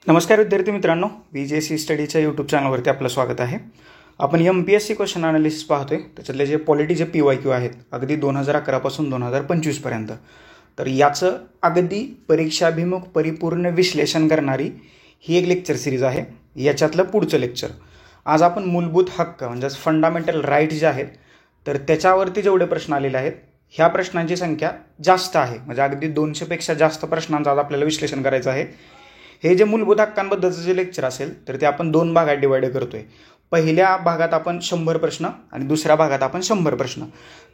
नमस्कार विद्यार्थी मित्रांनो, VJC स्टडीच्या यूट्यूब चॅनलवरती आपलं स्वागत आहे. आपण MPSC क्वेश्चन ॲनालिसिस पाहतोय. त्याच्यातले जे पॉलिटीचे PYQ आहेत अगदी 2011 पासून 2025 पर्यंत. तर याचं अगदी परीक्षाभिमुख परिपूर्ण विश्लेषण करणारी ही एक लेक्चर सिरीज आहे. याच्यातलं पुढचं लेक्चर आज आपण मूलभूत हक्क म्हणजेच फंडामेंटल राईट जे आहेत तर त्याच्यावरती जेवढे प्रश्न आलेले आहेत ह्या प्रश्नांची संख्या जास्त आहे. म्हणजे अगदी 200पेक्षा जास्त प्रश्नांचं आज आपल्याला विश्लेषण करायचं आहे. हे जे मूलभूत हक्कांबद्दलचं जे लेक्चर असेल तर ते आपण 2 भागात डिवाइड करतोय. पहिल्या भागात आपण 100 प्रश्न आणि दुसऱ्या भागात आपण 100 प्रश्न.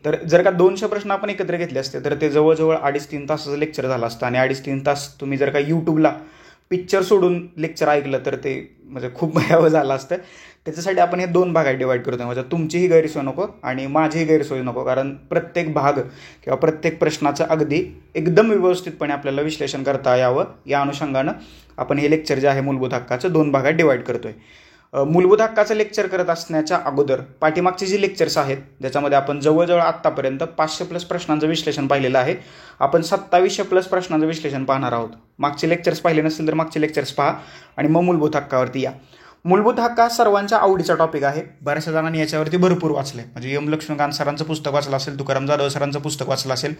तर जर का 200 प्रश्न आपण एकत्र घेतले असते तर ते जवळजवळ 2.5-3 तासाचं लेक्चर झालं असतं. आणि 2.5-3 तास तुम्ही जर का यूट्यूबला पिक्चर सोडून लेक्चर ऐकलं तर ते म्हणजे खूप भयावह झालं असतं. त्याच्यासाठी आपण हे 2 भागात डिवाइड करतो. म्हणजे तुमचीही गैरसोय नको आणि माझीही गैरसोय नको, कारण प्रत्येक भाग किंवा प्रत्येक प्रश्नाचं अगदी एकदम व्यवस्थितपणे आपल्याला विश्लेषण करता यावं या अनुषंगानं आपण हे लेक्चर जे आहे मूलभूत हक्काचं 2 भागात डिवाइड करतोय. मूलभूत हक्काचं लेक्चर करत असण्याच्या अगोदर पाठीमागचे जे लेक्चर्स आहेत ज्याच्यामध्ये आपण जवळजवळ आत्तापर्यंत 500+ प्रश्नांचं विश्लेषण पाहिलेलं आहे. आपण 2700+ प्रश्नांचं विश्लेषण पाहणार आहोत. मागचे लेक्चर्स पाहिले नसतील तर मागचे लेक्चर्स पहा आणि मग मूलभूत हक्कावरती या. मूलभूत हक्क हा सर्वांच्या आवडीचा टॉपिक आहे. बऱ्याचशा जणांनी याच्यावरती भरपूर वाचलं आहे. म्हणजे M. लक्ष्मीकांत सरांचं पुस्तक वाचलं असेल, तुकाराम जाधव सरांचं पुस्तक वाचलं असेल,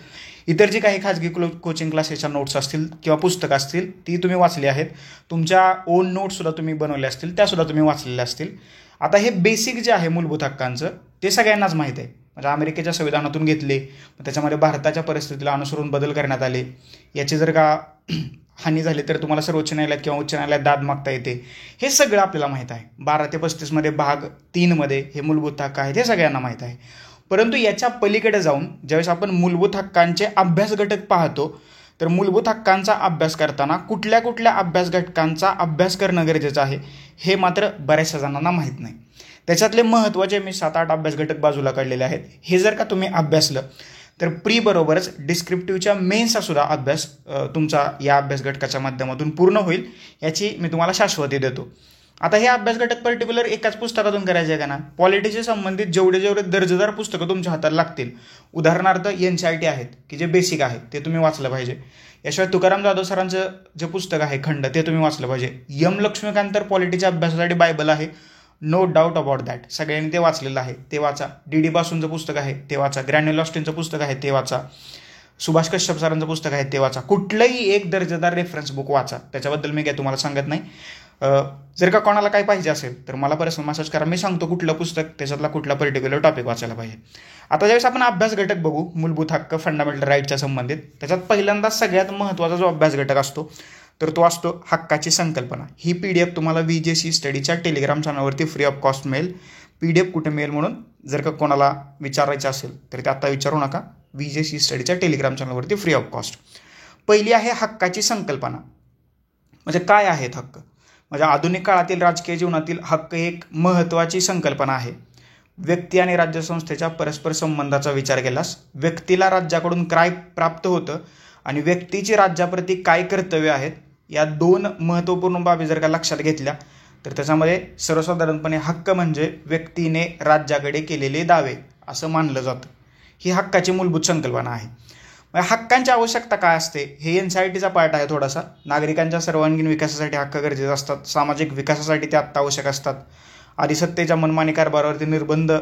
इतर जी काही खाजगी कोचिंग क्लासेसच्या नोट्स असतील किंवा पुस्तकं असतील ती तुम्ही वाचली आहेत. तुमच्या ओन नोट्ससुद्धा तुम्ही बनवल्या असतील, त्यासुद्धा तुम्ही वाचलेल्या असतील. आता हे बेसिक जे आहे मूलभूत हक्कांचं ते सगळ्यांनाच माहीत आहे. म्हणजे अमेरिकेच्या संविधानातून घेतले, त्याच्यामध्ये भारताच्या परिस्थितीला अनुसरून बदल करण्यात आले. याची जर का हानी झाली तर तुम्हाला सर्वोच्च न्यायालयात किंवा उच्च न्यायालयात दाद मागता येते. हे सगळं आपल्याला माहीत आहे. 12 ते 35 भाग 3 हे मूलभूत हक्क आहेत, हे सगळ्यांना माहीत आहे. परंतु याच्या पलीकडे जाऊन ज्यावेळेस आपण मूलभूत हक्कांचे अभ्यास घटक पाहतो तर मूलभूत हक्कांचा अभ्यास करताना कुठल्या कुठल्या अभ्यास घटकांचा अभ्यास करणं गरजेचं आहे हे मात्र बऱ्याचशा जणांना माहीत नाही. त्याच्यातले महत्त्वाचे मी 7-8 अभ्यास घटक बाजूला काढलेले आहेत. हे जर का तुम्ही अभ्यासलं तर प्री बरोबरच डिस्क्रिप्टिव्हच्या मेन्सचा सुद्धा अभ्यास तुमचा या अभ्यास घटकाच्या माध्यमातून पूर्ण होईल याची मी तुम्हाला शाश्वती देतो. आता हे अभ्यास घटक पर्टिक्युलर एकाच पुस्तकातून करायचे आहे का ना, पॉलिटीशी संबंधित जेवढे दर्जेदार पुस्तकं तुमच्या हाताला लागतील, उदाहरणार्थ NCERT आहेत की जे बेसिक आहे ते तुम्ही वाचलं पाहिजे. याशिवाय तुकाराम जाधव सरांचं जे पुस्तक आहे खंड ते तुम्ही वाचलं पाहिजे. M. लक्ष्मीकांत तर पॉलिटीच्या अभ्यासासाठी बायबल आहे, नो डाऊट अबाउट दॅट. सगळ्यांनी ते वाचलेलं आहे, ते वाचा. D.D. बासूंचं पुस्तक आहे ते वाचा. ग्रॅन्युअल ऑस्टिनचं पुस्तक आहे ते वाचा. सुभाष कश्यप सरांचं पुस्तक आहे ते वाचा. कुठलंही एक दर्जेदार रेफरन्स बुक वाचा. त्याच्याबद्दल मी काय तुम्हाला सांगत नाही. जर का कोणाला काय पाहिजे असेल तर मला पर्सनल मेसेज करा, मी सांगतो कुठलं पुस्तक त्याच्यातला कुठला पर्टिक्युलर टॉपिक वाचायला पाहिजे. आता ज्यावेळेस आपण अभ्यास घटक बघू मूलभूत हक्क फंडामेंटल राईटच्या संबंधित, त्याच्यात पहिल्यांदा सगळ्यात महत्त्वाचा जो अभ्यास घटक असतो तर तो असतो हक्काची संकल्पना. ही PDF तुम्हाला VJC स्टडीच्या टेलिग्राम चॅनलवरती फ्री ऑफ कॉस्ट मिळेल. PDF कुठे मिळेल म्हणून जर का कोणाला विचारायचं असेल तर ते आता विचारू नका. VJC स्टडीच्या टेलिग्राम चॅनलवरती फ्री ऑफ कॉस्ट. पहिली आहे हक्काची संकल्पना. म्हणजे काय आहेत हक्क? म्हणजे आधुनिक काळातील राजकीय जीवनातील हक्क ही एक महत्त्वाची संकल्पना आहे. व्यक्ती आणि राज्यसंस्थेच्या परस्पर संबंधाचा विचार केल्यास व्यक्तीला राज्याकडून काय प्राप्त होतं आणि व्यक्तीची राज्याप्रती काय कर्तव्य आहेत या 2 महत्त्वपूर्ण बाबी जर का लक्षात घेतल्या तर त्याच्यामध्ये सर्वसाधारणपणे हक्क म्हणजे व्यक्तीने राज्याकडे केलेले दावे असं मानलं जातं. ही हक्काची मूलभूत संकल्पना आहे. हक्कांची आवश्यकता काय असते हे NCERTचा पार्ट आहे थोडासा. नागरिकांच्या सर्वांगीण विकासासाठी हक्क गरजेचे असतात. सामाजिक विकासासाठी ते आत्ता आवश्यक असतात. अधिसत्तेच्या मनमानी कारभारावरती निर्बंध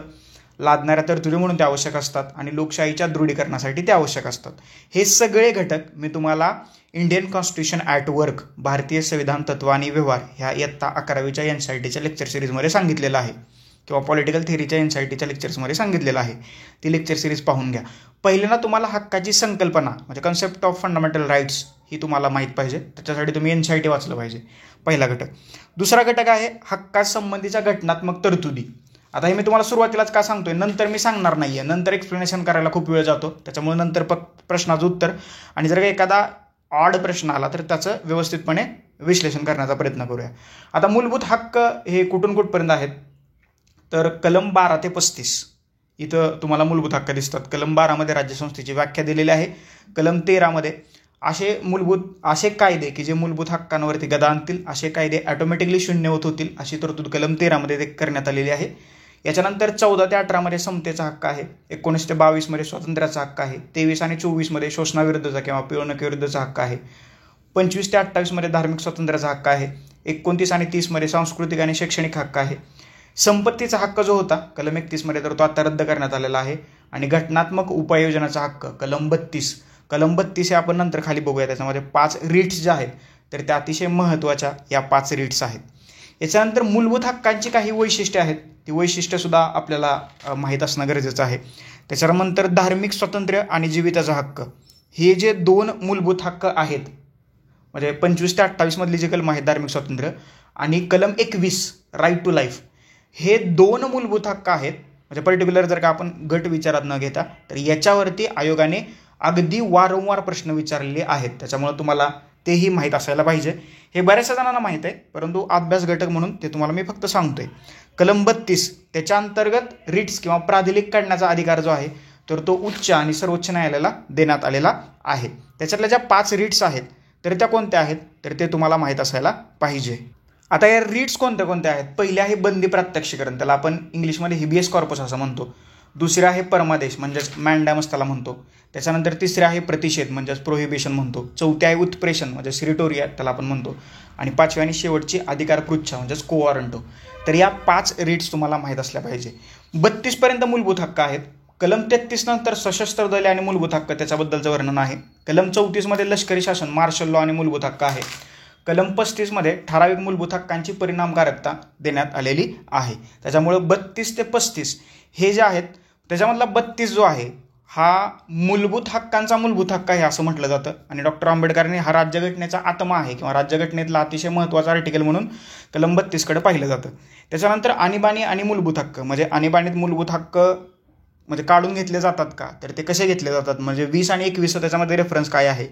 लादणाऱ्या तरतुदी म्हणून ते आवश्यक असतात आणि लोकशाहीच्या दृढीकरणासाठी ते आवश्यक असतात. हे सगळे घटक मी तुम्हाला इंडियन कॉन्स्टिट्यूशन ॲट वर्क, भारतीय संविधान तत्व आणि व्यवहार ह्या इयत्ता 11वीच्या NCERTच्या लेक्चर सिरीजमध्ये सांगितलेलं आहे किंवा पॉलिटिकल थिअरीच्या NCERTच्या लेक्चर्समध्ये सांगितलेलं आहे. ती लेक्चर सिरीज पाहून घ्या. पहिल्यांदा तुम्हाला हक्काची संकल्पना म्हणजे कन्सेप्ट ऑफ फंडामेंटल राईट्स ही तुम्हाला माहीत पाहिजे. त्याच्यासाठी तुम्ही NCERT वाचलं पाहिजे. पहिला घटक. दुसरा घटक आहे हक्कासंबंधीच्या घटनात्मक तरतुदी. आता हे मी तुम्हाला सुरुवातीलाच का सांगतोय, नंतर मी सांगणार नाही आहे. नंतर एक्सप्लेनेशन करायला खूप वेळ जातो, त्याच्यामुळे नंतर प्रश्नाचं उत्तर आणि जर का एखादा ऑड प्रश्न आला तर त्याचं व्यवस्थितपणे विश्लेषण करण्याचा प्रयत्न करूया. आता मूलभूत हक्क हे कुठून कुठपर्यंत आहेत तर कलम 12 ते 35 इथं तुम्हाला मूलभूत हक्क दिसतात. कलम 12 राज्यसंस्थेची व्याख्या दिलेली आहे. कलम 13 असे कायदे की जे मूलभूत हक्कांवरती गदा आणतील असे कायदे ऑटोमॅटिकली शून्य होत होतील अशी तरतूद कलम 13 करण्यात आलेली आहे. याच्यानंतर 14 ते 18 समतेचा हक्क आहे. 19 ते 22 स्वातंत्र्याचा हक्क आहे. 23 आणि 24 शोषणाविरुद्धचा किंवा पिळवणुकीविरुद्धचा हक्क आहे. 25 ते 28 धार्मिक स्वातंत्र्याचा हक्क आहे. 29 आणि 30मध्ये सांस्कृतिक आणि शैक्षणिक हक्क आहे. संपत्तीचा हक्क जो होता कलम 31मध्ये तर तो आता रद्द करण्यात आलेला आहे. आणि घटनात्मक उपाययोजनाचा हक्क कलम 32 हे आपण नंतर खाली बघूया. त्याच्यामध्ये 5 रीट्स ज्या आहेत तर त्या अतिशय महत्त्वाच्या या 5 रीट्स आहेत. याच्यानंतर मूलभूत हक्कांची काही वैशिष्ट्ये आहेत, ती वैशिष्ट्यसुद्धा आपल्याला माहीत असणं गरजेचं आहे. त्याच्यानंतर धार्मिक स्वातंत्र्य आणि जीविताचा हक्क, हे जे 2 मूलभूत हक्क आहेत, म्हणजे 25 ते 28 मधली जी कलम आहेत धार्मिक स्वातंत्र्य आणि कलम 21 राईट टू लाईफ, हे 2 मूलभूत हक्क आहेत. म्हणजे पर्टिक्युलर जर का आपण गट विचारात न घेता तर याच्यावरती आयोगाने अगदी वारंवार प्रश्न विचारलेले आहेत. त्याच्यामुळे तुम्हाला तेही माहीत असायला पाहिजे. हे बऱ्याचशा जणांना माहीत आहे, परंतु अभ्यास घटक म्हणून ते तुम्हाला मी फक्त सांगतोय. कलम 32 त्याच्या अंतर्गत रिट्स किंवा प्राधिलिक काढण्याचा अधिकार जो आहे तर तो उच्च आणि सर्वोच्च न्यायालयाला देण्यात आलेला आहे. त्याच्यातल्या ज्या 5 रिट्स आहेत तर त्या कोणत्या आहेत तर ते तुम्हाला माहीत असायला पाहिजे. आता या रीट्स कोणत्या आहेत? पहिले आहे बंदी प्रत्यक्षीकरण, त्याला आपण इंग्लिशमध्ये हिबियस कॉर्पस असं म्हणतो. दुसरे आहे परमादेश म्हणजेच मॅन्डॅमस त्याला म्हणतो. त्याच्यानंतर तिसरे आहे प्रतिषेध म्हणजेच प्रोहिबिशन म्हणतो. चौथे आहे उत्प्रेषण म्हणजे सिरिटोरिया त्याला आपण म्हणतो. आणि 5वी आणि शेवटची अधिकार पृच्छा म्हणजेच कोवारंटो. तर या 5 रीट्स तुम्हाला माहीत असल्या पाहिजे. 32 पर्यंत मूलभूत हक्क आहेत. कलम 33 नंतर सशस्त्र दले आणि मूलभूत हक्क त्याच्याबद्दलचं वर्णन आहे. कलम 34 मध्ये लष्करी शासन मार्शल लॉ आणि मूलभूत हक्क आहे. कलम 35 मध्ये ठराविक मूलभूत हक्कांची परिणामकारकता देण्यात आलेली आहे. त्याच्यामुळे 32 ते 35 हे जे आहेत त्याच्यामधला 32 जो आहे हा मूलभूत हक्कांचा मूलभूत हक्क आहे असं म्हटलं जातं. आणि डॉक्टर आंबेडकरांनी हा राज्यघटनेचा आत्मा आहे किंवा राज्यघटनेतला अतिशय महत्त्वाचा आर्टिकल म्हणून कलम 32 कडे पाहिलं जातं. त्याच्यानंतर आणीबाणी आणि मूलभूत हक्क, म्हणजे आणीबाणीत मूलभूत हक्क म्हणजे काढून घेतले जातात का तर ते कसे घेतले जातात, म्हणजे 20 आणि 21 त्याच्यामध्ये रेफरन्स काय आहे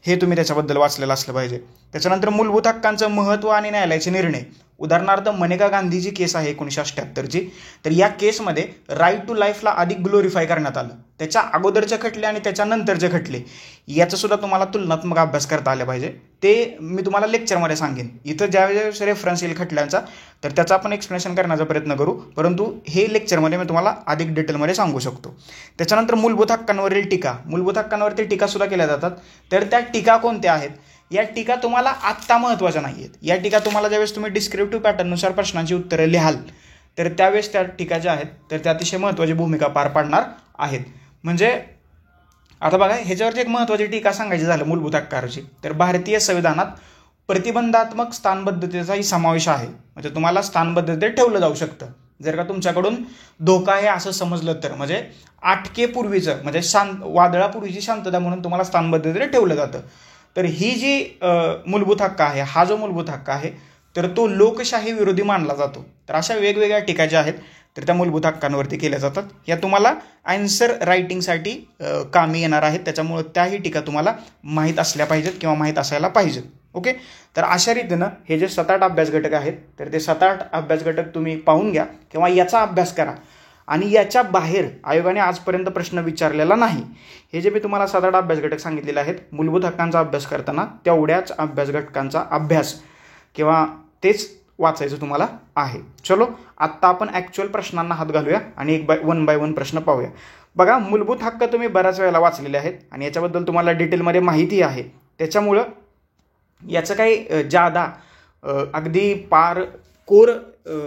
हे तुम्ही त्याच्याबद्दल वाचलेलं असलं पाहिजे. त्याच्यानंतर मूलभूत हक्कांचं महत्त्व आणि न्यायालयाचे निर्णय, उदाहरणार्थ मनेका गांधी जी केस आहे 1978ची, तर या केसमध्ये राईट टू लाईफला अधिक ग्लोरिफाय करण्यात आलं. त्याच्या अगोदरचे खटले आणि त्याच्यानंतरचे खटले याचं सुद्धा तुम्हाला तुलनात्मक अभ्यास करता आले पाहिजे. ते मी तुम्हाला लेक्चरमध्ये सांगेन. इथं ज्यावेळेस रेफरन्स येईल खटल्यांचा तर त्याचा आपण एक्सप्लेनेशन करण्याचा प्रयत्न करू, परंतु हे लेक्चरमध्ये मी तुम्हाला अधिक डिटेलमध्ये सांगू शकतो. त्याच्यानंतर मूलभूत हक्कांवरील टीका, मूलभूत हक्कांवरती टीकासुद्धा केल्या जातात. तर त्या टीका कोणत्या आहेत? या टीका तुम्हाला आत्ता महत्त्वाच्या नाही आहेत. या टीका तुम्हाला ज्यावेळेस तुम्ही डिस्क्रिप्टिव्ह पॅटर्ननुसार प्रश्नांची उत्तरं लिहाल तर त्यावेळेस त्या टीका ज्या आहेत तर त्या अतिशय महत्त्वाची भूमिका पार पाडणार आहेत. म्हणजे आता बघा, ह्याच्यावरची एक महत्त्वाची टीका सांगायची झालं मूलभूत हक्कांची, तर भारतीय संविधानात प्रतिबंधात्मक स्थानबद्धतेचाही समावेश आहे. म्हणजे तुम्हाला स्थानबद्धतेत ठेवलं जाऊ शकतं जर का तुमच्याकडून धोका आहे असं समजलं तर. म्हणजे 8K पूर्वीचं म्हणजे वादळापूर्वीची शांतता म्हणून तुम्हाला स्थानबद्धतेत ठेवलं जातं. तर ही जी मूलभूत हक्क आहे, हा जो मूलभूत हक्क आहे तर तो लोकशाही विरोधी मानला जातो. तर अशा वेगवेगळ्या टीका ज्या आहेत तर त्या मूलभूत हक्कांवरती केल्या जातात. या तुम्हाला आन्सर रायटिंगसाठी कामी येणार आहेत. त्याच्यामुळे त्याही टीका तुम्हाला माहीत असल्या पाहिजेत किंवा माहीत असायला पाहिजेत. ओके, तर अशा रीतीनं हे जे 7-8 अभ्यास घटक आहेत तर ते 7-8 अभ्यास घटक तुम्ही पाहून घ्या किंवा याचा अभ्यास करा. आणि याच्या बाहेर आयोगाने आजपर्यंत प्रश्न विचारलेला नाही. हे जे मी तुम्हाला 7-8 अभ्यास घटक सांगितलेले आहेत मूलभूत हक्कांचा अभ्यास करताना तेवढ्याच अभ्यास घटकांचा अभ्यास किंवा तेच वाचायचं तुम्हाला आहे. चलो, आत्ता आपण ॲक्च्युअल प्रश्नांना हात घालूया आणि वन बाय वन प्रश्न पाहूया. बघा, मूलभूत हक्क तुम्ही बऱ्याच वेळेला वाचलेले आहेत आणि याच्याबद्दल तुम्हाला डिटेलमध्ये माहिती आहे. त्याच्यामुळं याचं काही जादा अगदी पार कोर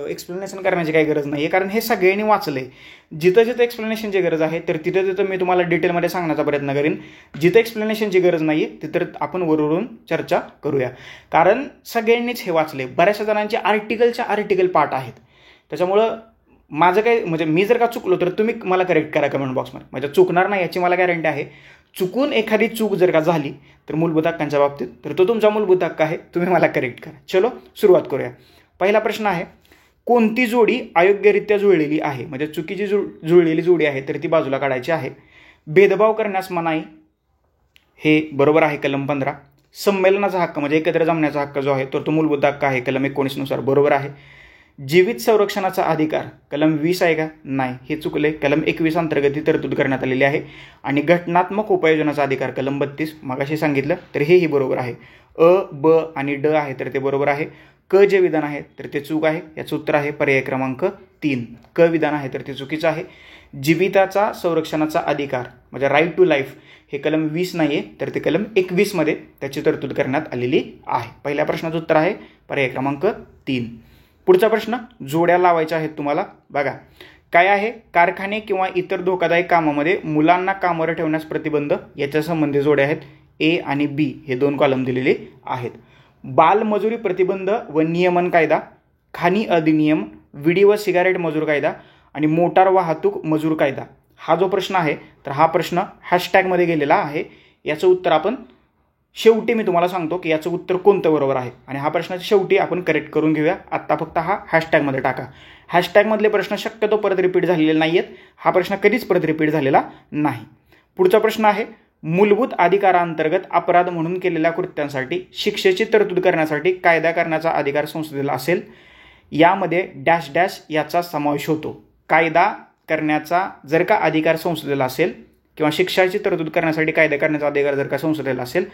एक्सप्लेनेशन करण्याची काही गरज नाही आहे, कारण हे सगळ्यांनी वाचले. जिथं जिथं एक्सप्लेनेशनची गरज आहे तर तिथं तिथं मी तुम्हाला डिटेलमध्ये सांगण्याचा प्रयत्न करीन. जिथं एक्सप्लेनेशनची गरज नाही आहे तिथं आपण वरून चर्चा करूया, कारण सगळ्यांनीच हे वाचले. बऱ्याचशा जणांचे आर्टिकल पार्ट आहेत. त्याच्यामुळं माझं काही म्हणजे मी जर का चुकलो तर तुम्ही मला करेक्ट करा कमेंट बॉक्समध्ये. म्हणजे चुकणार नाही याची मला गॅरंटी आहे. चुकून एखादी चूक जर का झाली तर मूलभूत हक्कांच्या बाबतीत तर तो तुमचा मूलभूत हक्क आहे, तुम्ही मला करेक्ट करा. चलो, सुरुवात करूया. पहिला प्रश्न आहे, कोणती जोडी अयोग्यरित्या जुळलेली आहे? म्हणजे चुकीची जुळलेली जोडी आहे तर ती बाजूला काढायची आहे. भेदभाव करण्यास मनाई, हे बरोबर आहे कलम 15. संमेलनाचा हक्क म्हणजे एकत्र जमण्याचा हक्क जो आहे तर तो मूलभूत हक्क आहे कलम 19 नुसार, बरोबर आहे. जीवित संरक्षणाचा अधिकार कलम 20 आहे का? नाही, हे चुकले. कलम 21 अंतर्गत ही तरतूद करण्यात आलेली आहे. आणि घटनात्मक उपाययोजनाचा अधिकार कलम 32 मगाशी सांगितलं तर हेही बरोबर आहे. अ, ब आणि ड आहे तर ते बरोबर आहे. क जे विधान आहे तर ते चूक आहे, याचं उत्तर आहे पर्याय क्रमांक 3. क विधान आहे तर ते चुकीचं आहे. जीविताचा संरक्षणाचा अधिकार म्हणजे राईट टू लाईफ हे कलम 20 नाही आहे, तर ते कलम 21 मध्ये त्याची तरतूद करण्यात आलेली आहे. पहिल्या प्रश्नाचं उत्तर आहे पर्याय क्रमांक 3. पुढचा प्रश्न जोड्या लावायच्या आहेत तुम्हाला. बघा काय आहे, कारखाने किंवा इतर धोकादायक कामामध्ये मुलांना कामावर ठेवण्यास प्रतिबंध याच्या संबंधी जोड्या आहेत. ए आणि बी हे 2 कॉलम दिलेले आहेत. बालमजुरी प्रतिबंध व नियमन कायदा, खाणी अधिनियम, विडी व सिगारेट मजूर कायदा आणि मोटार वाहतूक मजूर कायदा. हा जो प्रश्न आहे तर हा प्रश्न हॅशटॅगमध्ये गेलेला आहे. याचं उत्तर आपण शेवटी मी तुम्हाला सांगतो की याचं उत्तर कोणतं बरोबर आहे आणि हा प्रश्न शेवटी आपण करेक्ट करून घेऊया. आत्ता फक्त हा हॅशटॅगमध्ये टाका. हॅशटॅगमधले प्रश्न शक्यतो परत रिपीट झालेले नाही आहेत. हा प्रश्न कधीच परत रिपीट झालेला नाही. पुढचा प्रश्न आहे, मूलभूत अधिकारांतर्गत अपराध म्हणून केलेल्या कृत्यांसाठी शिक्षेची तरतूद करण्यासाठी कायदा करण्याचा अधिकार संसदेला असेल. यामध्ये डॅश डॅश याचा समावेश होतो. कायदा करण्याचा जर का अधिकार संसदेला असेल किंवा शिक्षाची तरतूद करण्यासाठी कायदा करण्याचा अधिकार जर का संसदेला असेल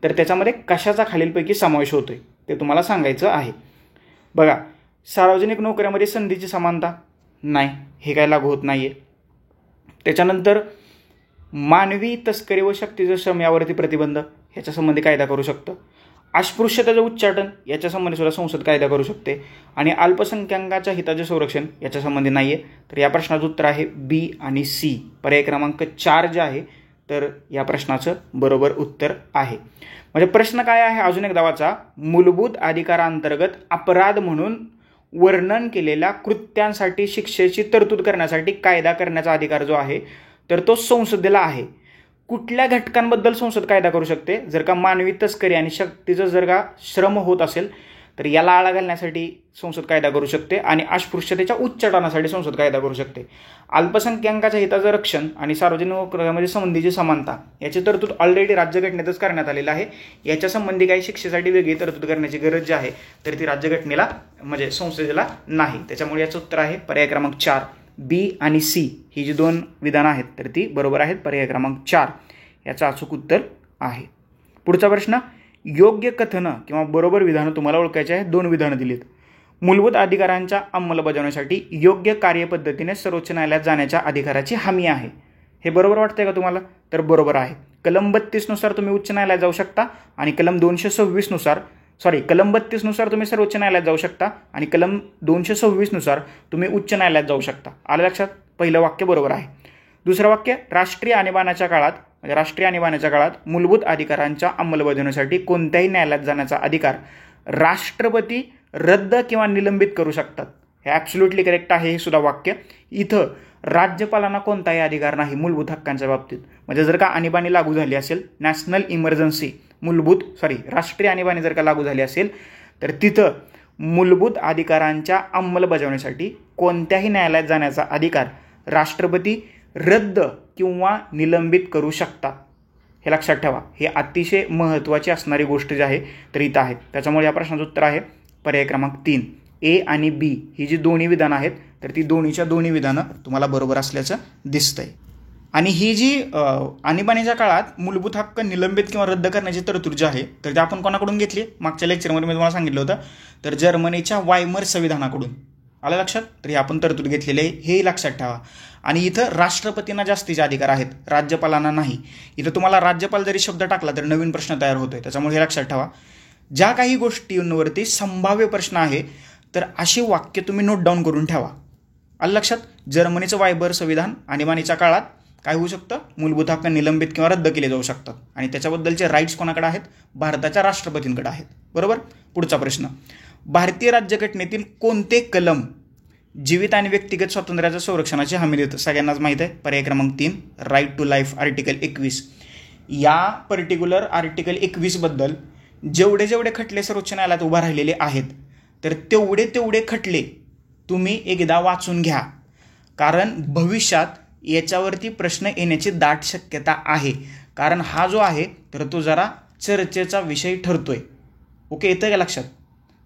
तर त्याच्यामध्ये कशाचा खालीलपैकी समावेश होतोय ते तुम्हाला सांगायचं आहे. बघा, सार्वजनिक नोकऱ्यामध्ये संधीची समानता नाही, हे काय लागू होत नाहीये. त्याच्यानंतर मानवी तस्करी व शक्तीचं श्रम यावरती प्रतिबंध ह्याच्या संबंधी कायदा करू शकतं. अस्पृश्यतेचं उच्चाटन याच्या संबंधी सुद्धा संसद कायदा करू शकते. आणि अल्पसंख्याकांच्या हिताचे संरक्षण याच्या संबंधी नाहीये. तर या प्रश्नाचं उत्तर आहे बी आणि सी. पर्याय क्रमांक 4 जे आहे तर या प्रश्नाचं बरोबर उत्तर आहे. म्हणजे प्रश्न काय आहे अजून एकदा वाचा. मूलभूत अधिकारांतर्गत अपराध म्हणून वर्णन केलेल्या कृत्यांसाठी शिक्षेची तरतूद करण्यासाठी कायदा करण्याचा अधिकार जो आहे तर तो संसदेला आहे. कुठल्या घटकांबद्दल संसद कायदा करू शकते, जर का मानवी तस्करी आणि शक्तीचं जर का श्रम होत असेल तर याला आळा घालण्यासाठी संसद कायदा करू शकते आणि अस्पृश्यतेच्या उच्चाटनासाठी संसद कायदा करू शकते. अल्पसंख्याकांच्या हिताचं रक्षण आणि सार्वजनिक नोकऱ्यामध्ये संबंधीची समानता याची तरतूद ऑलरेडी राज्यघटनेतच करण्यात आलेलं आहे. याच्या संबंधी काही शिक्षेसाठी वेगळी तरतूद करण्याची गरज जी आहे तर ती राज्यघटनेला म्हणजे संसदेला नाही. त्याच्यामुळे याचं उत्तर आहे पर्याय क्रमांक 4. बी आणि सी ही जी 2 विधानं आहेत तर ती बरोबर आहेत. पर्याय क्रमांक 4 याचं अचूक उत्तर आहे. पुढचा प्रश्न, योग्य कथनं किंवा बरोबर विधानं तुम्हाला ओळखायचे आहेत. 2 विधानं दिलीत. मूलभूत अधिकारांच्या अंमलबजावणीसाठी योग्य कार्यपद्धतीने सर्वोच्च न्यायालयात जाण्याच्या अधिकाराची हमी आहे. हे बरोबर वाटतंय का तुम्हाला? तर बरोबर आहे. कलम 32 नुसार तुम्ही उच्च न्यायालयात जाऊ शकता आणि कलम 226 नुसार कलम 32 नुसार तुम्ही सर्वोच्च न्यायालयात जाऊ शकता आणि कलम 226 नुसार तुम्ही उच्च न्यायालयात जाऊ शकता. आलं लक्षात? पहिलं वाक्य बरोबर आहे. दुसरं वाक्य, राष्ट्रीय आणीबाणीच्या काळात मूलभूत अधिकारांच्या अंमलबजावणीसाठी कोणत्याही न्यायालयात जाण्याचा अधिकार राष्ट्रपती रद्द किंवा निलंबित करू शकतात. हे ॲब्सोल्युटली करेक्ट आहे. हे सुद्धा वाक्य. इथं राज्यपालांना कोणताही अधिकार नाही मूलभूत हक्कांच्या बाबतीत. म्हणजे जर का आणीबाणी लागू झाली असेल, नॅशनल इमर्जन्सी राष्ट्रीय आणीबाणी जर का लागू झाली असेल तर तिथं मूलभूत अधिकारांच्या अंमलबजावणीसाठी कोणत्याही न्यायालयात जाण्याचा अधिकार राष्ट्रपती रद्द किंवा निलंबित करू शकतात. हे लक्षात ठेवा. हे अतिशय महत्त्वाची असणारी गोष्ट जी आहे तर इथं आहे. त्याच्यामुळे या प्रश्नाचं उत्तर आहे पर्याय क्रमांक 3. ए आणि बी ही जी 2 विधानं आहेत तर ती दोन्हीच्या 2 विधानं तुम्हाला बरोबर असल्याचं दिसतंय. आणि ही जी आणीबाणीच्या काळात मूलभूत हक्क निलंबित किंवा रद्द करण्याची तरतूद जी आहे तर ती आपण कोणाकडून घेतली? मागच्या लेक्चरमध्ये मी तुम्हाला सांगितलं होतं तर जर्मनीच्या वायमर संविधानाकडून. आलं लक्षात? तर हे आपण तरतूद घेतलेले आहे हे लक्षात ठेवा. आणि इथं राष्ट्रपतींना जास्तीचे अधिकार आहेत, राज्यपालांना नाही. इथं तुम्हाला राज्यपाल जरी शब्द टाकला तर नवीन प्रश्न तयार होतोय. त्याच्यामुळे हे लक्षात ठेवा. ज्या काही गोष्टींवरती संभाव्य प्रश्न आहे तर अशी वाक्य तुम्ही नोट डाऊन करून ठेवा. आलं लक्षात? जर्मनीचं वायबर संविधान आणीबाणीच्या काळात काय होऊ शकतं? मूलभूत हक्क निलंबित किंवा रद्द केले जाऊ शकतात आणि त्याच्याबद्दलचे राईट्स कोणाकडे आहेत? भारताच्या राष्ट्रपतींकडे आहेत. बरोबर. पुढचा प्रश्न, भारतीय राज्यघटनेतील कोणते कलम जीवित आणि व्यक्तिगत स्वातंत्र्याच्या संरक्षणाची हमी देतं? सगळ्यांनाच माहीत आहे. पर्याय क्रमांक 3 राईट टू लाईफ आर्टिकल 21. या पर्टिक्युलर आर्टिकल 21 बद्दल जेवढे खटले सर्वोच्च न्यायालयात उभा राहिलेले आहेत तर तेवढे खटले तुम्ही एकदा वाचून घ्या. कारण भविष्यात याच्यावरती प्रश्न येण्याची दाट शक्यता आहे. कारण हा जो आहे तर तो जरा चर्चेचा विषय ठरतोय. ओके, येतं का लक्षात?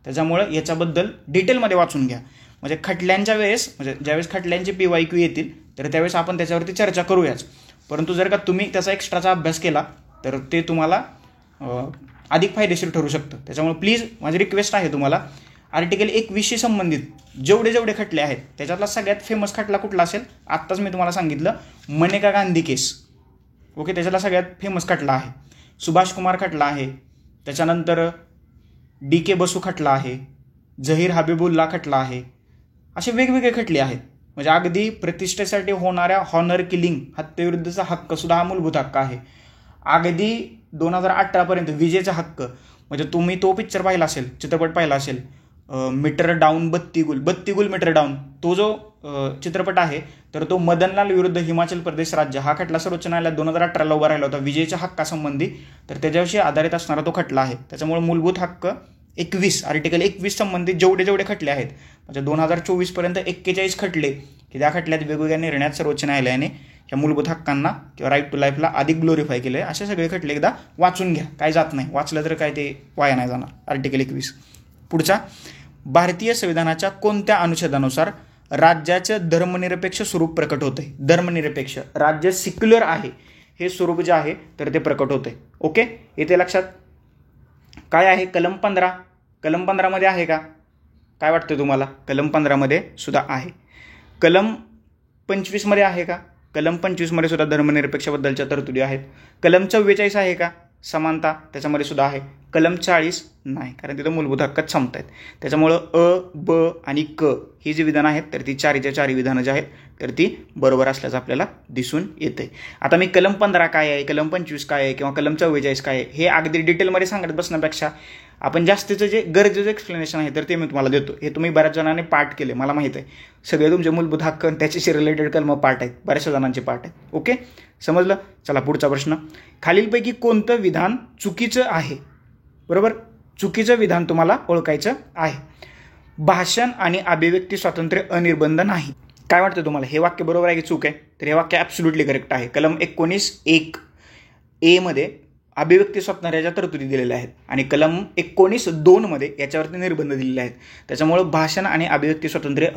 त्याच्यामुळं याच्याबद्दल डिटेलमध्ये वाचून घ्या. म्हणजे खटल्यांच्या वेळेस ज्यावेळेस खटल्यांचे PYQ येतील तर त्यावेळेस आपण त्याच्यावरती चर्चा करूयाच. परंतु जर का तुम्ही त्याचा एक्स्ट्राचा अभ्यास केला तर ते तुम्हाला अधिक फायदेशीर ठरू शकतं. त्याच्यामुळे प्लीज माझी रिक्वेस्ट आहे तुम्हाला आर्टिकल 21शी संबंधित जेवढे खटले आहेत त्याच्यातला सगळ्यात फेमस खटला कुठला असेल? आत्ताच मी तुम्हाला सांगितलं, मनेका गांधी केस. ओके, त्याच्यातला सगळ्यात फेमस खटला आहे. सुभाष कुमार खटला आहे, त्याच्यानंतर DK बसू खटला आहे, झहीर हबीबुल्ला खटला आहे. असे वेगवेगळे खटले आहेत. म्हणजे अगदी प्रतिष्ठेसाठी होणाऱ्या हॉनर किलिंग, हत्येविरुद्धचा हक्कसुद्धा हा मूलभूत हक्क आहे. अगदी 2018पर्यंत विजेचा हक्क, म्हणजे तुम्ही तो पिक्चर पाहिला असेल, चित्रपट पाहिला असेल, मीटर डाऊन बत्तीगुल मीटर डाऊन, तो जो चित्रपट आहे तर तो मदनलाल विरुद्ध हिमाचल प्रदेश राज्य हा खटला सर्वोच्च न्यायालयात 2018ला उभा राहिला होता विजेच्या हक्कासंबंधी. तर त्याच्याविषयी आधारित असणारा तो खटला आहे. त्याच्यामुळे मूलभूत हक्क 21 आर्टिकल 21 संबंधित जेवढे खटले आहेत, म्हणजे 2024पर्यंत 41 खटले की त्या खटल्यात वेगवेगळ्या निर्णयात सर्वोच्च न्यायालयाने या मूलभूत हक्कांना किंवा राईट टू लाईफला अधिक ग्लोरिफाय केलं आहे. असे सगळे खटले एकदा वाचून घ्या, काय जात नाही, वाचलं तर काय ते वाया नाही जाणार. आर्टिकल 21. पुढचा, भारतीय संविधानाच्या कोणत्या अनुच्छेदानुसार राज्याचं धर्मनिरपेक्ष स्वरूप प्रकट होते? धर्मनिरपेक्ष, राज्य सिक्युलर आहे हे स्वरूप जे आहे तर ते प्रकट होते. ओके, येते लक्षात. काय आहे? कलम 15. कलम 15मध्ये आहे का? काय वाटतं तुम्हाला? कलम 15मध्ये सुद्धा आहे. कलम 25मध्ये आहे का? कलम 25मध्ये सुद्धा धर्मनिरपेक्षाबद्दलच्या तरतुदी आहेत. कलम 44 आहे का? समानता, त्याच्यामध्ये सुद्धा आहे. कलम 40 नाही, कारण तिथं मूलभूत हक्कच संपत आहेत. त्याच्यामुळं अ, ब आणि क ही जी विधानं आहेत तर ती 4च्या 4 विधानं जी आहेत तर ती बरोबर असल्याचं आपल्याला दिसून येते. आता मी कलम 15 काय आहे, कलम 25 काय आहे किंवा कलम 44 काय आहे हे अगदी डिटेलमध्ये सांगत बसण्यापेक्षा आपण जास्तीचं जे गरजेचं एक्सप्लेनेशन आहे तर ते मी तुम्हाला देतो. हे तुम्ही बऱ्याच जणांनी पाठ केले, मला माहीत आहे. सगळे तुमचे मूलभूत हक्क त्याच्याशी रिलेटेड कलम पाठ आहेत, बऱ्याचशा जणांचे पाठ आहेत. ओके, समजलं. चला पुढचा प्रश्न, खालीलपैकी कोणतं विधान चुकीचं आहे? बरोबर, चुकीचं विधान तुम्हाला ओळखायचं आहे. भाषण आणि अभिव्यक्ती स्वातंत्र्य अनिर्बंध नाही. काय वाटतं तुम्हाला, हे वाक्य बरोबर आहे की चूक आहे? तर हे वाक्य ॲब्सोल्युटली करेक्ट आहे. कलम 19(1)(a) मध्ये अभिव्यक्ती स्वातंत्र्याच्या तरतुदी दिलेल्या आहेत आणि कलम 19(2) मध्ये याच्यावरती निर्बंध दिलेले आहेत. त्याच्यामुळं भाषण आणि अभिव्यक्ती स्वातंत्र्य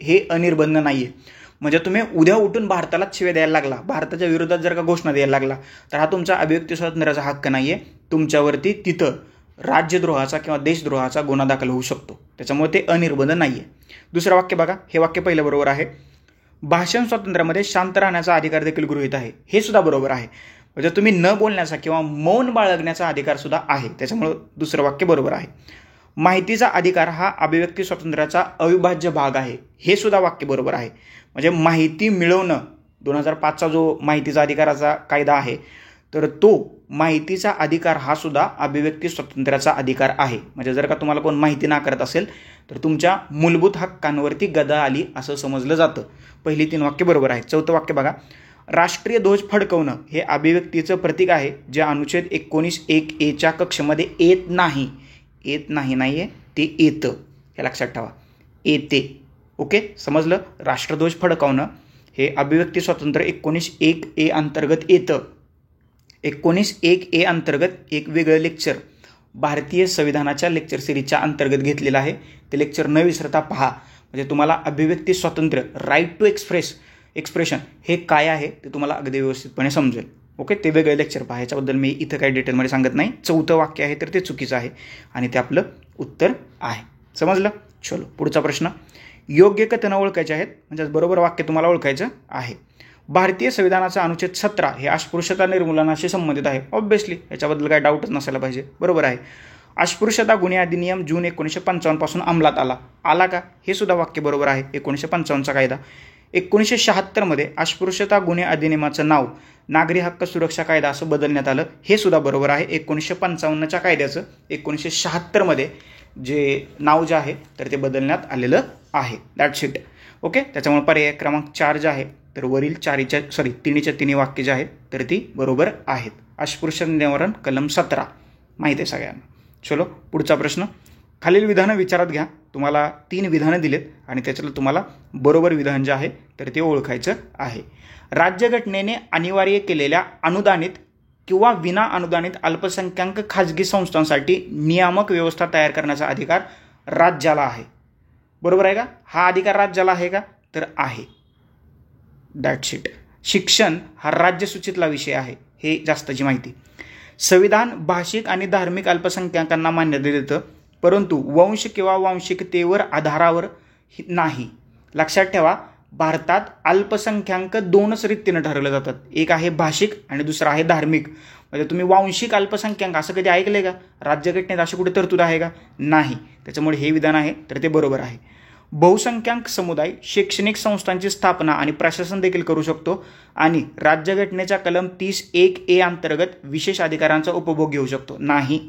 हे अनिर्बंध नाही आहे. म्हणजे तुम्ही उद्या उठून भारताला शिव्या द्यायला लागला, भारताच्या विरोधात जर का घोषणा द्यायला लागला तर हा तुमचा अभिव्यक्ती स्वातंत्र्याचा हक्क नाही आहे. तुमच्यावरती तिथं राज्यद्रोहाचा किंवा देशद्रोहाचा गुन्हा दाखल होऊ शकतो. त्याच्यामुळे ते अनिर्बंध नाही आहे. दुसरं वाक्य बघा, हे वाक्य पहिलं बरोबर आहे. भाषण स्वातंत्र्यामध्ये शांत राहण्याचा अधिकार देखील गृहीत आहे, हे सुद्धा बरोबर आहे. म्हणजे तुम्ही न बोलण्याचा किंवा मौन बाळगण्याचा अधिकार सुद्धा आहे. त्याच्यामुळं दुसरं वाक्य बरोबर आहे. माहितीचा अधिकार हा अभिव्यक्ती स्वातंत्र्याचा अविभाज्य भाग आहे, हे सुद्धा वाक्य बरोबर आहे. म्हणजे माहिती मिळवणं, 2005चा जो माहितीचा अधिकाराचा कायदा आहे तर तो माहितीचा अधिकार हा सुद्धा अभिव्यक्ती स्वातंत्र्याचा अधिकार आहे. म्हणजे जर का तुम्हाला कोण माहिती नाकारत असेल तर तुमच्या मूलभूत हक्कांवरती गदा आली असं समजलं जातं. पहिली 3 वाक्य बरोबर आहे. चौथं वाक्य बघा, राष्ट्रीय ध्वज फडकवणं हे अभिव्यक्तीचं प्रतीक आहे जे अनुच्छेद 19(1)(a)च्या कक्षेमध्ये येत नाही. येत नाही आहे, ते येतं, हे लक्षात ठेवा, येते. ओके, समजलं. राष्ट्रध्वज फडकावणं हे अभिव्यक्ती स्वातंत्र्य 19(1)(a) अंतर्गत येतं. 19(1)(a) अंतर्गत एक वेगळं लेक्चर भारतीय संविधानाच्या लेक्चर सिरीजच्या अंतर्गत घेतलेलं आहे. ते लेक्चर न विसरता पहा. म्हणजे तुम्हाला अभिव्यक्ती स्वातंत्र्य, राईट टू एक्सप्रेशन हे काय आहे ते तुम्हाला अगदी व्यवस्थितपणे समजेल. ओके, ते वेगळे लेक्चर पहा. ह्याच्याबद्दल मी इथं काही डिटेलमध्ये सांगत नाही. चौथं वाक्य आहे तर ते चुकीचं आहे आणि ते आपलं उत्तर आहे. समजलं. चलो पुढचा प्रश्न, योग्य कथनं ओळखायचे आहेत, म्हणजे बरोबर वाक्य तुम्हाला ओळखायचं आहे. भारतीय संविधानाचा अनुच्छेद 17 हे अस्पृश्यता निर्मूलनाशी संबंधित आहे. ऑब्व्हियसली याच्याबद्दल काही डाऊटच नसायला पाहिजे. बरोबर आहे. अस्पृश्यता गुन्हे अधिनियम जून 1955 पासून अंमलात आला का? हे सुद्धा वाक्य बरोबर आहे. 1955चा कायदा. 1976 मध्ये अस्पृश्यता गुन्हे अधिनियमाचं नाव नागरी हक्क सुरक्षा कायदा असं बदलण्यात आलं, हे सुद्धा बरोबर आहे. 1955च्या कायद्याचं 1976 मध्ये जे नाव जे आहे तर ते बदलण्यात आलेलं आहे. That's it. ओके, त्याच्यामुळे पर्याय क्रमांक 4 जे आहे तर वरील 3च्या 3 वाक्य जे आहेत तर ती बरोबर आहेत. अस्पृश्यता निवारण कलम 17 माहिती आहे सगळ्यांना. चलो पुढचा प्रश्न, खालील विधानं विचारात घ्या. तुम्हाला 3 विधानं दिलेत आणि त्याच्यातलं तुम्हाला बरोबर विधान जे आहे तर ते ओळखायचं आहे. राज्यघटनेने अनिवार्य केलेल्या अनुदानित किंवा विना अनुदानित अल्पसंख्याक खाजगी संस्थांसाठी नियामक व्यवस्था तयार करण्याचा अधिकार राज्याला आहे. बरोबर आहे का? हा अधिकार राज्याला आहे का? तर आहे. That's it. शिक्षण हा राज्यसूचीतला विषय आहे, हे जास्तची माहिती. संविधान भाषिक आणि धार्मिक अल्पसंख्याकांना मान्यता देतं. परंतु वंश किंवा वांशिकतेवर आधारावर नाही. लक्षात ठेवा, भारतात अल्पसंख्याक दोनच रीतीनं ठरवले जातात. एक आहे भाषिक आणि दुसरं आहे धार्मिक. म्हणजे तुम्ही वांशिक अल्पसंख्याक असं कधी ऐकलंय का? राज्यघटनेत अशी कुठे तरतूद आहे का? नाही. त्याच्यामुळे हे विधान आहे तर ते बरोबर आहे. बहुसंख्याक समुदाय शैक्षणिक संस्थांची स्थापना आणि प्रशासन देखील करू शकतो आणि राज्यघटनेच्या कलम 30(1)A अंतर्गत विशेष अधिकारांचा उपभोग घेऊ शकतो. नाही.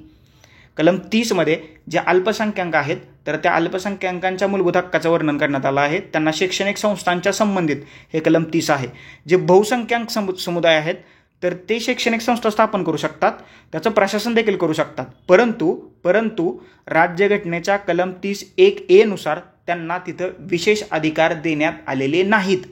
कलम 30मध्ये जे अल्पसंख्याक आहेत तर त्या अल्पसंख्याकांच्या मूलभूत हक्काचं वर्णन करण्यात आलं आहे. त्यांना शैक्षणिक संस्थांच्या संबंधित हे कलम 30 आहे. जे बहुसंख्याक समुदाय आहेत तर ते शैक्षणिक संस्था स्थापन करू शकतात, त्याचं प्रशासन देखील करू शकतात. परंतु राज्यघटनेच्या कलम 30(1)A नुसार त्यांना तिथं विशेष अधिकार देण्यात आलेले नाहीत.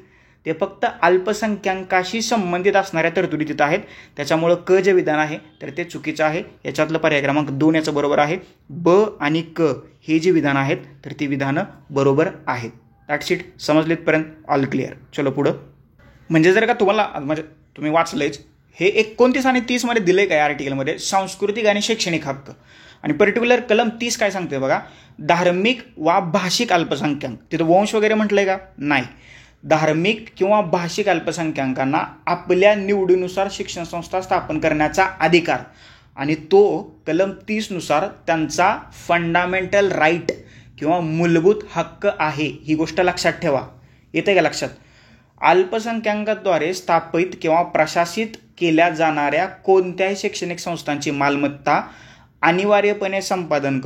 ते फक्त अल्पसंख्याकाशी संबंधित असणाऱ्या तरतुदी तिथं आहेत. त्याच्यामुळं क जे विधान आहे तर ते चुकीचं आहे. याच्यातलं पर्याय क्रमांक 2 याचं बरोबर आहे. ब आणि क हे जे विधान आहेत तर ती विधानं बरोबर आहेत. That's it. समजलीतपर्यंत ऑल क्लिअर. चलो पुढं. म्हणजे जर का तुम्हाला म्हणजे तुम्ही वाचलंच, हे 29 आणि 30 मध्ये दिले काय आर्टिकलमध्ये सांस्कृतिक आणि शैक्षणिक हक्क. आणि पर्टिक्युलर कलम 30 काय सांगते बघा, धार्मिक वा भाषिक अल्पसंख्याक. तिथं वंश वगैरे म्हटलंय का? नाही. धार्मिक किंवा भाषिक अल्पसंख्याकांना आपल्या निवडीनुसार शिक्षण संस्था स्थापन करण्याचा अधिकार आणि तो कलम 30 नुसार त्यांचा फंडामेंटल राईट किंवा मूलभूत हक्क आहे. ही गोष्ट लक्षात ठेवा. येते का लक्षात? अल्पसंख्याकांद्वारे स्थापित किंवा प्रशासित केल्या जाणाऱ्या कोणत्याही शैक्षणिक संस्थांची मालमत्ता अनिवार्यपणे संपादन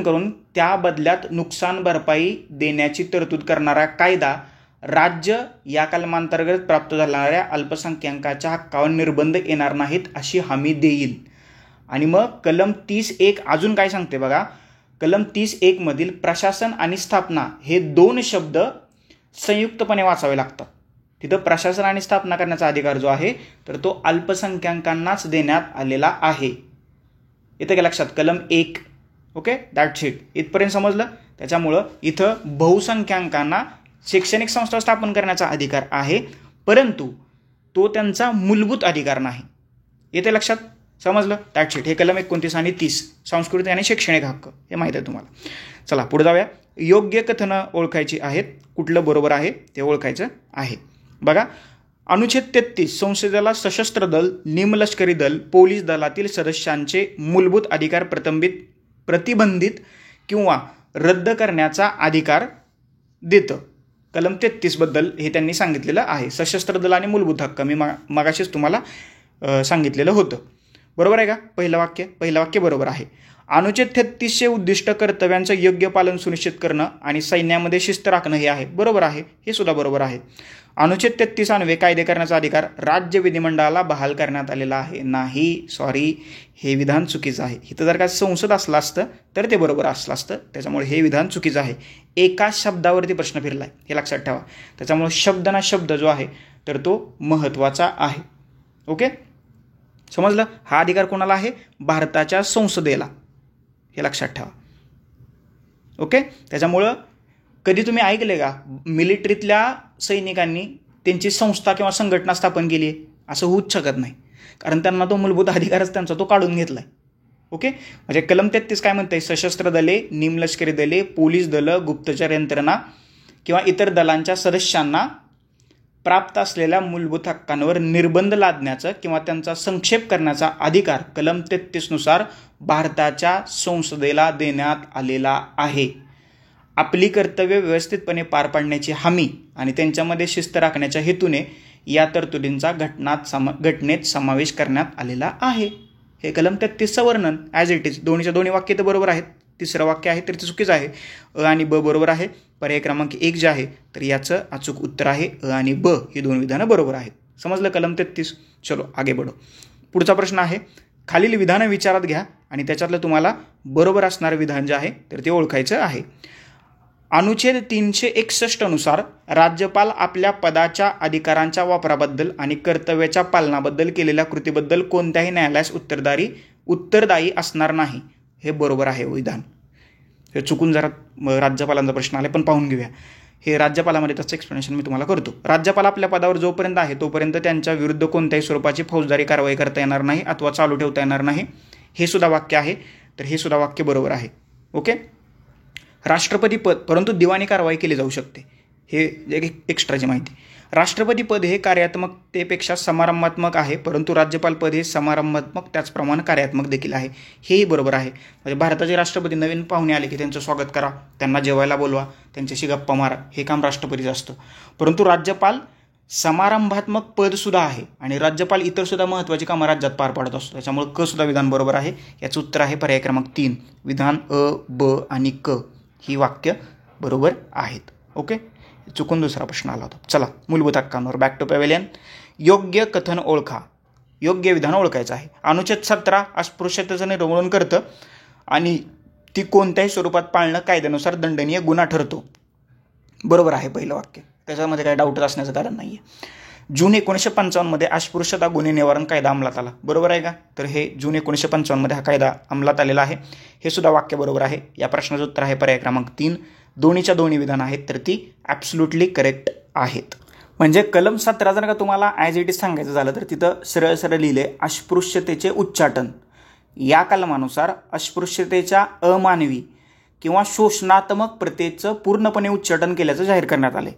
करून त्या बदल्यात नुकसान भरपाई देण्याची तरतूद करणारा कायदा राज्य या कलमांतर्गत प्राप्त झाणाऱ्या अल्पसंख्याकाच्या हक्कावर निर्बंध येणार नाहीत अशी हमी देईल. आणि मग कलम 30(1) अजून काय सांगते बघा, कलम 30(1) मधील प्रशासन आणि स्थापना हे 2 शब्द संयुक्तपणे वाचावे लागतात. तिथं प्रशासन आणि स्थापना करण्याचा अधिकार जो आहे तर तो अल्पसंख्याकांनाच देण्यात आलेला आहे. येतं का लक्षात? कलम 1. Okay, that's it. इथपर्यंत समजलं? त्याच्यामुळं इथं बहुसंख्याकांना शैक्षणिक संस्था स्थापन करण्याचा अधिकार आहे, परंतु तो त्यांचा मूलभूत अधिकार नाही. येते लक्षात? समजलं? That's it. हे कलम 29 आणि 30 सांस्कृतिक आणि शैक्षणिक हक्क हे माहीत आहे तुम्हाला. चला पुढे जाऊया. योग्य कथनं ओळखायची आहेत. कुठलं बरोबर आहे ते ओळखायचं आहे. बघा, अनुच्छेद 33 संसदेला सशस्त्र दल, निमलष्करी दल, पोलीस दलातील सदस्यांचे मूलभूत अधिकार प्रतिबंधित किंवा रद्द करण्याचा अधिकार देतं. कलम 33 बद्दल हे त्यांनी सांगितलेलं आहे. सशस्त्र दल आणि मूलभूत हक्क मी मगाशीच तुम्हाला सांगितलेलं होतं. बरोबर आहे का? पहिलं वाक्य बरोबर आहे. अनुच्छेद 33चे उद्दिष्ट कर्तव्यांचं योग्य पालन सुनिश्चित करणं आणि सैन्यामध्ये शिस्त राखणं हे आहे. बरोबर आहे. हे सुद्धा बरोबर आहे. अनुच्छेद 33 अन्वये कायदे करण्याचा अधिकार राज्य विधिमंडळाला बहाल करण्यात आलेला आहे. नाही, सॉरी, हे विधान चुकीचं आहे. इथं जर का संसद असलं असतं तर ते बरोबर असलं असतं. त्याच्यामुळे हे विधान चुकीचं आहे. एकाच शब्दावरती प्रश्न फिरला आहे हे लक्षात ठेवा. त्याच्यामुळे शब्द ना शब्द जो आहे तर तो महत्त्वाचा आहे. ओके, समजलं? हा अधिकार कोणाला आहे? भारताच्या संसदेला. हे लक्षात ठेवा. ओके, त्याच्यामुळं कधी तुम्ही ऐकले का मिलिटरीतल्या सैनिकांनी त्यांची संस्था किंवा संघटना स्थापन केली आहे? असं होऊच शकत नाही, कारण त्यांना तो मूलभूत अधिकारच त्यांचा तो काढून घेतला आहे. ओके, म्हणजे कलम 33 काय म्हणते? सशस्त्र दले, निमलष्करी दले, पोलीस दलं, गुप्तचर यंत्रणा किंवा इतर दलांच्या सदस्यांना प्राप्त असलेल्या मूलभूत हक्कांवर निर्बंध लादण्याचा किंवा त्यांचा संक्षेप करण्याचा अधिकार कलम 33 नुसार भारताच्या संसदेला देण्यात आलेला आहे. आपली कर्तव्य व्यवस्थितपणे पार पाडण्याची हमी आणि त्यांच्यामध्ये शिस्त राखण्याच्या हेतूने या तरतुदींचा घटनेत समावेश करण्यात आलेला आहे. हे कलम 33चं वर्णन ॲज इट इज. दोन्ही वाक्य तर बरोबर आहेत. तिसरं वाक्य आहे तर ते चुकीचं आहे. अ आणि ब बरोबर आहे. पर्याय क्रमांक 1 जे आहे तर याचं अचूक उत्तर आहे अ आणि ब ही 2 विधानं बरोबर आहेत. समजलं कलम 33? चलो आगे बढो. पुढचा प्रश्न आहे, खालील विधानं विचारात घ्या आणि त्याच्यातलं तुम्हाला बरोबर असणारं विधान जे आहे तर ते ओळखायचं आहे. अनुच्छेद 361 नुसार राज्यपाल आपल्या पदाच्या अधिकारांच्या वापराबद्दल आणि कर्तव्याच्या पालनाबद्दल केलेल्या कृतीबद्दल कोणत्याही न्यायालयास उत्तरदायी असणार नाही. हे बरोबर आहे विधान. हे चुकून जरा राज्यपालांचा प्रश्न आला पण पाहून घेऊया. हे राज्यपालामध्ये त्याचं एक्सप्लेनेशन मी तुम्हाला करतो. राज्यपाल आपल्या पदावर जोपर्यंत आहे तोपर्यंत त्यांच्या विरुद्ध कोणत्याही स्वरूपाची फौजदारी कारवाई करता येणार नाही अथवा चालू ठेवता येणार नाही. हे सुद्धा वाक्य आहे. तर हे सुद्धा वाक्य बरोबर आहे. ओके. राष्ट्रपती पद परंतु दिवाणी कारवाई केली जाऊ शकते, हे एक एक्स्ट्राची माहिती. राष्ट्रपती पद हे कार्यात्मकतेपेक्षा समारंभात्मक आहे, परंतु राज्यपाल पद हे समारंभात्मक त्याचप्रमाणे कार्यात्मक देखील आहे, हेही बरोबर आहे. म्हणजे भारताचे राष्ट्रपती नवीन पाहुणे आले की त्यांचं स्वागत करा, त्यांना जेवायला बोलवा, त्यांच्याशी गप्पा मारा, हे काम राष्ट्रपतीचं असतं. परंतु राज्यपाल समारंभात्मक पदसुद्धा आहे आणि राज्यपाल इतरसुद्धा महत्त्वाची कामं राज्यात पार पाडत असतो. त्याच्यामुळे क सुद्धा विधान बरोबर आहे. याचं उत्तर आहे पर्याय क्रमांक 3. विधान अ, ब आणि क ही वाक्य बरोबर आहेत. ओके. चुकून दुसरा प्रश्न आला होता. चला मूलभूत हक्कांवर बॅक टू पॅव्हेलियन. योग्य कथन ओळखा. योग्य विधान ओळखायचं आहे. अनुच्छेद 17 अस्पृश्यतेचं निर्मूलन करतं आणि ती कोणत्याही स्वरूपात पाळणं कायद्यानुसार दंडनीय गुन्हा ठरतो. बरोबर आहे पहिलं वाक्य, त्याच्यामध्ये काही डाऊटच असण्याचं कारण नाही आहे. जून 1955 अस्पृश्यता गुन्हे निवारण कायदा अंमलात आला. बरोबर आहे का? तर हे जून 1955 हा कायदा अंमलात आलेला आहे. हे सुद्धा वाक्य बरोबर आहे. या प्रश्नाचं उत्तर आहे पर्याय क्रमांक 3. दोन्हीच्या दोन्ही विधान आहेत तर ती ॲब्सोल्युटली करेक्ट आहेत. म्हणजे कलम 17 जर का तुम्हाला ॲज इट इज सांगायचं झालं तर तिथं सरळ सरळ लिहिले अस्पृश्यतेचे उच्चाटन. या कलमानुसार अस्पृश्यतेच्या अमानवी किंवा शोषणात्मक प्रथेचं पूर्णपणे उच्चाटन केल्याचं जाहीर करण्यात आले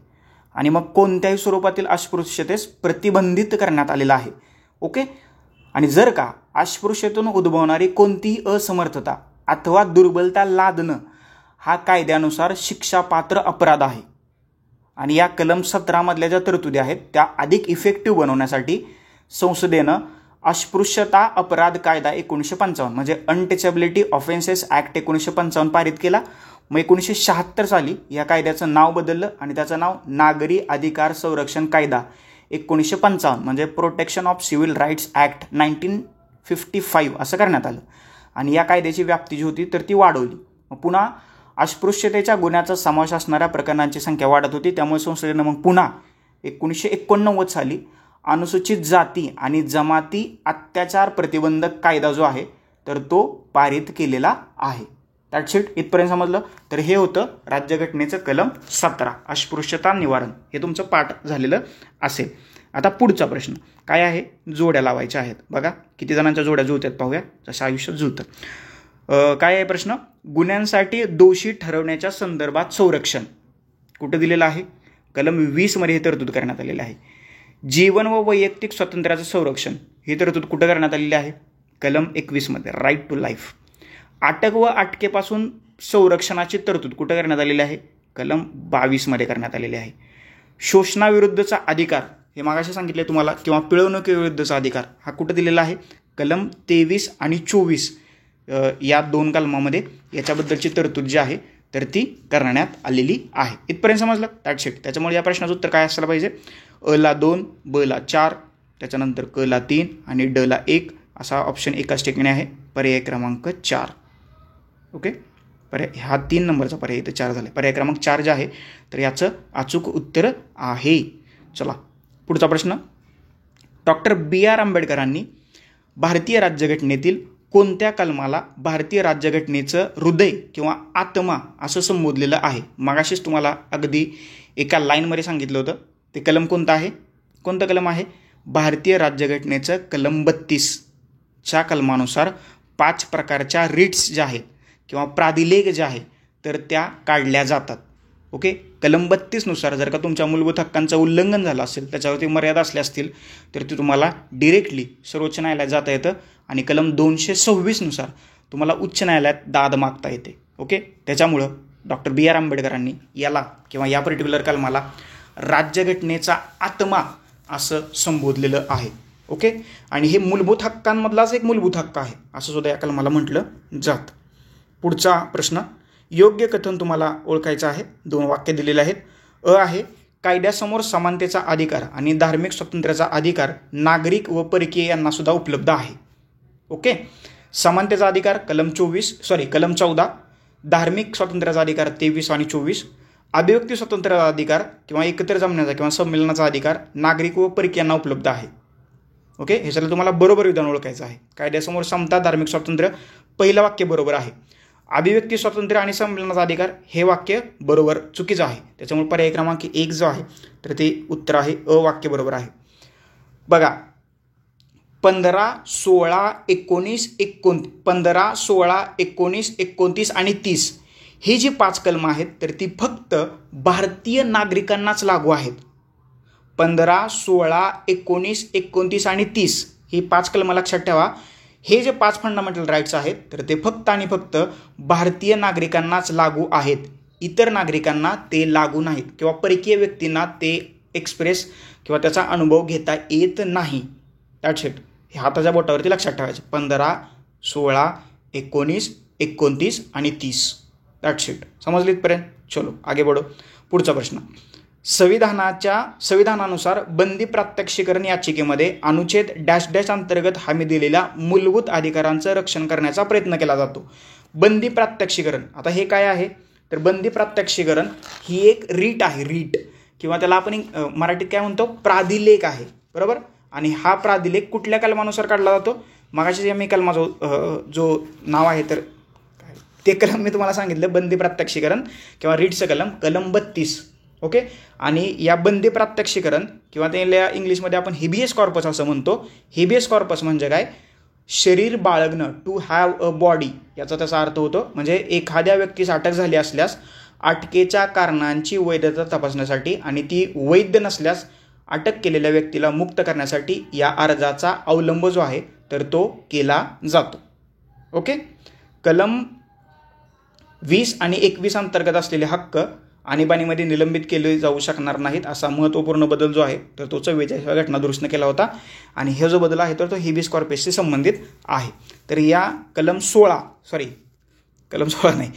आणि मग कोणत्याही स्वरूपातील अस्पृश्यतेस प्रतिबंधित करण्यात आलेलं आहे. ओके. आणि जर का अस्पृश्यतेतून उद्भवणारी कोणतीही असमर्थता अथवा दुर्बलता लादणं हा कायद्यानुसार शिक्षापात्र अपराध आहे. आणि या कलम 17 ज्या तरतुदी आहेत त्या अधिक इफेक्टिव्ह बनवण्यासाठी संसदेनं अस्पृश्यता अपराध कायदा 1955 म्हणजे अनटचॅबिलिटी ऑफेन्सेस ॲक्ट 1955 पारित केला. मग 1976 साली या कायद्याचं नाव बदललं आणि त्याचं नाव नागरी अधिकार संरक्षण कायदा 1955 म्हणजे protection of civil rights act 1955 असं करण्यात आलं. आणि या कायद्याची व्याप्ती जी होती तर ती वाढवली. पुन्हा अस्पृश्यतेच्या गुन्ह्याचा समावेश असणाऱ्या प्रकरणांची संख्या वाढत होती. त्यामुळे संसदेनं मग पुन्हा 1989 साली अनुसूचित जाती आणि जमाती अत्याचार प्रतिबंधक कायदा जो आहे तर तो पारित केलेला आहे. That's it. इथपर्यंत समजलं. तर हे होतं राज्यघटनेचं कलम 17 अस्पृश्यता निवारण. हे तुमचं पाठ झालेलं असेल. आता पुढचा प्रश्न काय आहे? जोड्या लावायच्या आहेत. बघा किती जणांच्या जोड्या जुळतात पाहूया, जसं आयुष्यात जुळतं. काय आहे प्रश्न? गुन्ह्यांसाठी दोषी ठरवण्याच्या संदर्भात संरक्षण कुठं दिलेलं आहे? कलम 20 मध्ये हे तरतूद करण्यात आलेलं आहे. जीवन व वैयक्तिक स्वातंत्र्याचं संरक्षण ही तरतूद कुठं करण्यात आलेली आहे? कलम 21 मध्ये राईट टू लाईफ. अटक व अटकेपासून संरक्षणाची तरतूद कुठं करण्यात आलेली आहे? कलम 22 मध्ये करण्यात आलेली आहे. शोषणाविरुद्धचा अधिकार हे मागाशी सांगितले तुम्हाला किंवा पिळवणुकीविरुद्धचा अधिकार हा कुठं दिलेला आहे? कलम 23 आणि 24 या 2 कलमामध्ये याच्याबद्दलची तरतूद जी आहे तर ती करण्यात आलेली आहे. इथपर्यंत समजलं? That's it. त्याच्यामुळे या प्रश्नाचं उत्तर काय असलं पाहिजे? अ ला 2, ब ला 4, त्याच्यानंतर क ला 3 आणि ड ला 1 असा ऑप्शन एकाच ठिकाणी आहे. पर्याय क्रमांक 4. ओके. पर्याय हा 3 नंबरचा पर्याय इथं 4 झाले. पर्याय क्रमांक 4 जे आहे तर याचं अचूक उत्तर आहे. चला पुढचा प्रश्न. Doctor B.R. आंबेडकरांनी भारतीय राज्यघटनेतील कोणत्या कलमाला भारतीय राज्यघटनेचं हृदय किंवा आत्मा असं संबोधलेलं आहे? मागाशीच तुम्हाला अगदी एका लाईनमध्ये सांगितलं होतं. ते कलम कोणतं आहे? कोणतं कलम आहे? भारतीय राज्यघटनेचं कलम 32च्या कलमानुसार 5 प्रकारच्या रिट्स ज्या आहेत किंवा प्राधिलेख ज्या आहेत तर त्या काढल्या जातात. ओके. कलम 32 नुसार जर का तुमच्या मूलभूत हक्कांचं उल्लंघन झालं असेल, त्याच्यावरती मर्यादा असल्या असतील तर ती तुम्हाला डिरेक्टली सर्वोच्च न्यायालयात जाता येतं आणि कलम 226 नुसार तुम्हाला उच्च न्यायालयात दाद मागता येते. ओके. त्याच्यामुळं डॉक्टर B.R. आंबेडकरांनी याला किंवा या पर्टिक्युलर कलमाला राज्यघटनेचा आत्मा असं संबोधलेलं आहे. ओके. आणि हे मूलभूत हक्कांमधलाच एक मूलभूत हक्क आहे असं सुद्धा या कलमाला म्हटलं जातं. पुढचा प्रश्न. योग्य कथन तुम्हाला ओळखायचं आहे. 2 वाक्य दिलेले आहेत. अ आहे कायद्यासमोर समानतेचा अधिकार आणि धार्मिक स्वातंत्र्याचा अधिकार नागरिक व परकीय यांना सुद्धा उपलब्ध आहे. ओके. समानतेचा अधिकार कलम 14, धार्मिक स्वातंत्र्याचा अधिकार 23 आणि 24, अभिव्यक्ती स्वातंत्र्याचा अधिकार किंवा एकत्र जमण्याचा किंवा संमेलनाचा अधिकार नागरिक व परकीय यांना उपलब्ध आहे. ओके. हे सगळं तुम्हाला बरोबर विधान ओळखायचं आहे. कायद्यासमोर समता, धार्मिक स्वातंत्र्य पहिलं वाक्य बरोबर आहे. अभिव्यक्ती स्वातंत्र्य आणि संमेलनाचा अधिकार हे वाक्य बरोबर चुकीचं आहे. त्याच्यामुळे पर्याय क्रमांक 1 जो आहे तर ते उत्तर आहे अ वाक्य बरोबर आहे. बघा 15, 16, 19, 15, 16, 19, 29 आणि 30 ही जी 5 कलमं आहेत तर ती फक्त भारतीय नागरिकांनाच लागू आहेत. 15, 16, 19, 29 आणि 30 ही 5 कलमं लक्षात ठेवा. हे जे 5 फंडामेंटल राईट्स आहेत तर ते फक्त आणि फक्त भारतीय नागरिकांनाच लागू आहेत. इतर नागरिकांना ते लागू नाहीत किंवा परकीय व्यक्तींना ते एक्सप्रेस किंवा त्याचा अनुभव घेता येत नाही. That's it. हे हाताच्या बोटावरती लक्षात ठेवायचे. 15, 16, 19, 29 आणि 30. That's it. समजली इथपर्यंत? चलो आगे बढो. पुढचा प्रश्न. संविधानानुसार बंदी प्रात्यक्षिकरण याचिकेमध्ये अनुच्छेद डॅश डॅश अंतर्गत हमी दिलेल्या मूलभूत अधिकारांचं रक्षण करण्याचा प्रयत्न केला जातो. बंदी प्रात्यक्षिकरण, आता हे काय आहे तर बंदी प्रात्यक्षिकरण ही एक रीट आहे. रीट किंवा त्याला आपण मराठीत काय म्हणतो, प्राधिलेख आहे. बरोबर. आणि हा प्राधिलेख कुठल्या कलमानुसार काढला जातो? मागाशी मी कलमाचा जो नाव आहे तर ते कलम मी तुम्हाला सांगितलं, बंदी प्रात्यक्षिकरण किंवा रीटचं कलम 32. ओके. आणि या बंदी प्रात्यक्षिकरण किंवा त्याला इंग्लिशमध्ये आपण हेबियस कॉर्पस असं म्हणतो. हेबियस कॉर्पस म्हणजे काय? शरीर बाळगणं, टू हॅव अ बॉडी, याचा त्याचा अर्थ होतो. म्हणजे एखाद्या व्यक्तीस अटक झाली असल्यास अटकेच्या कारणांची वैधता तपासण्यासाठी आणि ती वैध नसल्यास अटक केलेल्या व्यक्तीला मुक्त करण्यासाठी या अर्जाचा अवलंब जो आहे तर तो केला जातो. ओके. कलम 20 आणि 21 अंतर्गत असलेले हक्क आणीबाणीमध्ये निलंबित केले जाऊ शकणार नाहीत असा महत्त्वपूर्ण बदल जो आहे तर तो 44व्या घटना दुरुस्तीने केला होता. आणि हे जो बदल आहे तर तो हेबियस कॉर्पसशी संबंधित आहे. तर या कलम 16 नाही,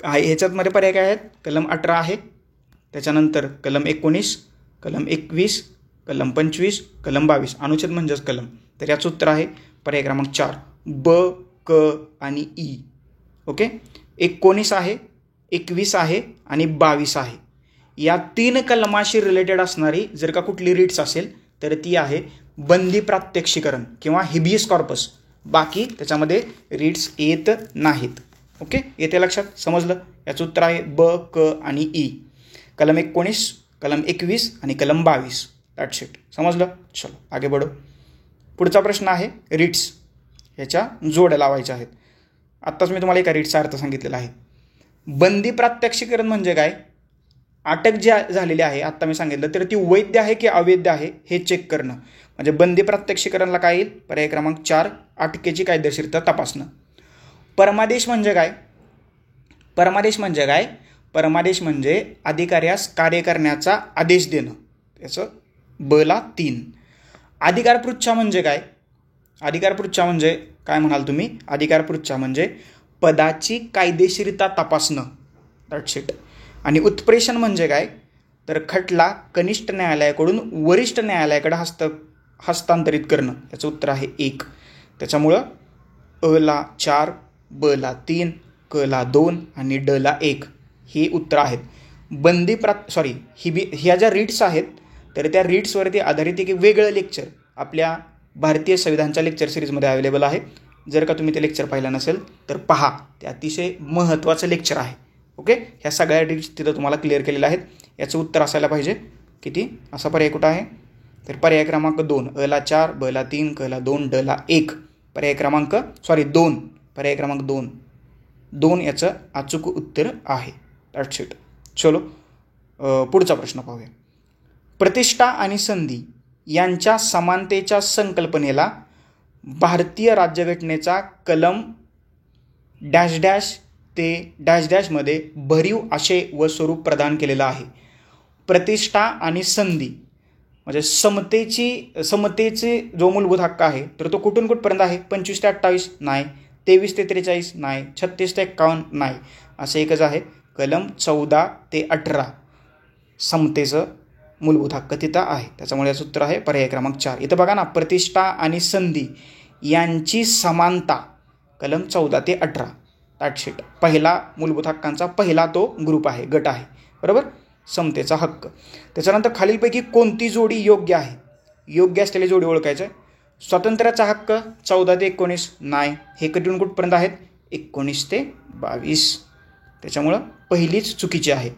ह्याच्यामध्ये पर्याय काय आहेत? कलम 18 आहे, त्याच्यानंतर कलम 19, कलम 21, कलम 25, कलम 22. अनुच्छेद म्हणजेच कलम. तर याचं उत्तर आहे पर्याय क्रमांक 4 ब, क आणि ई. ओके. 19 आहे, 21 आहे आणि 22 आहे. या 3 कलमाशी रिलेटेड असणारी जर का कुठली रीट्स असेल तर ती आहे बंदी प्रात्यक्षिकरण किंवा हेबियस कॉर्पस. बाकी त्याच्यामध्ये रीट्स येत नाहीत. ओके. येते लक्षात? समजलं? याचं उत्तर आहे ब, क आणि ई. कलम 19, कलम 21 आणि कलम 22. That's it. समजलं? चलो आगे बढो. पुढचा प्रश्न आहे रीट्स. ह्याच्या जोड्या लावायच्या आहेत. आत्ताच मी तुम्हाला एका रीट्सचा अर्थ सांगितलेला आहे. बंदी प्रात्यक्षिकरण म्हणजे काय? अटक जी झालेली आहे आत्ता मी सांगितलं तर ती वैध आहे की अवैध आहे हे चेक करणं. म्हणजे बंदी प्रात्यक्षिकरणला काय येईल? पर्याय क्रमांक 4 अटकेची कायदेशीरता तपासणं. परमादेश म्हणजे काय? परमादेश म्हणजे अधिकाऱ्यास कार्य करण्याचा आदेश देणं. त्याचं बला 3. अधिकारपृच्छा म्हणजे काय? अधिकारपृच्छा म्हणजे काय म्हणाल तुम्ही? अधिकारपृच्छा म्हणजे पदाची कायदेशीरता तपासणं. That's it. आणि उत्प्रेषण म्हणजे काय? तर खटला कनिष्ठ न्यायालयाकडून वरिष्ठ न्यायालयाकडे हस्तांतरित करणं. याचं उत्तर आहे 1. त्याच्यामुळं अला 4, बला 3, कला 2 आणि डला 1 ही उत्तरं आहेत. ह्या ज्या रीट्स आहेत तर त्या रीट्सवरती आधारित एक वेगळं लेक्चर आपल्या भारतीय संविधानच्या लेक्चर सिरीजमध्ये अवेलेबल आहे. जर का तुम्ही ते लेक्चर पाहिलं नसेल तर पहा, ते अतिशय महत्त्वाचं लेक्चर आहे. ओके. ह्या सगळ्या रीट्स तिथं तुम्हाला क्लिअर केलेल्या आहेत. याचं उत्तर असायला पाहिजे किती? असा पर्याय कुठं आहे तर पर्याय क्रमांक 2 अला 4, बला 3, कला 2, डला 1. पर्याय क्रमांक 2 याचं अचूक उत्तर आहे. That's it. चलो पुढचा प्रश्न पाहूया. प्रतिष्ठा आणि संधी यांच्या समानतेच्या संकल्पनेला भारतीय राज्यघटनेचा कलम डॅश डॅश ते डॅश डॅशमध्ये भरीव आशय व स्वरूप प्रदान केलेलं आहे. प्रतिष्ठा आणि संधी म्हणजे समतेचे जो मूलभूत हक्क आहे तर तो कुठून कुठपर्यंत आहे? 25 ते 28 नाही, 23 ते 43 नाही, 36 ते 51 नाही, असं एकच आहे कलम 14 ते 18. समतेचं मूलभूत हक्क तिथं आहे. त्याच्यामुळे याचं उत्तर आहे पर्याय क्रमांक 4. इथं बघा ना, प्रतिष्ठा आणि संधी यांची समानता कलम 14 ते 18. That's it. पहिला मूलभूत हक्कांचा पहिला तो ग्रुप आहे, गट आहे. बरोबर. समतेचा हक्क. त्याच्यानंतर खालीलपैकी कोणती जोडी योग्य आहे? योग्य असलेली जोडी ओळखायचं आहे. स्वातंत्र्याचा हक्क 14 ते 19 नाही, हे कुठून कुठपर्यंत आहेत? 19 ते 22. त्याच्यामुळं पहिलीच चुकीची आहे.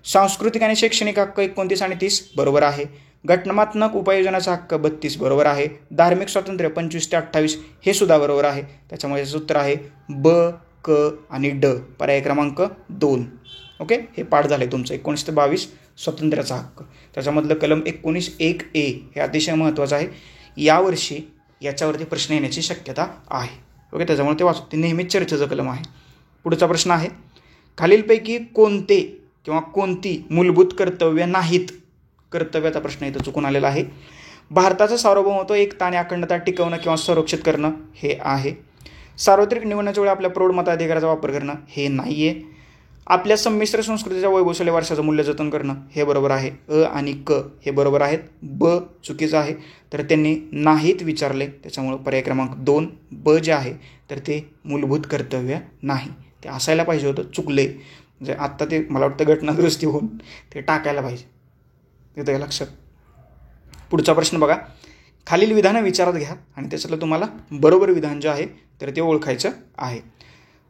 सांस्कृतिक आणि शैक्षणिक हक्क 29 आणि 30 बरोबर आहे. घटनात्मक उपाययोजनाचा हक्क 32 बरोबर आहे. धार्मिक स्वातंत्र्य 25 ते 28 हे सुद्धा बरोबर आहे. त्याच्यामुळे याचं उत्तर आहे ब, क आणि ड, पर्याय क्रमांक 2. ओके, हे पाठ झाले तुमचं 19 ते 22 स्वातंत्र्याचा हक्क. त्याच्यामधलं कलम 19(1)A हे अतिशय महत्त्वाचं आहे. यावर्षी याच्यावरती प्रश्न येण्याची शक्यता आहे. ओके, त्याच्यामुळे ते वाचू. ते नेहमीच चर्चेचं कलम आहे. पुढचा प्रश्न आहे, खालीलपैकी कोणते किंवा कोणती मूलभूत कर्तव्य नाहीत. कर्तव्याचा प्रश्न इथं चुकून आलेला आहे. भारताचं सार्वभौमत्व, एकता आणि अखंडता टिकवणं किंवा संरक्षित करणं हे आहे. सार्वत्रिक निवडणुकीच्या वेळी आपल्या प्रौढ मताधिकाराचा वापर करणं हे नाही आहे. आपल्या संमिश्र संस्कृतीच्या वैभवशाली वारशाचं मूल्य जतन करणं हे बरोबर आहे. अ आणि क हे बरोबर आहेत. ब चुकीचं आहे, तर त्यांनी नाहीत विचारले, त्याच्यामुळं पर्याय क्रमांक 2 ब जे आहे तर ते मूलभूत कर्तव्य नाही. ते असायला पाहिजे होतं, चुकले. म्हणजे आत्ता ते मला वाटतं घटना दुरुस्ती होऊन ते टाकायला पाहिजे. येतं लक्षात. पुढचा प्रश्न बघा, खालील विधानं विचारात घ्या आणि त्याच्यातलं तुम्हाला बरोबर विधान जे आहे तर ते ओळखायचं आहे.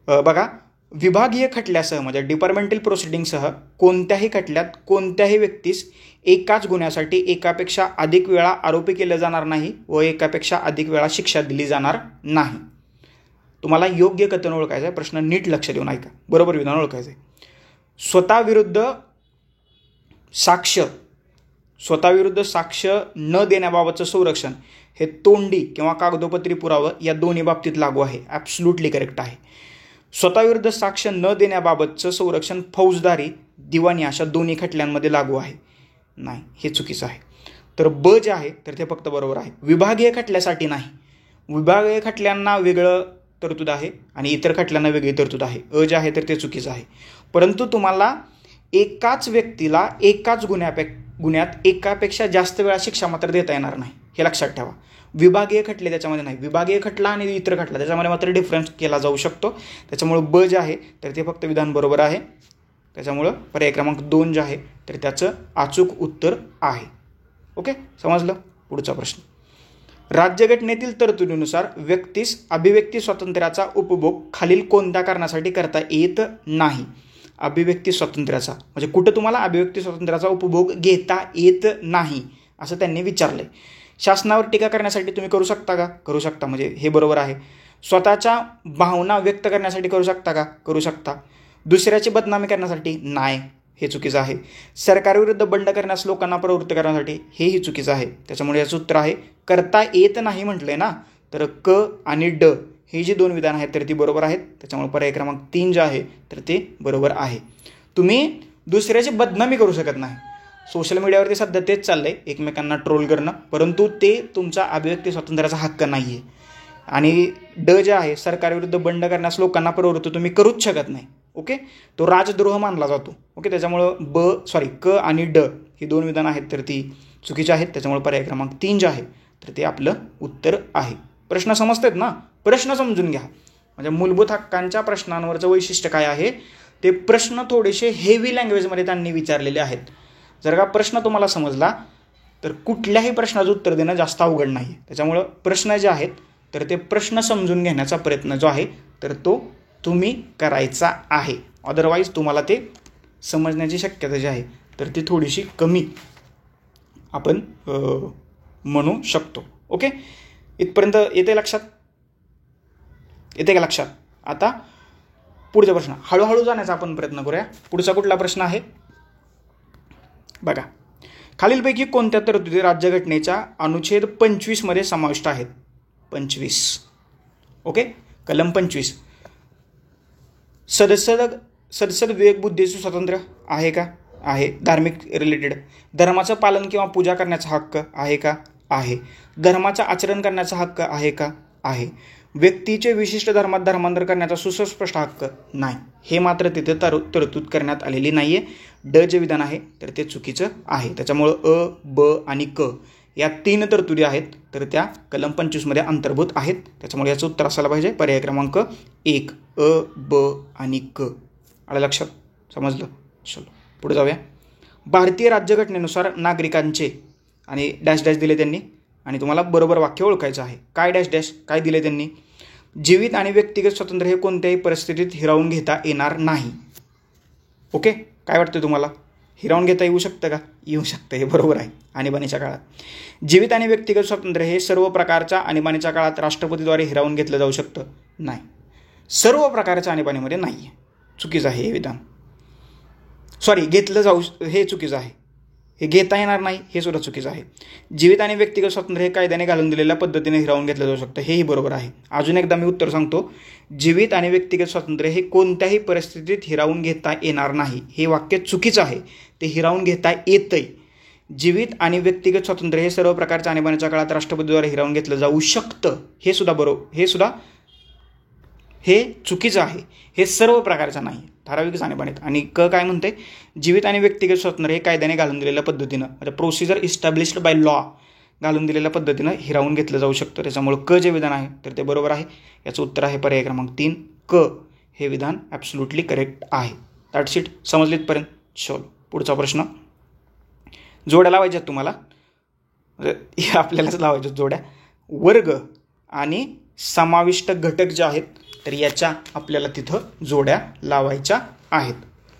बघा, विभागीय खटल्यासह म्हणजे डिपार्टमेंटल प्रोसिडिंगसह कोणत्याही खटल्यात कोणत्याही व्यक्तीस एकाच गुन्ह्यासाठी एकापेक्षा अधिक वेळा आरोपी केलं जाणार नाही व एकापेक्षा अधिक वेळा शिक्षा दिली जाणार नाही. तुम्हाला योग्य कथन ओळखायचं आहे. प्रश्न नीट लक्ष देऊन ऐका. बरोबर विधान ओळखायचं आहे. स्वतःविरुद्ध साक्ष न देण्याबाबतचं संरक्षण हे तोंडी किंवा कागदोपत्री पुरावा या दोन्ही बाबतीत लागू आहे. ॲब्सोल्युटली करेक्ट आहे. स्वतःविरुद्ध साक्ष न देण्याबाबतचं संरक्षण फौजदारी, दिवाणी अशा दोन्ही खटल्यांमध्ये लागू आहे. नाही, हे चुकीचं आहे. तर ब जे आहे तर ते फक्त बरोबर आहे. विभागीय खटल्यासाठी नाही. विभागीय खटल्यांना वेगळं तरतूद आहे आणि इतर खटल्यांना वेगळी तरतूद आहे. अ जे आहे तर ते चुकीचं आहे. परंतु तुम्हाला एकाच व्यक्तीला एकाच गुन्ह्यात एकापेक्षा जास्त वेळा शिक्षा मात्र देता येणार नाही, हे लक्षात ठेवा. विभागीय खटले त्याच्यामध्ये नाही. विभागीय खटला आणि इतर खटला त्याच्यामध्ये मात्र डिफरन्स केला जाऊ शकतो. त्याच्यामुळं ब जे आहे तर ते फक्त विधान बरोबर आहे. त्याच्यामुळं पर्याय क्रमांक 2 जे आहे तर त्याचं अचूक उत्तर आहे. ओके, समजलं. पुढचा प्रश्न, राज्यघटनेतील तरतुदीनुसार व्यक्तीस अभिव्यक्ती स्वातंत्र्याचा उपभोग खालील कोणत्या कारणासाठी करता येत नाही. अभिव्यक्ती स्वातंत्र्याचा म्हणजे कुठं तुम्हाला अभिव्यक्ती स्वातंत्र्याचा उपभोग घेता येत नाही असं त्यांनी विचारलंय. शासनावर टीका करण्यासाठी तुम्ही करू शकता का? करू शकता, म्हणजे हे बरोबर आहे. स्वतःच्या भावना व्यक्त करण्यासाठी करू शकता का? करू शकता. दुसऱ्याची बदनामी करण्यासाठी नाही, हे चुकीचं आहे. सरकारविरुद्ध बंड करण्यास लोकांना प्रवृत्त करण्यासाठी हेही चुकीचं आहे. त्याच्यामुळे याचं उत्तर आहे करता येत नाही म्हटलंय ना, तर क आणि ड ही जी दोन विधान आहेत तर ती बरोबर आहेत. त्याच्यामुळे पर्याय क्रमांक 3 जे आहे तर ते बरोबर आहे. तुम्ही दुसऱ्याची बदनामी करू शकत नाही. सोशल मीडियावरती सध्या तेच चाललंय, एकमेकांना ट्रोल करणं, परंतु ते तुमचा अभिव्यक्ती स्वातंत्र्याचा हक्क नाही आहे. आणि ड जे आहे सरकारविरुद्ध बंड करण्यास लोकांना प्रवृत्त तुम्ही करूच शकत नाही. ओके, तो राजद्रोह मानला जातो. ओके, त्याच्यामुळं क आणि ड ही दोन विधान आहेत तर ती चुकीची आहेत. त्याच्यामुळे पर्याय क्रमांक 3 जे आहे तर ते आपलं उत्तर आहे. प्रश्न समजतात ना? प्रश्न समजून घ्या. म्हणजे मूलभूत हक्कांच्या प्रश्नांवरचं वैशिष्ट्य काय आहे, ते प्रश्न थोडेसे हेवी लँग्वेजमध्ये त्यांनी विचारलेले आहेत. जर का प्रश्न तुम्हाला समजला तर कुठल्याही प्रश्नाचं उत्तर देणं जास्त अवघड नाही. त्याच्यामुळं प्रश्न जे आहेत तर ते प्रश्न समजून घेण्याचा प्रयत्न जो आहे तर तो तुम्ही करायचा आहे. अदरवाईज तुम्हाला ते समजण्याची शक्यता जी आहे तर ती थोडीशी कमी आपण म्हणू शकतो. ओके, इथपर्यंत येते लक्षात? येते का लक्षात? आता पुढचा प्रश्न हळूहळू जाण्याचा आपण प्रयत्न करूया. पुढचा कुठला प्रश्न आहे बघा, खालीलपैकी कोणत्या तरतुदी राज्यघटनेच्या अनुच्छेद 25 मध्ये समाविष्ट आहेत? 25. ओके, कलम 25. सदस्य विवेक बुद्धीचे स्वातंत्र्य आहे का? आहे. धार्मिक रिलेटेड धर्माचं पालन किंवा पूजा करण्याचा हक्क आहे का? आहे. धर्माचं आचरण करण्याचा हक्क आहे का? आहे. व्यक्तीचे विशिष्ट धर्मात धर्मांतर करण्याचा सुस्पष्ट हक्क नाही. हे मात्र तिथे तरतूद करण्यात आलेली नाही आहे. ड जे विधान आहे तर ते चुकीचं आहे. त्याच्यामुळं अ, ब आणि क या 3 तरतुदी आहेत तर त्या कलम 25 मध्ये अंतर्भूत आहेत. त्याच्यामुळे याचं उत्तर असायला पाहिजे पर्याय क्रमांक 1 अ, ब आणि क. आलं लक्षात? समजलं? चलो पुढे जाऊया. भारतीय राज्यघटनेनुसार नागरिकांचे आणि डॅश डॅश दिले त्यांनी आणि तुम्हाला बरोबर वाक्य ओळखायचं आहे. काय डॅश डॅश काय दिले त्यांनी? जीवित आणि व्यक्तिगत स्वातंत्र्य हे कोणत्याही परिस्थितीत हिरावून घेता येणार नाही. ओके, काय वाटतं तुम्हाला? हिरावून घेता येऊ शकतं का? येऊ शकतं, हे बरोबर आहे. आणीबाणीच्या काळात जीवित आणि व्यक्तिगत स्वातंत्र्य हे सर्व प्रकारच्या आणीबाणीच्या काळात राष्ट्रपतीद्वारे हिरावून घेतलं जाऊ शकतं? नाही, सर्व प्रकारच्या आणीबाणीमध्ये नाही आहे. चुकीचं आहे हे विधान. सॉरी, घेतलं जाऊ, हे चुकीचं आहे. हे घेता येणार नाही हे सुद्धा चुकीचं आहे. जीवित आणि व्यक्तिगत स्वातंत्र्य हे कायद्याने घालून दिलेल्या पद्धतीने हिरावून घेतलं जाऊ शकतं, हेही बरोबर आहे. अजून एकदा मी उत्तर सांगतो. जीवित आणि व्यक्तिगत स्वातंत्र्य हे कोणत्याही परिस्थितीत हिरावून घेता येणार नाही, हे वाक्य चुकीचं आहे. ते हिरावून घेता येतंय. जीवित आणि व्यक्तिगत स्वातंत्र्य हे सर्व प्रकारच्या आणीबाणीच्या काळात राष्ट्रपतीद्वारे हिरावून घेतलं जाऊ शकतं, हे सुद्धा बरोबर, हे चुकीचं आहे. हे सर्व प्रकारचं नाही, ठराविक आणीबाणीत. आणि काय म्हणते? जीवित आणि व्यक्तिगत स्वातंत्र्य हे कायद्याने घालून दिलेल्या पद्धतीनं, म्हणजे प्रोसिजर इस्टॅब्लिश्ड बाय लॉ, घालून दिलेल्या पद्धतीनं हिरावून घेतलं जाऊ शकतं. त्याच्यामुळे जे विधान आहे तर ते बरोबर आहे. याचं उत्तर आहे पर्याय क्रमांक 3 हे विधान ॲब्सोल्युटली करेक्ट आहे. That's it. समजलीत पर्यंत? चलो पुढचा प्रश्न. जोड्या लावायच्या तुम्हाला, आपल्यालाच लावायच्या जोड्या. वर्ग आणि समाविष्ट घटक जे आहेत तर याच्या आपल्याला तिथं जोड्या लावायच्या आहेत.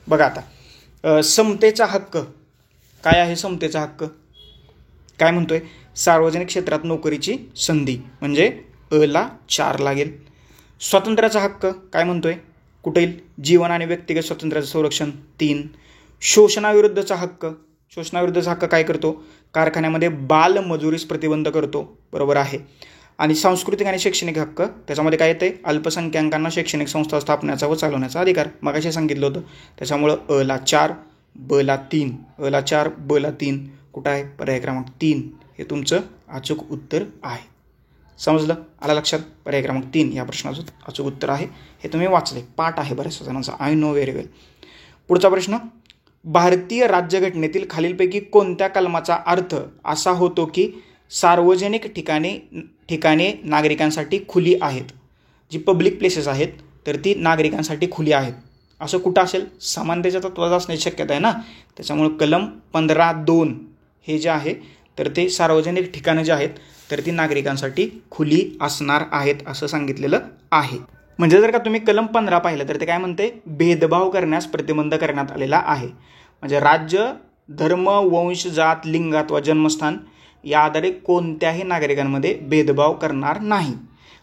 बघा आता, समतेचा हक्क काय आहे? समतेचा हक्क काय म्हणतोय? सार्वजनिक क्षेत्रात नोकरीची संधी, म्हणजे ला 4 लागेल. स्वातंत्र्याचा हक्क काय म्हणतोय? कुठे येईल? जीवन आणि व्यक्तिगत स्वातंत्र्याचं संरक्षण 3. शोषणाविरुद्धचा हक्क, शोषणाविरुद्धचा हक्क काय करतो? कारखान्यामध्ये बालमजुरीस प्रतिबंध करतो, बरोबर आहे. आणि सांस्कृतिक आणि शैक्षणिक हक्क, त्याच्यामध्ये काय येते? अल्पसंख्याकांना शैक्षणिक संस्था स्थापण्याचा व चालवण्याचा अधिकार, मगाशी सांगितलं होतं. त्याच्यामुळं ला 4 ला 3, ला 4 ला 3 कुठं आहे? पर्याय क्रमांक 3 हे तुमचं अचूक उत्तर आहे. समजलं? आला लक्षात? पर्याय क्रमांक 3 या प्रश्नाचं अचूक उत्तर आहे. हे तुम्ही वाचले, पाठ आहे बऱ्याच जणांचा, आय नो व्हेरी वेल. पुढचा प्रश्न. भारतीय राज्यघटनेतील खालीलपैकी कोणत्या कलमाचा अर्थ असा होतो की सार्वजनिक ठिकाणे नागरिकांसाठी खुली आहेत? जी पब्लिक प्लेसेस आहेत तर ती नागरिकांसाठी खुली आहेत, असं कुठं असेल? समानतेच्या तत्त्वाचा असण्याची शक्यता आहे ना. त्याच्यामुळे कलम 15(2) हे जे आहे तर ते सार्वजनिक ठिकाणं जे आहेत तर ती नागरिकांसाठी खुली असणार आहेत असं सांगितलेलं आहे. म्हणजे जर का तुम्ही कलम 15 पाहिलं तर ते काय म्हणते? भेदभाव करण्यास प्रतिबंध करण्यात आलेला आहे. म्हणजे राज्य, धर्म, वंश, जात, लिंग अथवा जन्मस्थान या आधारे कोणत्याही नागरिकांमध्ये भेदभाव करणार नाही.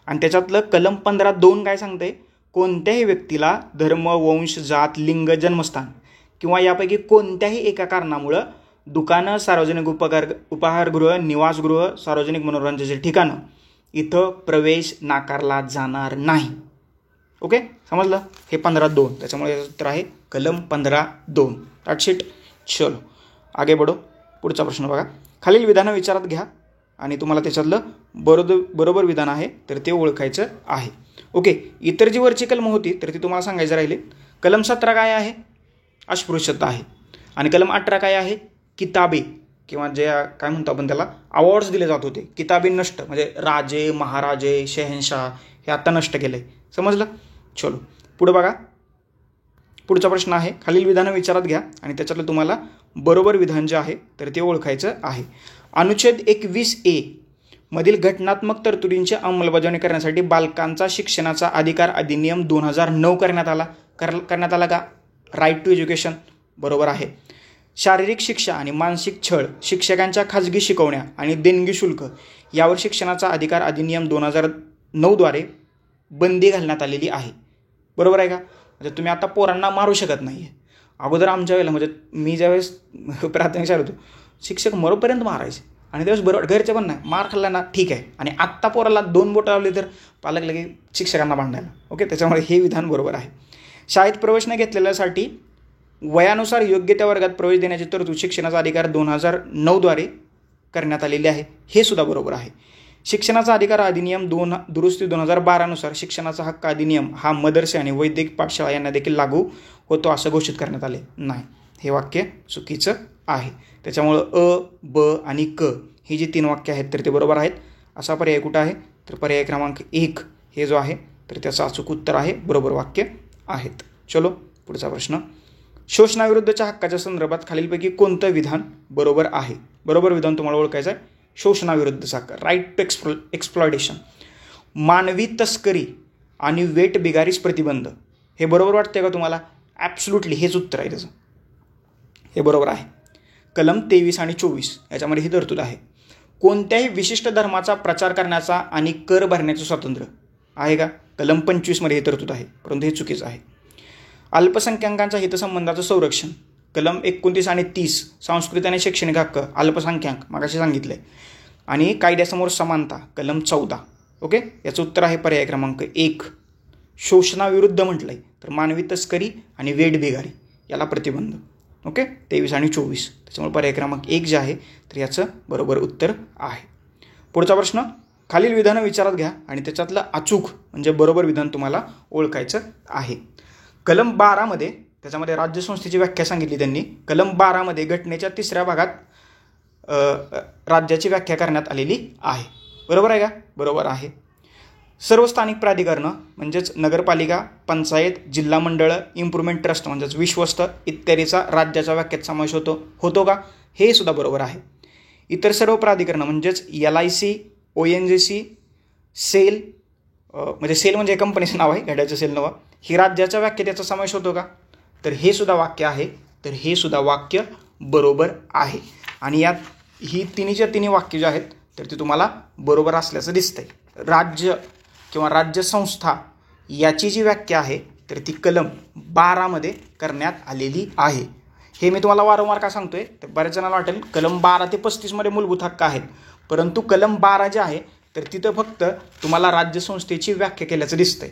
आणि त्याच्यातलं कलम 15(2) काय सांगते? कोणत्याही व्यक्तीला धर्म, वंश, जात, लिंग, जन्मस्थान किंवा यापैकी कोणत्याही एका कारणामुळं दुकानं, सार्वजनिक उपाहारगृह, निवासगृह, सार्वजनिक मनोरंजनाचे ठिकाणं इथं प्रवेश नाकारला जाणार नाही. ओके, समजलं? हे 15(2), त्याच्यामुळे याचं उत्तर आहे कलम 15(2). That's it. चलो आगे बढो. पुढचा प्रश्न बघा. खालील विधानं विचारात घ्या आणि तुम्हाला त्याच्यातलं बरोबर विधान आहे तर ते ओळखायचं आहे. ओके, इतर जी वरची कलम होती तर ती तुम्हाला सांगायचं राहिले. कलम 17 काय आहे? अस्पृश्यता आहे. आणि कलम 18 काय आहे? किताबी किंवा जे काय म्हणतो आपण त्याला अवॉर्ड्स दिले जात होते, किताबी नष्ट, म्हणजे राजे, महाराजे, शहनशाह हे आता नष्ट केले. समजलं? चलो पुढे बघा. पुढचा प्रश्न आहे. खालील विधानं विचारात घ्या आणि त्याच्यातलं तुम्हाला बरोबर विधान जे आहे तर ते ओळखायचं आहे. अनुच्छेद 21A मधील घटनात्मक तरतुदींची अंमलबजावणी करण्यासाठी बालकांचा शिक्षणाचा अधिकार अधिनियम 2009 करण्यात आला का? राईट टू एज्युकेशन, बरोबर आहे. शारीरिक शिक्षा आणि मानसिक छळ, शिक्षकांच्या खाजगी शिकवण्या आणि देणगी शुल्क यावर शिक्षणाचा अधिकार अधिनियम 2009 द्वारे बंदी घालण्यात आलेली आहे, बरोबर आहे का? म्हणजे तुम्ही आता पोरांना मारू शकत नाही आहे. अगोदर आमच्या वेळेला, म्हणजे मी ज्यावेळेस प्राथमिक शाळेत होतो, शिक्षक मरोपर्यंत मारायचे आणि त्यावेळेस बरोबर घरचे पण नाही, मार खाल्ला ना ठीक आहे. आणि आत्ता पोराला 2 बोटं लावली तर पालक लगे शिक्षकांना भांडायला. ओके, त्याच्यामुळे हे विधान बरोबर आहे. शाळेत प्रवेश न घेतलेल्यासाठी वयानुसार योग्य त्या वर्गात प्रवेश देण्याची तरतूद शिक्षणाचा अधिकार 2009 द्वारे करण्यात आलेली आहे, हे सुद्धा बरोबर आहे. शिक्षणाचा अधिकार अधिनियम दुरुस्ती 2012 नुसार शिक्षणाचा हक्क अधिनियम हा मदरसे आणि वैद्यकीय पाठशाळा यांना देखील लागू होतो असं घोषित करण्यात आले नाही. हे वाक्य चुकीचं आहे. त्याच्यामुळं ब आणि क ही जी 3 वाक्य आहेत तर ते बरोबर आहेत. असा पर्याय कुठं आहे तर पर्याय क्रमांक 1 हे जो आहे तर त्याचं अचूक उत्तर आहे, बरोबर वाक्य आहेत. चलो पुढचा प्रश्न. शोषणाविरुद्धच्या हक्काच्या संदर्भात खालीलपैकी कोणतं विधान बरोबर आहे? बरोबर विधान तुम्हाला ओळखायचं आहे. शोषणाविरुद्धचा हक्क, राईट टू एक्सप्लॉयटेशन. मानवी तस्करी आणि वेठबिगारीस प्रतिबंध, हे बरोबर वाटते का तुम्हाला? ॲब्सोल्युटली हेच उत्तर आहे त्याचं. हे बरोबर आहे. कलम 23 आणि 24 याच्यामध्ये ही तरतूद आहे. कोणत्याही विशिष्ट धर्माचा प्रचार करण्याचा आणि कर भरण्याचे स्वातंत्र्य आहे का? कलम 25मध्ये हे तरतूद आहे, परंतु हे चुकीचं आहे. अल्पसंख्याकांच्या हितसंबंधाचं संरक्षण कलम 29 आणि 30 सांस्कृतिक आणि शैक्षणिक हक्क अल्पसंख्याक मागाशी सांगितलं आहे. आणि कायद्यासमोर समानता कलम 14. ओके, याचं उत्तर आहे पर्याय क्रमांक 1. शोषणाविरुद्ध म्हटलं आहे तर मानवी तस्करी आणि वेठबिगारी याला प्रतिबंध. ओके, 23 आणि 24. त्याच्यामुळे पर्याय क्रमांक 1 जे आहे तर याचं बरोबर उत्तर आहे. पुढचा प्रश्न, खालील विधानं विचारात घ्या आणि त्याच्यातलं अचूक म्हणजे बरोबर विधान तुम्हाला ओळखायचं आहे. कलम 12मध्ये त्याच्यामध्ये राज्यसंस्थेची व्याख्या सांगितली त्यांनी. कलम 12मध्ये घटनेच्या 3ऱ्या भागात राज्याची व्याख्या करण्यात आलेली आहे. बरोबर आहे का? बरोबर आहे. सर्व स्थानिक प्राधिकरणं म्हणजेच नगरपालिका, पंचायत, जिल्हा मंडळं, इम्प्रुव्हमेंट ट्रस्ट म्हणजेच विश्वस्त इत्यादीचा राज्याच्या व्याख्येत समावेश होतो का? हे सुद्धा बरोबर आहे. इतर सर्व प्राधिकरणं म्हणजेच LIC, ONGC, सेल म्हणजे सेल म्हणजे कंपनीचं नाव आहे, घड्याचं सेल नाव, ही राज्याच्या व्याख्येत याचा समावेश होतो का? तर हे सुद्धा वाक्य आहे. तर हे सुद्धा वाक्य बरोबर आहे. आणि यात ही तिन्ही वाक्य जे आहेत तर ते तुम्हाला बरोबर असल्याचं दिसतंय. राज्य किंवा राज्यसंस्था याची जी व्याख्या आहे तर ती कलम 12मध्ये करण्यात आलेली आहे. हे मी तुम्हाला वारंवार का सांगतोय तर बऱ्याच जणांना वाटेल कलम 12 ते 35मध्ये मूलभूत हक्क आहेत, परंतु कलम 12 जे आहे तर तिथं फक्त तुम्हाला राज्यसंस्थेची व्याख्या केल्याचं दिसतंय.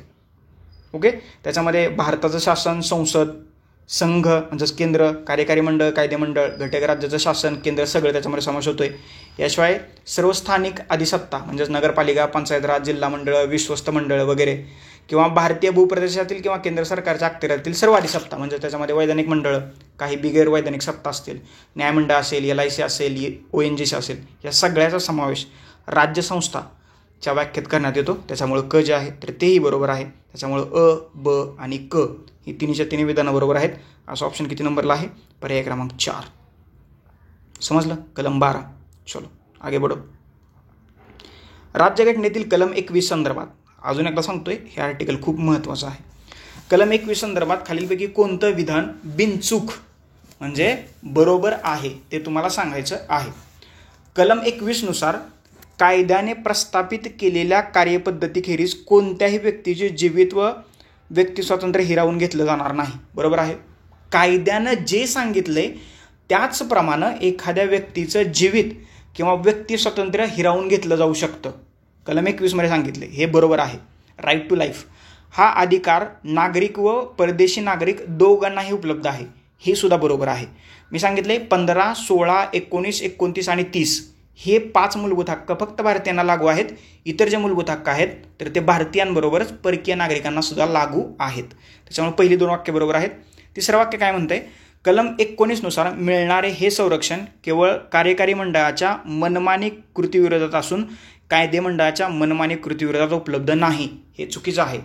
ओके, त्याच्यामध्ये भारताचं शासन, संसद, संघ म्हणजेच केंद्र, कार्यकारी मंडळ, कायदेमंडळ, घटक राज्याचं शासन, केंद्र सगळं त्याच्यामध्ये समावेश होतोय. याशिवाय सर्व स्थानिक अधिसत्ता म्हणजेच नगरपालिका, पंचायत राज, जिल्हा मंडळ, विश्वस्त मंडळ वगैरे किंवा भारतीय भूप्रदेशातील किंवा केंद्र सरकारच्या अखत्यारीतील सर्व अधिसत्ता म्हणजे त्याच्यामध्ये वैधानिक मंडळ, काही बिगर वैधानिक सत्ता असतील, न्यायमंडळ असेल, LIC असेल, ONGC असेल, या सगळ्याचा समावेश राज्यसंस्थाच्या व्याख्येत करण्यात येतो. त्याच्यामुळं क जे आहे तर तेही बरोबर आहे. त्याच्यामुळं अ, ब आणि क ही तिन्ही विधानं बरोबर आहेत. असं ऑप्शन किती नंबरला आहे? पर्याय क्रमांक 4. समजलं? कलम 12. चलो आगे बढो. राज्यघटनेतील कलम 21 संदर्भात अजून एकदा सांगतोय, हे आर्टिकल खूप महत्त्वाचं आहे. कलम 21 संदर्भात खालीलपैकी कोणतं विधान बिनचूक म्हणजे बरोबर आहे ते तुम्हाला सांगायचं आहे. कलम 21 नुसार कायद्याने प्रस्थापित केलेल्या कार्यपद्धतीखेरीज कोणत्याही व्यक्तीचे जीवित व व्यक्ती स्वातंत्र्य हिरावून घेतलं जाणार नाही. बरोबर आहे. कायद्यानं जे सांगितलंय त्याचप्रमाणे एखाद्या व्यक्तीचं जीवित किंवा व्यक्ती स्वातंत्र्य हिरावून घेतलं जाऊ शकतं. कलम 21मध्ये सांगितले हे बरोबर आहे. राईट टू लाईफ हा अधिकार नागरिक व परदेशी नागरिक दोघांनाही उपलब्ध आहे. हे सुद्धा बरोबर आहे. मी सांगितले 15, 16, 19, 29 आणि 30 हे 5 मूलभूत हक्क फक्त भारतीयांना लागू आहेत. इतर जे मूलभूत हक्क आहेत तर ते भारतीयांबरोबरच परकीय नागरिकांना सुद्धा लागू आहेत. त्याच्यामुळे पहिली 2 वाक्य बरोबर आहेत. तिसरं वाक्य काय म्हणतंय? कलम 19 नुसार मिळणारे हे संरक्षण केवळ कार्यकारी मंडळाच्या मनमानी कृतीविरोधात असून कायदे मंडळाच्या मनमानी कृतीविरोधात उपलब्ध नाही. हे चुकीचं आहे.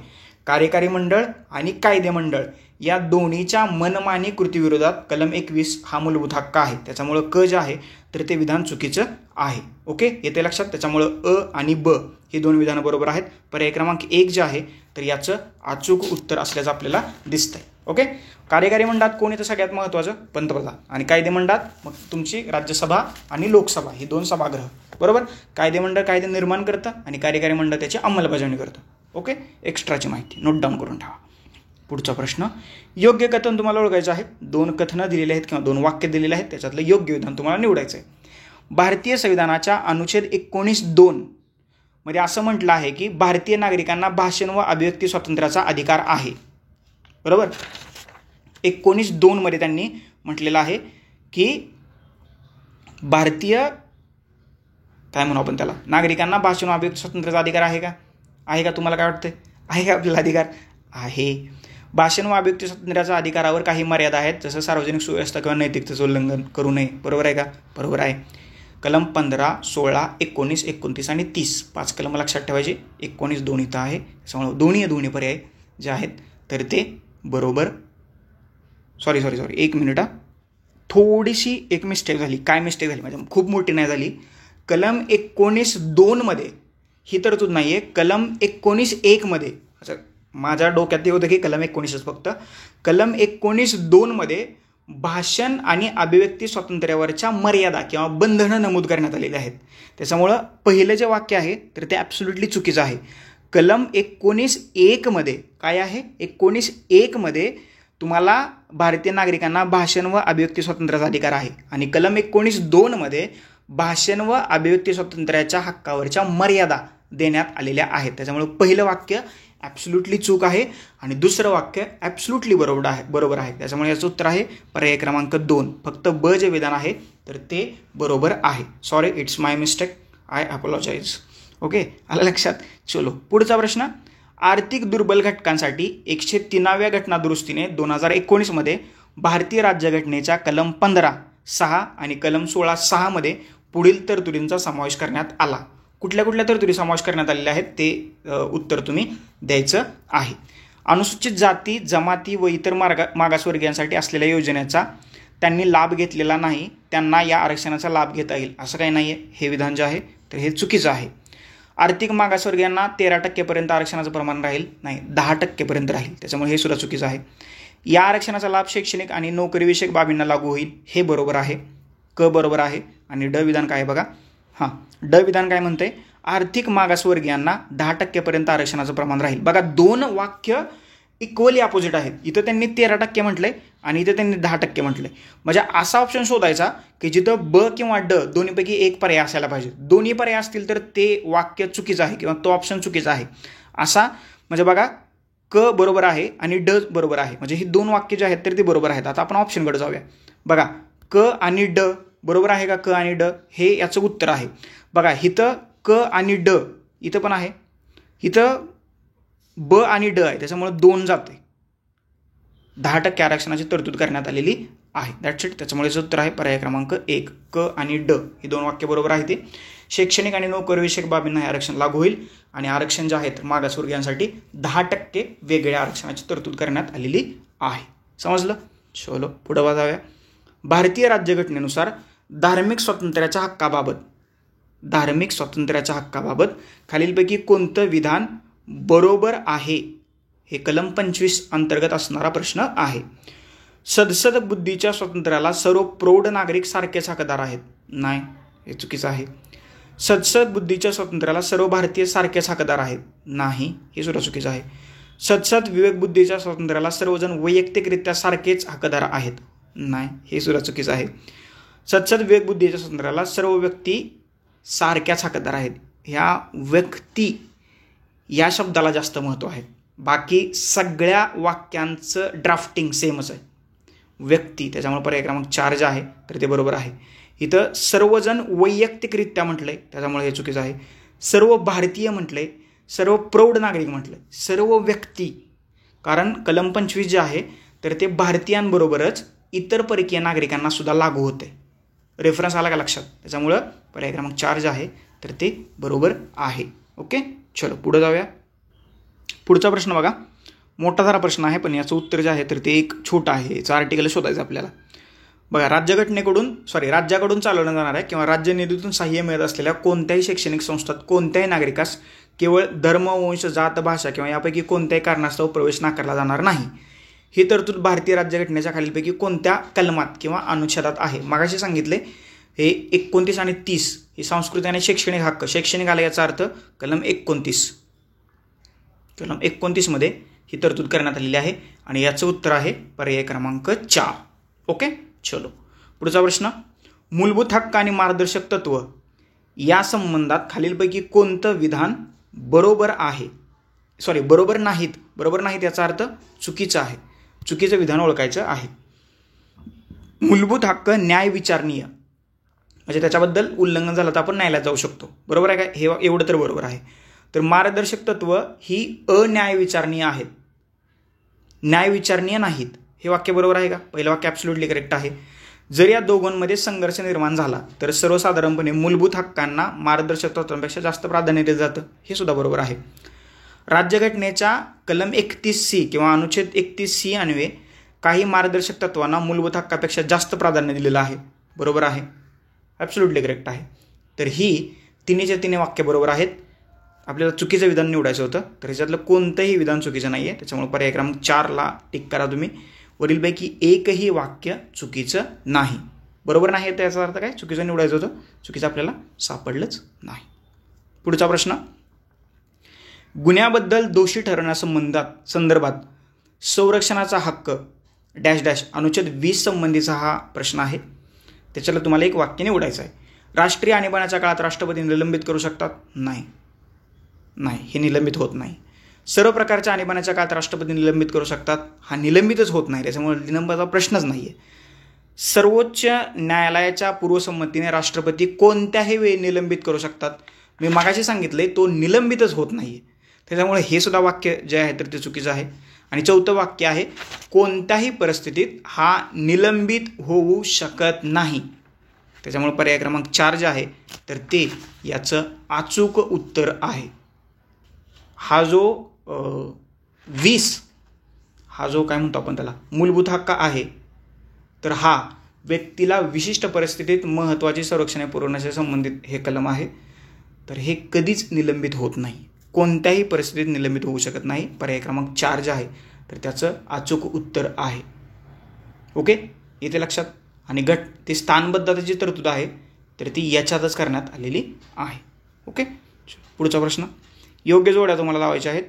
कार्यकारी मंडळ आणि कायदे मंडळ या दोन्हीच्या मनमानी कृतीविरोधात कलम 21 हा मूलभूत हक्क आहे. त्याच्यामुळं क जे आहे तर ते विधान चुकीचं आहे. ओके, येते लक्षात? त्याच्यामुळं अ आणि ब ही 2 विधानं बरोबर आहेत. पर्याय क्रमांक 1 जे आहे तर याचं अचूक उत्तर असल्याचं आपल्याला दिसतंय. ओके, कार्यकारी मंडळात कोण येतं सगळ्यात महत्त्वाचं? पंतप्रधान. आणि कायदे मंडळात मग तुमची राज्यसभा आणि लोकसभा ही 2 सभागृह. बरोबर. कायदे मंडळ कायदे निर्माण करतं आणि कार्यकारी मंडळ त्याची अंमलबजावणी करतं. ओके, एक्स्ट्राची माहिती नोट डाऊन करून ठेवा. पुढचा प्रश्न, योग्य कथन तुम्हाला ओळखायचं आहे. 2 कथनं दिलेली आहेत किंवा 2 वाक्य दिलेले आहेत, त्याच्यातलं योग्य विधान तुम्हाला निवडायचं आहे. भारतीय संविधानाच्या अनुच्छेद 19(2) मध्ये असं म्हटलं आहे की भारतीय नागरिकांना भाषण व अभिव्यक्ती स्वातंत्र्याचा अधिकार आहे. बरोबर. 19(2) मध्ये त्यांनी म्हटलेलं आहे की भारतीय काय म्हणू आपण त्याला, नागरिकांना भाषण व अभिव्यक्ती स्वातंत्र्याचा अधिकार आहे का? आहे का? तुम्हाला काय वाटतंय? आहे का आपल्याला अधिकार? आहे. भाषण व अभिव्यक्ती स्वातंत्र्याच्या अधिकारावर काही मर्यादा आहेत, जसं सार्वजनिक सुव्यवस्था किंवा नैतिकतेचं उल्लंघन करू नये. बरोबर आहे का? बरोबर आहे. कलम 15, 16, 19, 29 आणि 30 5 कलम लक्षात ठेवायचे. 19(2) इथं आहे. त्याच्यामुळे दोन्ही पर्याय जे आहेत तर ते बरोबर. सॉरी 1 मिनिट हा. थोडीशी एक मिस्टेक झाली. काय मिस्टेक झाली? माझ्या खूप मोठी नाही झाली. कलम 19(2) मध्ये ही तरतूद नाही आहे. कलम 19(1) मध्ये माझ्या डोक्यात ते होतं की कलम 19च फक्त. कलम 19(2) मध्ये भाषण आणि अभिव्यक्ती स्वातंत्र्यावरच्या मर्यादा किंवा बंधनं नमूद करण्यात आलेली आहेत. त्याच्यामुळं पहिलं जे वाक्य आहे तर ते ॲब्सोल्युटली चुकीचं आहे. कलम 19(1) मध्ये काय आहे? 19(1) मध्ये तुम्हाला भारतीय नागरिकांना भाषण व अभिव्यक्ती स्वातंत्र्याचा अधिकार आहे आणि कलम 19(2) मध्ये भाषण व अभिव्यक्ती स्वातंत्र्याच्या हक्कावरच्या मर्यादा देण्यात आलेल्या आहेत. त्याच्यामुळे पहिलं वाक्य ॲब्सोल्युटली चूक आहे आणि दुसरं वाक्य ॲब्सोल्युटली बरोबर आहे. त्याच्यामुळे याचं उत्तर आहे पर्याय क्रमांक 2. फक्त ब जे विधान आहे तर ते बरोबर आहे. Sorry, it's my mistake, I apologise. Okay, आलं लक्षात? चलो पुढचा प्रश्न. आर्थिक दुर्बल घटकांसाठी 103व्या घटना दुरुस्तीने 2019 मध्ये भारतीय राज्यघटनेच्या कलम 15(6) आणि कलम 16(6) मध्ये पुढील तरतुदींचा समावेश करण्यात आला. कुठल्या कुठल्या तरतुदी समावेश करण्यात आलेल्या आहेत ते उत्तर तुम्ही द्यायचं आहे. अनुसूचित जाती, जमाती व इतर मागासवर्गीयांसाठी असलेल्या योजनेचा त्यांनी लाभ घेतलेला नाही त्यांना या आरक्षणाचा लाभ घेता येईल असं काही नाही आहे. हे विधान जे आहे तर हे चुकीचं आहे. आर्थिक मागासवर्गीयांना 13% आरक्षणाचं प्रमाण राहील, नाही 10% राहील. त्याच्यामुळे हे सुद्धा चुकीचं आहे. या आरक्षणाचा लाभ शैक्षणिक आणि नोकरीविषयक बाबींना लागू होईल, हे बरोबर आहे. क बरोबर आहे. आणि ड विधान काय बघा. ड विधान काय म्हणते? आर्थिक मागासवर्गीयांना 10% आरक्षणाचं प्रमाण राहील. बघा, दोन वाक्य इक्वली अपोजिट आहेत. इथं त्यांनी 13% म्हटलंय आणि इथं त्यांनी 10% म्हटलंय. म्हणजे असा ऑप्शन शोधायचा की जिथं ब किंवा ड दोन्हीपैकी एक पर्याय असायला पाहिजे. दोन्ही पर्याय असतील तर ते वाक्य चुकीचं आहे किंवा तो ऑप्शन चुकीचा आहे. असा म्हणजे बघा, क बरोबर आहे आणि ड बरोबर आहे. म्हणजे ही दोन वाक्य जे आहेत तर ते बरोबर आहेत. आता आपण ऑप्शनकडे जाऊया. बघा, क आणि ड बरोबर आहे का? क आणि ड हे याचं उत्तर आहे. बघा, इथं क आणि ड इथं पण आहे, इथं ब आणि ड आहे. त्याच्यामुळे 2 जाते. 10% आरक्षणाची तरतूद करण्यात आलेली आहे. That's it. त्याच्यामुळे उत्तर आहे पर्याय क्रमांक 1. क आणि ड ही दोन वाक्य बरोबर आहे. ते शैक्षणिक आणि नोकरीविषयक बाबींना हे आरक्षण लागू होईल आणि आरक्षण जे आहे तर मागासवर्गीयांसाठी 10% वेगळ्या आरक्षणाची तरतूद करण्यात आलेली आहे. समजलं? चलो पुढे जाऊया. भारतीय राज्यघटनेनुसार धार्मिक स्वातंत्र्याच्या हक्काबाबत खालीलपैकी कोणतं विधान बरोबर आहे? हे कलम 25 अंतर्गत असणारा प्रश्न आहे. सदसद बुद्धीच्या स्वातंत्र्याला सर्व प्रौढ नागरिक सारखेच हकदार आहेत. नाही, हे चुकीचं आहे. सदसद बुद्धीच्या स्वातंत्र्याला सर्व भारतीय सारखेच हकदार आहेत. नाही, हे सुद्धा चुकीचं आहे. सदसद विवेक बुद्धीच्या स्वातंत्र्याला सर्वजण वैयक्तिकरित्या सारखेच हकदार आहेत. नाही, हे सुद्धा चुकीचं आहे. सदसद विवेक बुद्धीच्या स्वातंत्र्याला सर्व व्यक्ती सारख्याच हकदार आहेत. ह्या व्यक्ती या शब्दाला जास्त महत्त्व आहे. बाकी सगळ्या वाक्यांचं ड्राफ्टिंग सेमच आहे. व्यक्ती, त्याच्यामुळे पर्याय क्रमांक 4 जे आहे तर ते बरोबर आहे. इथं सर्वजण वैयक्तिकरित्या म्हटलंय, त्याच्यामुळे हे चुकीचं आहे. सर्व भारतीय म्हटलंय, सर्व प्रौढ नागरिक म्हटलंय, सर्व व्यक्ती. कारण कलम 25 जे आहे तर ते भारतीयांबरोबरच इतर परकीय नागरिकांना सुद्धा लागू होते. रेफरन्स आला का लक्षात? त्याच्यामुळं पर्याय क्रमांक 4 जे आहे तर ते बरोबर आहे. ओके, चलो पुढे जाऊया. पुढचा प्रश्न बघा, मोठा सारा प्रश्न आहे पण याचं उत्तर जे आहे तर ते एक छोटं आहे. याचं आर्टिकल शोधायचं आपल्याला. बघा, राज्याकडून चालवण्यात जाणाऱ्या किंवा राज्य निधीतून सहाय्य मिळत असलेल्या कोणत्याही शैक्षणिक संस्थात कोणत्याही नागरिकास केवळ धर्म, वंश, जात, भाषा किंवा यापैकी कोणत्याही कारणास्तव प्रवेश नाकारला जाणार नाही. ही तरतूद भारतीय राज्यघटनेच्या खालीलपैकी कोणत्या कलमात किंवा अनुच्छेदात आहे? मागाशी सांगितले हे 29 आणि 30 ही सांस्कृतिक आणि शैक्षणिक हक्क. शैक्षणिक आला याचा अर्थ कलम 29 मध्ये ही तरतूद करण्यात आलेली आहे आणि याचं उत्तर आहे पर्याय क्रमांक 4. ओके, चलो पुढचा प्रश्न. मूलभूत हक्क आणि मार्गदर्शक तत्व या संबंधात खालीलपैकी कोणतं विधान बरोबर नाहीत याचा अर्थ चुकीचं आहे. चुकीचं विधान ओळखायचं आहे. मूलभूत हक्क न्याय विचारणीय, म्हणजे त्याच्याबद्दल उल्लंघन झालं तर आपण न्यायालयात जाऊ शकतो. बरोबर आहे काय? हे एवढं तर बरोबर आहे. तर मार्गदर्शक तत्व ही अन्याय विचारणीय आहेत, न्याय विचारणीय नाहीत. हे वाक्य बरोबर आहे का? पहिलं वाक्य ॲब्सोल्युटली करेक्ट आहे. जर या दोघांमध्ये संघर्ष निर्माण झाला तर सर्वसाधारणपणे मूलभूत हक्कांना मार्गदर्शक तत्वांपेक्षा जास्त प्राधान्य दिलं जातं. हे सुद्धा बरोबर आहे. राज्यघटनेच्या कलम 31C किंवा अनुच्छेद 31C अन्वये काही मार्गदर्शक तत्वांना मूलभूत हक्कापेक्षा जास्त प्राधान्य दिलेलं आहे. बरोबर आहे, ॲब्सोल्युटली करेक्ट आहे. तर ही तिन्हीच्या तिन्ही वाक्य बरोबर आहेत. आपल्याला चुकीचं विधान निवडायचं होतं तर ह्याच्यातलं कोणतंही विधान चुकीचं नाही आहे. त्याच्यामुळे पर्याय क्रमांक 4ला टिक करा तुम्ही. वरीलपैकी एकही वाक्य चुकीचं नाही. बरोबर नाही तर याचा अर्थ काय, चुकीचं निवडायचं होतं, चुकीचं आपल्याला सापडलंच नाही. पुढचा प्रश्न, गुन्ह्याबद्दल दोषी ठरवण्यासंदर्भात संरक्षणाचा हक्क डॅश डॅश अनुच्छेद 20 संबंधीचा हा प्रश्न आहे. त्याच्याला तुम्हाला एक वाक्य निवडायचं आहे. राष्ट्रीय आणीबाणाच्या काळात राष्ट्रपती निलंबित करू शकतात? नाही, हे निलंबित होत नाही. सर्व प्रकारच्या आणीबाणाच्या काळात राष्ट्रपती निलंबित करू शकतात? हा निलंबितच होत नाही, त्याच्यामुळे निलंबनाचा प्रश्नच नाही आहे. सर्वोच्च न्यायालयाच्या पूर्वसंमतीने राष्ट्रपती कोणत्याही वेळी निलंबित करू शकतात? मी मागाशी सांगितले तो निलंबितच होत नाही आहे, त्याच्यामुळे हे सुद्धा वाक्य जे आहे तर ते चुकीचं आहे. आणि चौथं वाक्य आहे, कोणत्याही परिस्थितीत हा निलंबित होऊ शकत नाही. त्याच्यामुळे पर्याय क्रमांक 4 जे आहे तर ते याचं अचूक उत्तर आहे. हा जो 20 हा जो काय म्हणतो आपण त्याला मूलभूत हक्क आहे, तर हा व्यक्तीला विशिष्ट परिस्थितीत महत्त्वाची संरक्षणे पुरवण्याशी संबंधित हे कलम आहे. तर हे कधीच निलंबित होत नाही, कोणत्याही परिस्थितीत निलंबित होऊ शकत नाही. पर्याय क्रमांक 4 जे आहे तर त्याचं अचूक उत्तर आहे. ओके, येते लक्षात. आणि गट ते स्थानबद्धतेची तरतूद आहे तर ती याच्यातच करण्यात आलेली आहे. ओके, पुढचा प्रश्न, योग्य जोड्या तुम्हाला लावायच्या आहेत.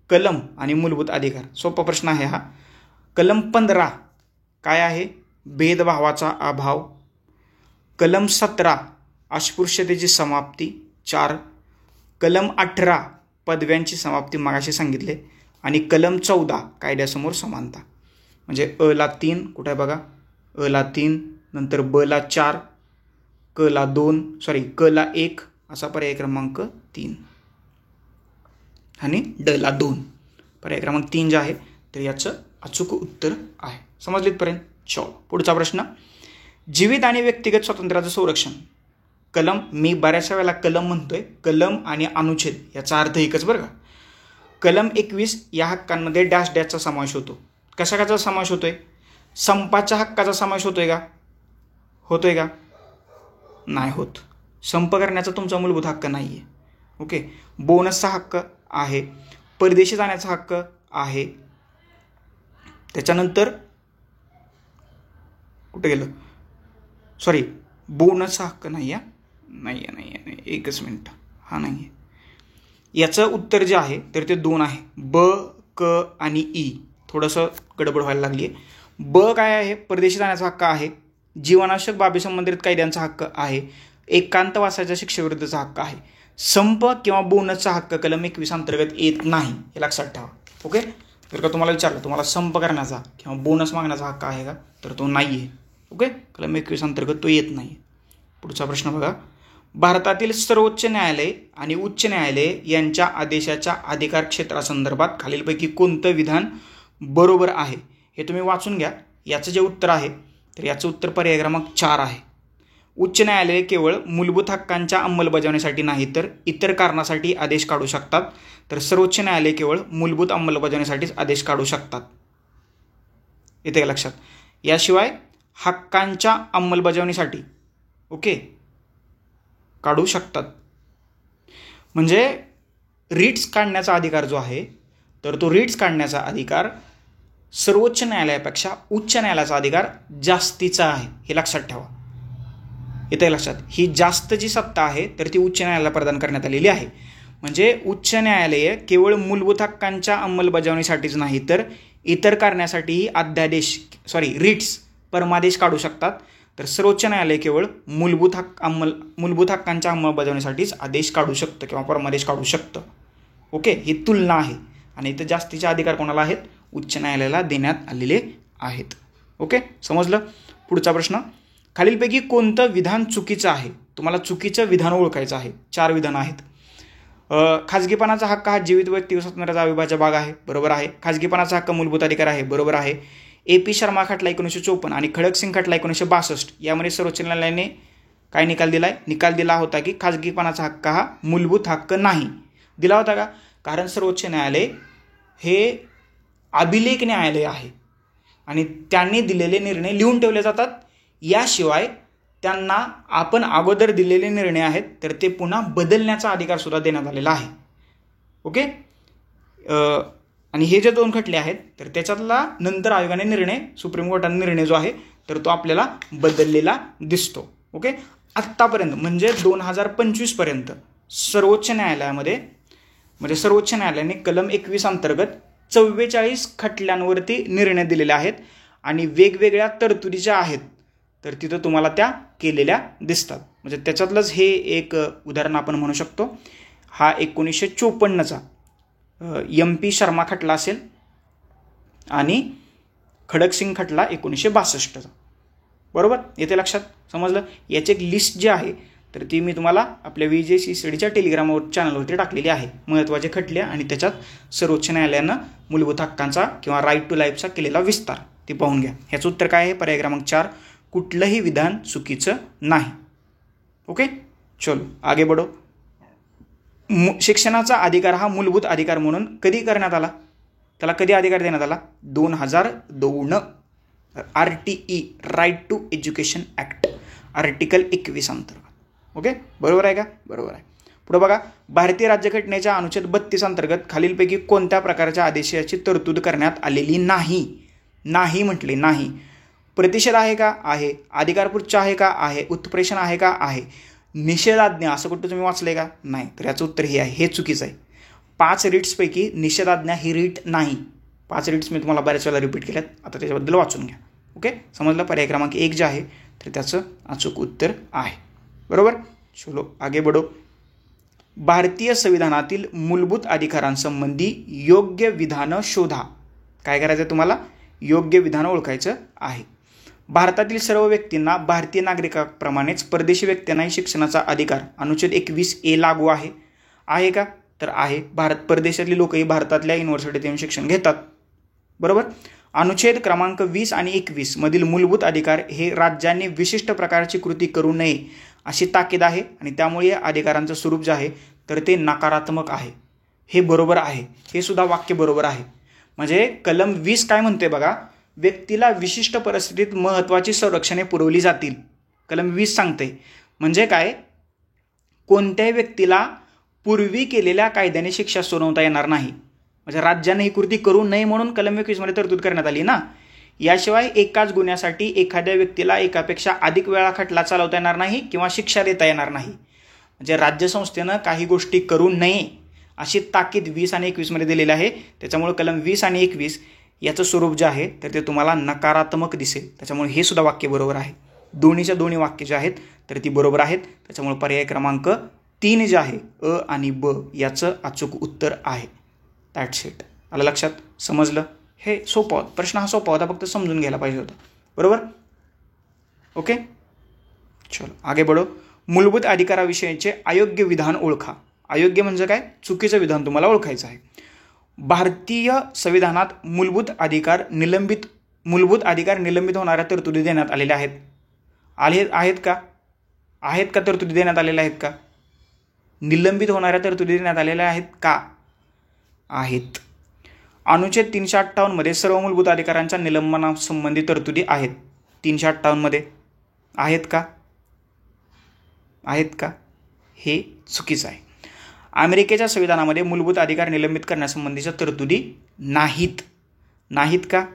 कलम आणि मूलभूत अधिकार. सोपा प्रश्न आहे हा. कलम 15 काय आहे? भेदभावाचा अभाव. कलम 17 अस्पृश्यतेची समाप्ती 4. कलम 18 पदव्यांची समाप्ती मागाशी सांगितले. आणि कलम 14 कायद्यासमोर समानता. म्हणजे अ ला 3 कुठे आहे बघा, अ ला 3, नंतर ब ला 4, क ला 1 असा पर्याय क्रमांक 3 आणि ड ला 2. पर्याय क्रमांक 3 जे आहे तर याचं अचूक उत्तर आहे. समजलीतपर्यंत? चलो, पुढचा प्रश्न, जीवित आणि व्यक्तिगत स्वातंत्र्याचं संरक्षण. कलम, मी बऱ्याचशा वेळेला कलम म्हणतोय, कलम आणि अनुच्छेद याचा अर्थ एकच बरं का. कलम 21 या हक्कांमध्ये डॅश डॅशचा समावेश होतो. कशाचा समावेश होतोय? संपाच्या हक्काचा समावेश होतोय का? नाही होत. संप करण्याचा तुमचा मूलभूत हक्क नाही आहे. ओके, बोनसचा हक्क आहे, परदेशी जाण्याचा हक्क आहे. त्याच्यानंतर कुठे गेलं, बोनसचा हक्क नाही आहे. एकच मिनिट, हा नाही आहे. याचं उत्तर जे आहे तर ते 2 आहे. ब, क आणि ई. थोडंसं गडबड व्हायला लागली आहे. ब काय आहे? परदेशी जाण्याचा हक्क आहे, जीवनावश्यक बाबी संबंधित कायद्यांचा हक्क आहे, एकांतवासाच्या शिक्षेविरुद्धचा हक्क आहे. संप किंवा बोनसचा हक्क कलम 21 अंतर्गत येत नाही, हे लक्षात ठेवा. ओके, जर का तुम्हाला विचारलं तुम्हाला संप करण्याचा किंवा बोनस मागण्याचा हक्क आहे का, तर तो नाही आहे. ओके, कलम 21 अंतर्गत तो येत नाही. पुढचा प्रश्न बघा, भारतातील सर्वोच्च न्यायालय आणि उच्च न्यायालय यांच्या आदेशाच्या अधिकार क्षेत्रासंदर्भात खालीलपैकी कोणतं विधान बरोबर आहे? हे तुम्ही वाचून घ्या. याचं जे उत्तर आहे तर याचं उत्तर पर्याय क्रमांक 4 आहे. उच्च न्यायालय केवळ मूलभूत हक्कांच्या अंमलबजावणीसाठी नाही तर इतर कारणासाठी आदेश काढू शकतात, तर सर्वोच्च न्यायालय केवळ मूलभूत अंमलबजावणीसाठीच आदेश काढू शकतात. येते का लक्षात? याशिवाय हक्कांच्या अंमलबजावणीसाठी ओके काढू शकतात. म्हणजे रिट्स काढण्याचा अधिकार जो आहे तर तो रिट्स काढण्याचा अधिकार सर्वोच्च न्यायालयापेक्षा उच्च न्यायालयाचा अधिकार जास्तीचा आहे, हे लक्षात ठेवा. येते लक्षात? ही जास्त जी सत्ता आहे तर ती उच्च न्यायालयाला प्रदान करण्यात आलेली आहे. म्हणजे उच्च न्यायालय केवळ मूलभूत हक्कांच्या अंमलबजावणीसाठीच नाही तर इतर कारणासाठीही रिट्स परमादेश काढू शकतात, तर सर्वोच्च न्यायालय केवळ मूलभूत हक्कांच्या अंमलबजावणीसाठीच आदेश काढू शकतं किंवा परमादेश काढू शकतं. ओके, ही तुलना आहे. आणि इथं जास्तीचे अधिकार कोणाला आहेत? उच्च न्यायालयाला देण्यात आलेले आहेत. ओके, समजलं? पुढचा प्रश्न, खालीलपैकी कोणतं विधान चुकीचं आहे? तुम्हाला चुकीचं विधान ओळखायचं आहे. 4 विधानं आहेत. खाजगीपणाचा हक्क हा जीवित व्यक्ती स्वातंत्र्याचा अविभाज्य भाग आहे, बरोबर आहे. खाजगीपणाचा हक्क मूलभूत अधिकार आहे, बरोबर आहे. AP शर्मा खटला 1954 आणि खडकसिंग खटला 1962 यामध्ये सर्वोच्च न्यायालयाने काय निकाल दिला होता की खाजगीपणाचा हक्क हा मूलभूत हक्क नाही. दिला होता का? कारण सर्वोच्च न्यायालय हे अभिलेख न्यायालय आहे आणि त्यांनी दिलेले निर्णय लिहून ठेवले जातात. याशिवाय त्यांना आपण अगोदर दिलेले निर्णय आहेत तर ते पुन्हा बदलण्याचा अधिकार सुद्धा देण्यात आलेला आहे. ओके, आणि हे जे 2 खटले आहेत तर त्याच्यातला नंतर आयोगाने निर्णय, सुप्रीम कोर्टाने निर्णय जो आहे तर तो आपल्याला बदललेला दिसतो. ओके, आत्तापर्यंत म्हणजे 2025 पर्यंत सर्वोच्च न्यायालयामध्ये म्हणजे सर्वोच्च न्यायालयाने कलम 21 अंतर्गत 44 खटल्यांवरती निर्णय दिलेले आहेत आणि वेगवेगळ्या तरतुदी ज्या आहेत तर तिथं तुम्हाला त्या केलेल्या दिसतात. म्हणजे त्याच्यातलंच हे एक उदाहरण आपण म्हणू शकतो. हा 1954चा MP शर्मा खटला असेल आणि खडकसिंग खटला 1962चा. बरोबर, येते लक्षात, समजलं. याची एक लिस्ट जी आहे तर ती मी तुम्हाला आपल्या VJC स्टडीच्या टेलिग्राम चॅनलवरती टाकलेली आहे. महत्त्वाचे खटले आणि त्याच्यात सर्वोच्च न्यायालयानं मूलभूत हक्कांचा किंवा राईट टू लाईफचा केलेला विस्तार ते पाहून घ्या. ह्याचं उत्तर काय आहे? पर्याय क्रमांक 4, कुठलंही विधान चुकीचं नाही. ओके, चलो आगे बढो. शिक्षणाचा अधिकार हा मूलभूत अधिकार म्हणून कधी करण्यात आला? त्याला कधी अधिकार देण्यात आला? 2002 RTE right to education act article 21 अंतर्गत. ओके, बरोबर आहे का? बरोबर आहे. पुढे बघा, भारतीय राज्यघटनेच्या अनुच्छेद 32 अंतर्गत खालीलपैकी कोणत्या प्रकारच्या आदेशाची तरतूद करण्यात आलेली नाही? नाही म्हटले, नाही. प्रतिषेध आहे का? आहे. अधिकारपुच्छ आहे का? आहे. उत्प्रेषण आहे का? आहे. निषेधाज्ञा असं कुठं तुम्ही वाचलंय का? नाही. तर याचं उत्तर हे आहे. हे चुकीचं आहे. 5 रीट्सपैकी निषेधाज्ञा ही रीट नाही. 5 रीट्स मी तुम्हाला बऱ्याच वेळेला रिपीट केल्यात, आता त्याच्याबद्दल वाचून घ्या. ओके, समजलं. पर्याय क्रमांक 1 जे आहे तर त्याचं अचूक उत्तर आहे. बरोबर, चलो आगे बढो. भारतीय संविधानातील मूलभूत अधिकारांसंबंधी योग्य विधानं शोधा. काय करायचं आहे तुम्हाला? योग्य विधान ओळखायचं आहे. भारतातील सर्व व्यक्तींना भारतीय नागरिकांप्रमाणेच परदेशी व्यक्तींनाही शिक्षणाचा अधिकार अनुच्छेद 21A लागू आहे. आहे का? तर आहे. परदेशातली लोकही भारतातल्या युनिव्हर्सिटीत येऊन शिक्षण घेतात. बरोबर. अनुच्छेद क्रमांक 20 आणि 21 मधील मूलभूत अधिकार हे राज्यांनी विशिष्ट प्रकारची कृती करू नये अशी ताकीद आहे आणि त्यामुळे या अधिकारांचं स्वरूप जे आहे तर ते नकारात्मक आहे. हे बरोबर आहे. हे सुद्धा वाक्य बरोबर आहे. म्हणजे कलम 20 काय म्हणते बघा, व्यक्तीला विशिष्ट परिस्थितीत महत्त्वाची संरक्षणे पुरवली जातील. कलम 20 सांगते. म्हणजे काय, कोणत्याही व्यक्तीला पूर्वी केलेल्या कायद्याने शिक्षा सुनावता येणार नाही. म्हणजे राज्याने ही कृती करू नये म्हणून कलम 21 मध्ये तरतूद करण्यात आली ना. याशिवाय एकाच गुन्ह्यासाठी एखाद्या व्यक्तीला एकापेक्षा अधिक वेळा खटला चालवता येणार नाही किंवा शिक्षा देता येणार नाही. म्हणजे राज्यसंस्थेनं काही गोष्टी करू नये अशी ताकीद 20 आणि 21 मध्ये दिलेली आहे. त्याच्यामुळे कलम 20 आणि 21 याचं स्वरूप जे आहे तर ते तुम्हाला नकारात्मक दिसेल. त्याच्यामुळे हे सुद्धा वाक्य बरोबर आहे. दोन्हीच्या दोन्ही वाक्य जे आहेत तर ती बरोबर आहेत. त्याच्यामुळे पर्याय क्रमांक 3 जे आहे अ आणि ब याचं अचूक उत्तर आहे. That's it. आलं लक्षात? समजलं? हे सोपं होतं. प्रश्न हा सोपा होता, फक्त समजून घ्यायला पाहिजे होता. बरोबर. ओके, चलो आगे बढो. मूलभूत अधिकाराविषयीचे अयोग्य विधान ओळखा. अयोग्य म्हणजे काय? चुकीचं विधान तुम्हाला ओळखायचं आहे. भारतीय संविधानात मूलभूत अधिकार निलंबित होणाऱ्या तरतुदी देण्यात आलेल्या आहेत. आहेत का? आहेत का तरतुदी देण्यात आलेल्या आहेत का? निलंबित होणाऱ्या तरतुदी देण्यात आलेल्या आहेत का? आहेत. अनुच्छेद 358 मध्ये सर्व मूलभूत अधिकारांच्या निलंबनासंबंधी तरतुदी आहेत. 358 मध्ये आहेत का? आहेत का? हे चुकीचं आहे. अमेरिकेच्या संविधानामध्ये मूलभूत अधिकार निलंबित करण्यासंबंधीच्या तरतुदी नाहीत. नाहीत का?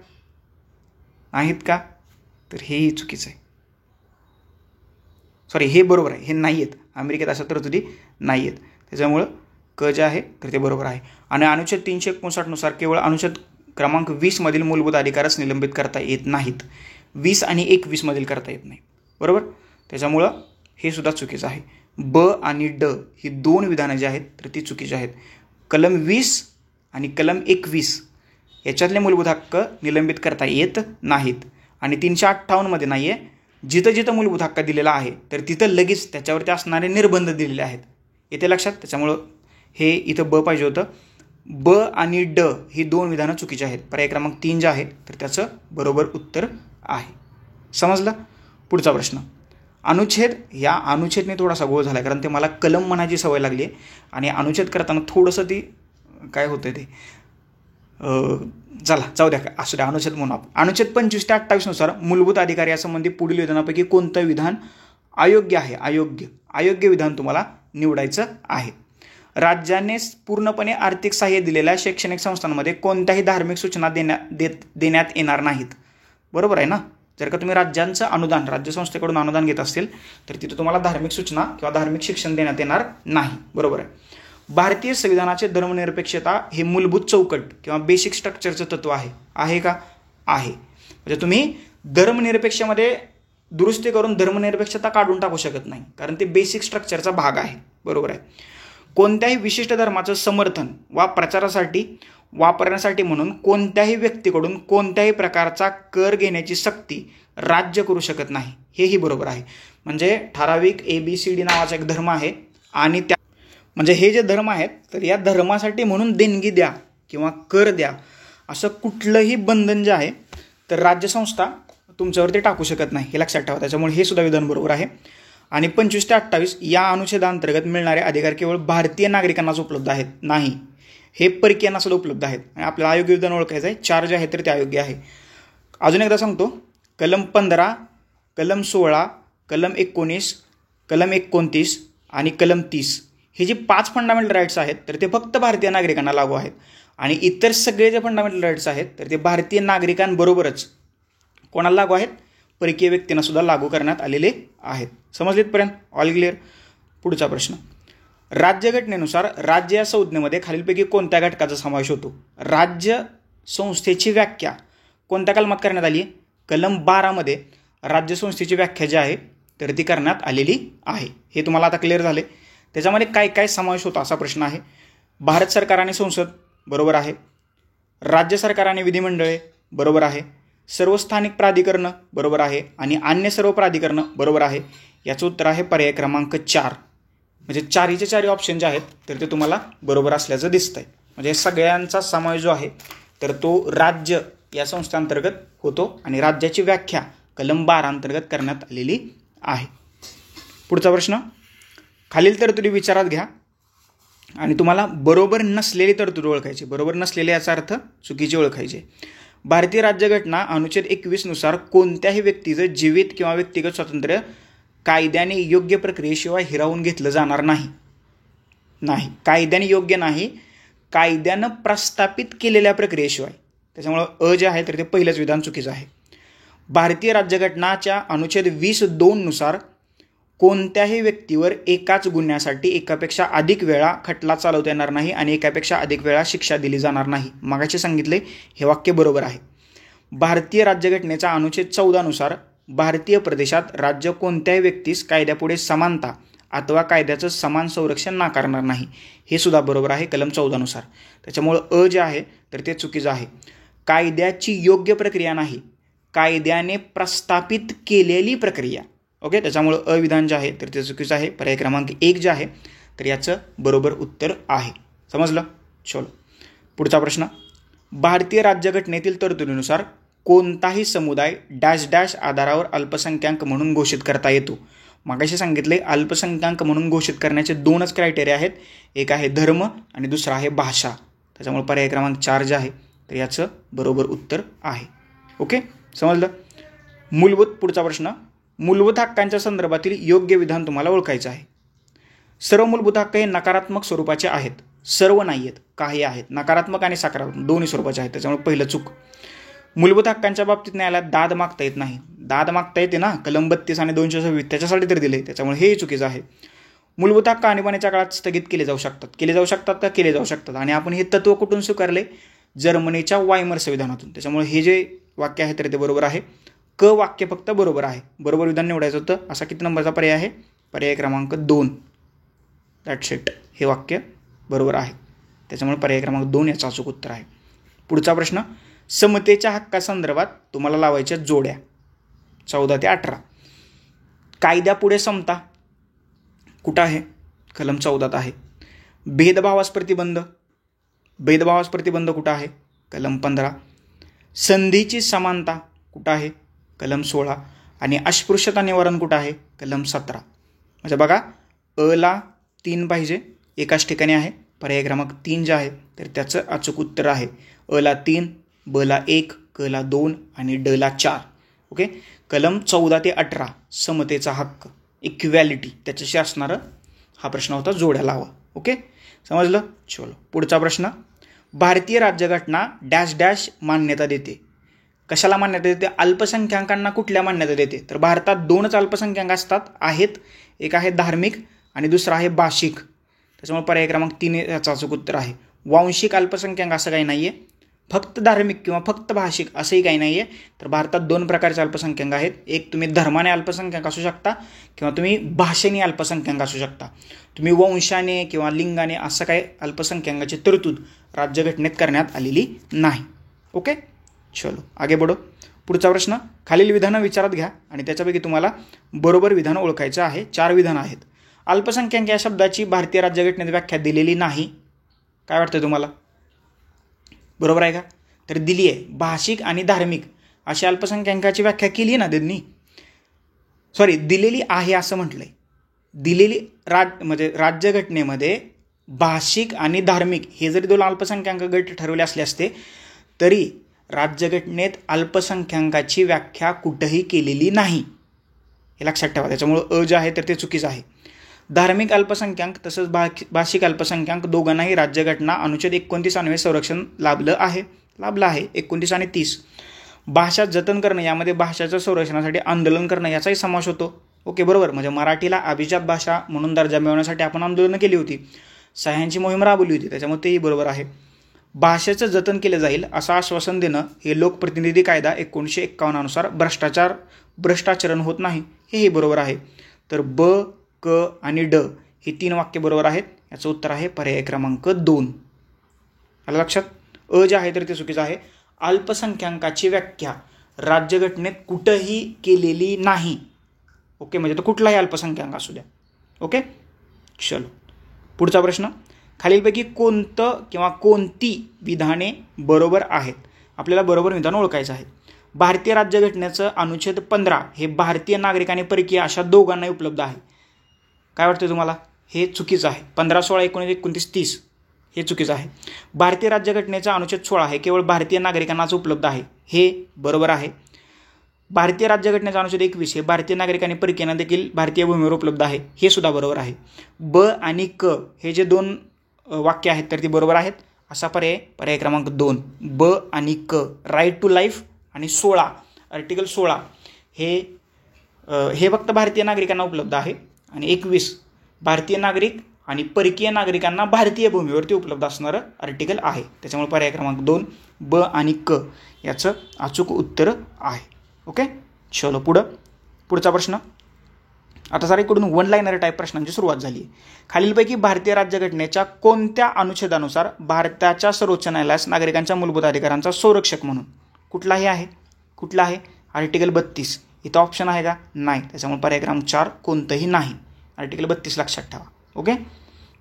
नाहीत का? तर हेही चुकीचं आहे. सॉरी, हे बरोबर आहे. हे नाही आहेत. अमेरिकेत अशा तरतुदी नाही आहेत. त्याच्यामुळं क जे आहे तर ते बरोबर आहे. आणि अनुच्छेद 359 नुसार केवळ अनुच्छेद क्रमांक 20 मधील मूलभूत अधिकारच निलंबित करता येत नाहीत. 20 आणि 21 मधील करता येत नाही. बरोबर. त्याच्यामुळं हे सुद्धा चुकीचं आहे. ब आणि ड ही 2 विधानं जी आहेत तर ती चुकीची आहेत. कलम 20 आणि कलम 21 याच्यातले मूलभूत हक्क निलंबित करता येत नाहीत. आणि 358 मध्ये नाही आहे. जिथं जिथं मूलभूत हक्क दिलेला आहे तर तिथं लगेच त्याच्यावरती असणारे निर्बंध दिलेले आहेत. येते लक्षात? त्याच्यामुळं हे इथं ब पाहिजे होतं. ब आणि ड ही 2 विधानं चुकीची आहेत. पर्याय क्रमांक 3 जे आहे तर त्याचं बरोबर उत्तर आहे. समजलं? पुढचा प्रश्न. अनुच्छेद, या अनुच्छेदने थोडासा गोळ झाला कारण ते मला कलम म्हणायची सवय लागली आहे आणि अनुच्छेद करताना थोडंसं ती काय होतं ते चला जाऊ द्या, असू द्या, अनुच्छेद म्हणून आपण. अनुच्छेद 25 ते 28 नुसार मूलभूत अधिकार यासंबंधी पुढील विधानापैकी कोणतं विधान अयोग्य आहे? अयोग्य विधान तुम्हाला निवडायचं आहे. राज्याने पूर्णपणे आर्थिक सहाय्य दिलेल्या शैक्षणिक संस्थांमध्ये कोणत्याही धार्मिक सूचना देण्यात येणार नाहीत. बरोबर आहे ना. जर का तुम्ही राज्यांचं अनुदान, राज्यसंस्थेकडून अनुदान घेत असेल तर तिथे तुम्हाला धार्मिक सूचना किंवा धार्मिक शिक्षण देण्यात येणार नाही. बरोबर आहे. भारतीय संविधानाचे धर्मनिरपेक्षता हे मूलभूत चौकट किंवा बेसिक स्ट्रक्चरचं तत्व आहे का? आहे. म्हणजे तुम्ही धर्मनिरपेक्षमध्ये दुरुस्ती करून धर्मनिरपेक्षता काढून टाकू शकत नाही, कारण ते बेसिक स्ट्रक्चरचा भाग आहे. बरोबर आहे. कोणत्याही विशिष्ट धर्माचं समर्थन वा प्रचारासाठी वापरण्यासाठी म्हणून कोणत्याही व्यक्तीकडून कोणत्याही प्रकारचा कर घेण्याची सक्ती राज्य करू शकत नाही, हेही बरोबर आहे. म्हणजे ठराविक ABCD नावाचा एक धर्म आहे आणि त्या म्हणजे हे जे धर्म आहेत तर या धर्मासाठी म्हणून देणगी द्या किंवा कर द्या असं कुठलंही बंधन जे आहे तर राज्यसंस्था तुमच्यावरती टाकू शकत नाही, हे लक्षात ठेवा. त्याच्यामुळे हे सुद्धा विधान बरोबर आहे. आणि 25 ते 28 या अनुच्छेदांतर्गत मिळणारे अधिकार केवळ भारतीय नागरिकांनाच उपलब्ध आहेत, नाही, हे परकीयांना सुद्धा उपलब्ध आहेत. आणि आपल्याला अयोग्य विधान ओळखायचं आहे. 4 जे आहे तर ते अयोग्य आहे. अजून एकदा सांगतो, कलम 15, कलम 16, कलम 19, कलम 29 आणि कलम 30 हे जे 5 फंडामेंटल राईट्स आहेत तर ते फक्त भारतीय नागरिकांना लागू आहेत. आणि इतर सगळे जे फंडामेंटल राईट्स आहेत तर ते भारतीय नागरिकांबरोबरच कोणाला लागू आहेत? परकीय व्यक्तींना सुद्धा लागू करण्यात आलेले आहेत. समजले इथपर्यंत? All clear. पुढचा प्रश्न. राज्यघटनेनुसार राज्य या संज्ञेमध्ये खालीलपैकी कोणत्या घटकाचा समावेश होतो? राज्य संस्थेची व्याख्या कोणत्या कलमात करण्यात आली? कलम 12 राज्य संस्थेची व्याख्या जी आहे तर ती करण्यात आलेली आहे. हे तुम्हाला आता क्लिअर झाले. त्याच्यामध्ये काय काय समावेश होतो असा प्रश्न आहे. भारत सरकार आणि संसद, बरोबर आहे. राज्य सरकार आणि विधिमंडळे, बरोबर आहे. सर्व स्थानिक प्राधिकरणं, बरोबर आहे. आणि अन्य सर्व प्राधिकरणं, बरोबर आहे. याचं उत्तर आहे पर्याय क्रमांक 4. म्हणजे 4 ऑप्शन जे आहेत तर ते तुम्हाला बरोबर असल्याचं दिसतंय. म्हणजे सगळ्यांचा समावेश जो आहे तर तो राज्य या संस्थांतर्गत होतो आणि राज्याची व्याख्या कलम 12 अंतर्गत करण्यात आलेली आहे. पुढचा प्रश्न. खालील तरतुदी विचारात घ्या आणि तुम्हाला बरोबर नसलेली तरतूद ओळखायची. बरोबर नसलेली याचा अर्थ चुकीची ओळखायची. भारतीय राज्यघटना अनुच्छेद 21 नुसार कोणत्याही व्यक्तीचं जीवित किंवा व्यक्तिगत स्वातंत्र्य कायद्याने योग्य प्रक्रियेशिवाय हिरावून घेतलं जाणार नाही. नाही, कायद्याने योग्य नाही, कायद्यानं प्रस्थापित केलेल्या प्रक्रियेशिवाय. त्याच्यामुळं जे आहे तर ते पहिलंच विधान चुकीचं आहे. भारतीय राज्यघटनाच्या अनुच्छेद 20(2) नुसार कोणत्याही व्यक्तीवर एकाच गुन्ह्यासाठी एकापेक्षा अधिक वेळा खटला चालवता येणार नाही आणि एकापेक्षा अधिक वेळा शिक्षा दिली जाणार नाही. मागाशी सांगितले हे वाक्य बरोबर आहे. भारतीय राज्यघटनेचा अनुच्छेद 14 नुसार भारतीय प्रदेशात राज्य कोणत्याही व्यक्तीस कायद्यापुढे समानता अथवा कायद्याचं समान संरक्षण नाकारणार नाही, हे सुद्धा बरोबर आहे कलम 14 नुसार. त्याच्यामुळं जे आहे तर ते चुकीचं आहे. कायद्याची योग्य प्रक्रिया नाही, कायद्याने प्रस्थापित केलेली प्रक्रिया. ओके, त्याच्यामुळं अविधान जे आहे तर ते चुकीचं आहे. पर्याय क्रमांक 1 जे आहे तर याचं बरोबर उत्तर आहे. समजलं? चलो पुढचा प्रश्न. भारतीय राज्यघटनेतील तरतुदीनुसार कोणताही समुदाय डॅश डॅश आधारावर अल्पसंख्याक म्हणून घोषित करता येतो? मागाशी सांगितले अल्पसंख्याक म्हणून घोषित करण्याचे 2च क्रायटेरिया आहेत. एक आहे धर्म आणि दुसरा आहे भाषा. त्याच्यामुळे पर्याय क्रमांक 4 जे आहे तर याचं बरोबर उत्तर आहे. ओके, समजलं? पुढचा प्रश्न. मूलभूत हक्कांच्या संदर्भातील योग्य विधान तुम्हाला ओळखायचं आहे. सर्व मूलभूत हक्क हे नकारात्मक स्वरूपाचे आहेत. सर्व नाही आहेत, काही आहेत. नकारात्मक आणि सकारात्मक दोन्ही स्वरूपाचे आहेत. त्याच्यामुळे पहिलं चूक. मूलभूत हक्कांच्या बाबतीत न्यायालयात दाद मागता येत नाही. दाद मागता येते ना, कलम 32 आणि 226 त्याच्यासाठी तर दिले. त्याच्यामुळे हेही चुकीचं आहे. मूलभूत हक्क आणीबाणीच्या काळात स्थगित केले जाऊ शकतात. आणि आपण हे तत्व कुठून स्वीकारले? जर्मनीच्या वायमर संविधानातून. त्याच्यामुळे हे जे वाक्य आहे तर ते बरोबर आहे. क वाक्य फक्त बरोबर आहे. बरोबर विधान निवडायचं होतं. असा किती नंबरचा पर्याय आहे? पर्याय क्रमांक 2. That's it. हे वाक्य बरोबर आहे. त्याच्यामुळे पर्याय क्रमांक 2 याचं अचूक उत्तर आहे. पुढचा प्रश्न. समतेच्या हक्कासंदर्भात तुम्हाला लावायच्या जोड्या 14 ते 18. कायद्यापुढे समता कुठं आहे? कलम 14 आहे. भेदभावास प्रतिबंध कुठं आहे? कलम 15. संधीची समानता कुठं आहे? कलम 16. आणि अस्पृश्यता निवारण कुठं आहे? कलम 17. म्हणजे बघा, ला 3 पाहिजे, एकाच ठिकाणी आहे. पर्याय क्रमांक 3 जे आहे तर त्याचं अचूक उत्तर आहे. ला 3, ला 1, ला 2 आणि ला 4. ओके, कलम 14 ते 18 समतेचा हक्क, इक्वॅलिटी, त्याच्याशी असणारं हा प्रश्न होता. जोड्या लावा. ओके, समजलं? चलो पुढचा प्रश्न. भारतीय राज्यघटना डॅश डॅश मान्यता देते. कशाला मान्यता देते? अल्पसंख्याकांना कुठल्या मान्यता देते? तर भारतात 2च अल्पसंख्याक आहेत. एक आहे धार्मिक आणि दुसरा आहे भाषिक. त्याच्यामुळे पर्याय क्रमांक 3 याचं अचूक उत्तर आहे. वांशिक अल्पसंख्याक असं काही नाही आहे, फक्त धार्मिक किंवा फक्त भाषिक असंही काही नाही आहे. तर भारतात 2 प्रकारचे अल्पसंख्याक आहेत. एक तुम्ही धर्माने अल्पसंख्याक असू शकता किंवा तुम्ही भाषेने अल्पसंख्याक असू शकता. तुम्ही वंशाने किंवा लिंगाने असं काही अल्पसंख्याकाची तरतूद राज्यघटनेत करण्यात आलेली नाही. ओके, चलो आगे बढो. पुढचा प्रश्न. खालील विधानं विचारात घ्या आणि त्याच्यापैकी तुम्हाला बरोबर विधान ओळखायचं आहे. 4 विधानं आहेत. अल्पसंख्याक या शब्दाची भारतीय राज्यघटनेत व्याख्या दिलेली नाही. काय वाटतं तुम्हाला? बरोबर आहे का? तर दिली आहे. भाषिक आणि धार्मिक अशा अल्पसंख्याकाची व्याख्या केली ना त्यांनी. दिलेली आहे असं म्हटलंय. दिलेली म्हणजे राज्यघटनेमध्ये भाषिक आणि धार्मिक हे जरी 2 अल्पसंख्याक गट ठरवले असले असते तरी राज्यघटनेत अल्पसंख्याकाची व्याख्या कुठंही केलेली नाही, हे लक्षात ठेवा. त्याच्यामुळं जे आहे तर ते चुकीचं आहे. धार्मिक अल्पसंख्याक तसंच भाषिक अल्पसंख्याक दोघांनाही राज्यघटना अनुच्छेद 29 अन्वये संरक्षण लाभलं आहे. 29 आणि 30. भाषा जतन करणं यामध्ये भाषाच्या संरक्षणासाठी आंदोलन करणं याचाही समावेश होतो. ओके, बरोबर. म्हणजे मराठीला अभिजात भाषा म्हणून दर्जा मिळवण्यासाठी आपण आंदोलनं केली होती, सह्यांची मोहीम राबवली होती. त्याच्यामुळे तेही बरोबर आहे. भाषेचं जतन केलं जाईल असं आश्वासन देणं हे लोकप्रतिनिधी कायदा 1951 अनुसार भ्रष्टाचरण होत नाही, हेही बरोबर आहे. तर ब, क आणि ड ही 3 वाक्य बरोबर आहेत. याचं उत्तर आहे पर्याय क्रमांक 2. आलं लक्षात? जे आहे तर ते चुकीचं आहे. अल्पसंख्याकाची व्याख्या राज्यघटनेत कुठंही केलेली नाही. ओके, म्हणजे तो कुठलाही अल्पसंख्याक असू द्या. ओके, चलो पुढचा प्रश्न. खालीलपैकी कोणतं किंवा कोणती विधाने बरोबर आहेत? आपल्याला बरोबर विधान ओळखायचं आहे. भारतीय राज्यघटनेचं अनुच्छेद 15 हे भारतीय नागरिक आणि परकीय अशा दोघांनाही उपलब्ध आहे. काय वाटतं तुम्हाला? हे चुकीचं आहे. 15, 16, 19, 29, 30 हे चुकीचं आहे. भारतीय राज्यघटनेचा अनुच्छेद 16 हे केवळ भारतीय नागरिकांनाच उपलब्ध आहे, हे बरोबर आहे. भारतीय राज्यघटनेचा अनुच्छेद 21 हे भारतीय नागरिक आणि परकीयांना देखील भारतीय भूमीवर उपलब्ध आहे, हे सुद्धा बरोबर आहे. ब आणि क हे जे 2 वाक्य आहेत तर ती बरोबर आहेत. असा पर्याय क्रमांक 2 ब आणि क. राईट टू लाईफ आणि 16 आर्टिकल 16 हे फक्त भारतीय नागरिकांना उपलब्ध आहे आणि 21 भारतीय नागरिक आणि परकीय नागरिकांना भारतीय भूमीवरती उपलब्ध असणारं आर्टिकल आहे. त्याच्यामुळे पर्याय क्रमांक 2 ब आणि क याचं अचूक उत्तर आहे. ओके, चलो पुढचा प्रश्न. आता सारेकडून 1 लाइनर टाईप प्रश्नांची सुरुवात झाली आहे. खालीलपैकी भारतीय राज्यघटनेच्या कोणत्या अनुच्छेदानुसार भारताच्या सर्वोच्च न्यायालयास नागरिकांच्या मूलभूत अधिकारांचा संरक्षक म्हणून कुठला आहे? आर्टिकल 32. इथं ऑप्शन आहे का? नाही. त्याच्यामुळे पर्याय क्रमांक 4 कोणतंही नाही. आर्टिकल 32 लक्षात ठेवा. ओके,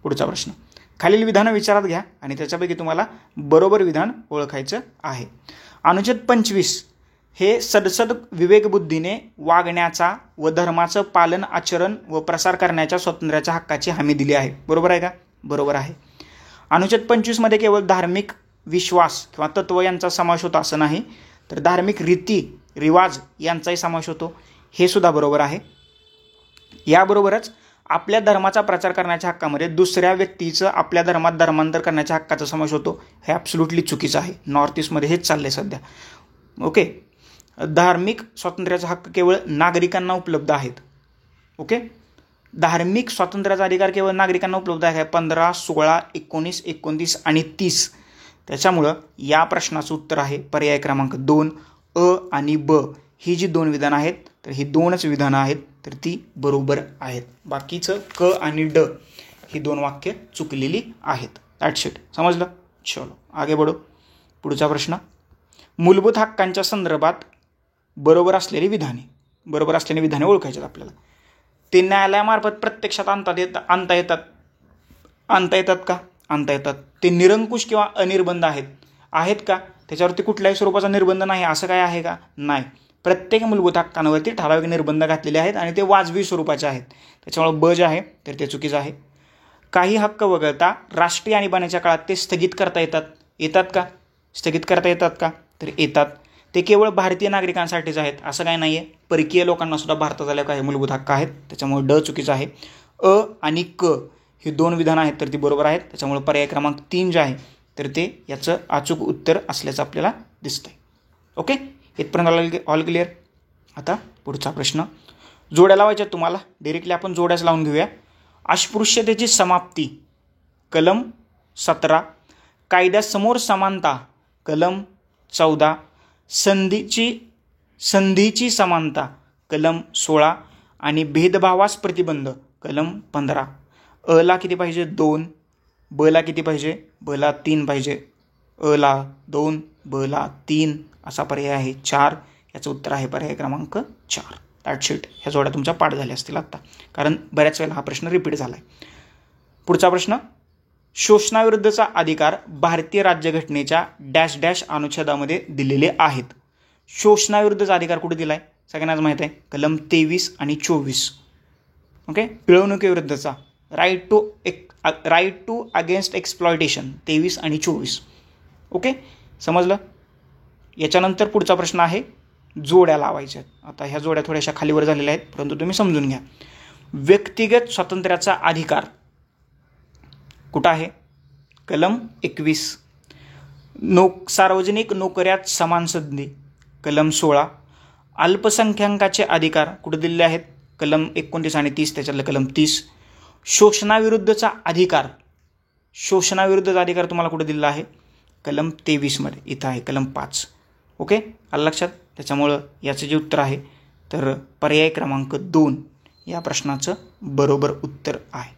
पुढचा प्रश्न. खालील विधानं विचारात घ्या आणि त्याच्यापैकी तुम्हाला बरोबर विधान ओळखायचं आहे. अनुच्छेद 25 हे सदसद विवेकबुद्धीने वागण्याचा व धर्माचं पालन, आचरण व प्रसार करण्याच्या स्वातंत्र्याच्या हक्काची हमी दिली आहे. बरोबर आहे का? बरोबर आहे. अनुच्छेद 25 मध्ये केवळ धार्मिक विश्वास किंवा तत्व यांचा समावेश होतो असं नाही, तर धार्मिक रीती रिवाज यांचाही समावेश होतो, हे सुद्धा बरोबर आहे. याबरोबरच आपल्या धर्माचा प्रचार करण्याच्या हक्कामध्ये दुसऱ्या व्यक्तीचं आपल्या धर्मात धर्मांतर करण्याच्या हक्काचा समावेश होतो, हे ॲब्सोल्युटली चुकीचं आहे. नॉर्थ ईस्टमध्ये हेच चाललंय सध्या. ओके, धार्मिक स्वातंत्र्याचा हक्क केवळ नागरिकांना उपलब्ध आहेत. ओके, धार्मिक स्वातंत्र्याचा अधिकार केवळ नागरिकांना उपलब्ध आहे. 15, 16, 19, 29 आणि 30. त्याच्यामुळं या प्रश्नाचं उत्तर आहे पर्याय क्रमांक 2 अ आणि ब. ही जी 2 विधानं आहेत तर ही 2च विधानं आहेत तर ती बरोबर आहेत. बाकीचं क आणि ड ही 2 वाक्य चुकलेली आहेत. That's it. समजलं? चलो आगे बढो. पुढचा प्रश्न. मूलभूत हक्कांच्या संदर्भात बरोबर असलेली विधाने ओळखायची आपल्याला. ते न्यायालयामार्फत प्रत्यक्षात आणता येतात का? आणता येतात. ते निरंकुश किंवा अनिर्बंध आहेत का? त्याच्यावरती कुठल्याही स्वरूपाचा निर्बंध नाही असं काय आहे का? नाही. प्रत्येक मूलभूत हक्कांवरती ठराविक निर्बंध घातलेले आहेत आणि ते वाजवी स्वरूपाचे आहेत. त्याच्यामुळे ब जे आहे तर ते चुकीचं आहे. काही हक्क वगळता राष्ट्रीय आणीबाणीच्या काळात ते स्थगित करता येतात का? तर येतात. ते केवळ भारतीय नागरिकांसाठीच आहेत असं काही नाही आहे. परकीय लोकांना सुद्धा भारतात आल्या काही मूलभूत हक्क आहेत. त्याच्यामुळे ड चुकीचं आहे. अ आणि क ही 2 विधानं आहेत तर ती बरोबर आहेत. त्याच्यामुळे पर्याय क्रमांक 3 जे आहे तर ते याचं अचूक उत्तर असल्याचं आपल्याला दिसतंय. ओके, इथपर्यंत ऑल क्लिअर. आता पुढचा प्रश्न, जोड्या लावायच्या तुम्हाला. डायरेक्टली आपण जोड्याच लावून घेऊया. अस्पृश्यतेची समाप्ती कलम 17, कायद्यासमोर समानता कलम 14, संधीची समानता कलम 16 आणि भेदभावास प्रतिबंध कलम 15. अ ला किती पाहिजे? 2. ब ला किती पाहिजे? ब ला 3 पाहिजे. अ ला 2, ब ला 3 असा पर्याय आहे 4. याचं उत्तर आहे पर्याय क्रमांक 4. That's it. ह्या जोड्या तुमच्या पाठ झाल्या असतील आत्ता, कारण बऱ्याच वेळेला हा प्रश्न रिपीट झाला आहे. पुढचा प्रश्न, शोषणाविरुद्धचा अधिकार भारतीय राज्यघटनेच्या डॅश डॅश अनुच्छेदामध्ये दिलेले आहेत. शोषणाविरुद्धचा अधिकार कुठे दिला आहे? सगळ्यांनाच माहीत आहे, कलम 23 आणि 24. ओके, पिळवणुकीविरुद्धचा राईट टू अगेन्स्ट एक्सप्लॉयटेशन 23 आणि 24. ओके, समजलं. याच्यानंतर पुढचा प्रश्न आहे जोड्या लावायच्या. आता ह्या जोड्या थोड्याशा खालीवर झालेल्या आहेत, परंतु तुम्ही समजून घ्या. व्यक्तिगत स्वातंत्र्याचा अधिकार कुठं आहे? कलम 21. सार्वजनिक नोकऱ्यात समान संधी कलम 16. अल्पसंख्याकाचे अधिकार कुठे दिलेले आहेत? कलम 29 आणि 30, त्याच्यातलं कलम 30. शोषणाविरुद्धचा अधिकार तुम्हाला कुठे दिलेला आहे? कलम 23 मध्ये. इथं आहे कलम 5. ओके, आलं लक्षात. त्याच्यामुळं याचं जे उत्तर आहे तर पर्याय क्रमांक 2 या प्रश्नाचं बरोबर उत्तर आहे.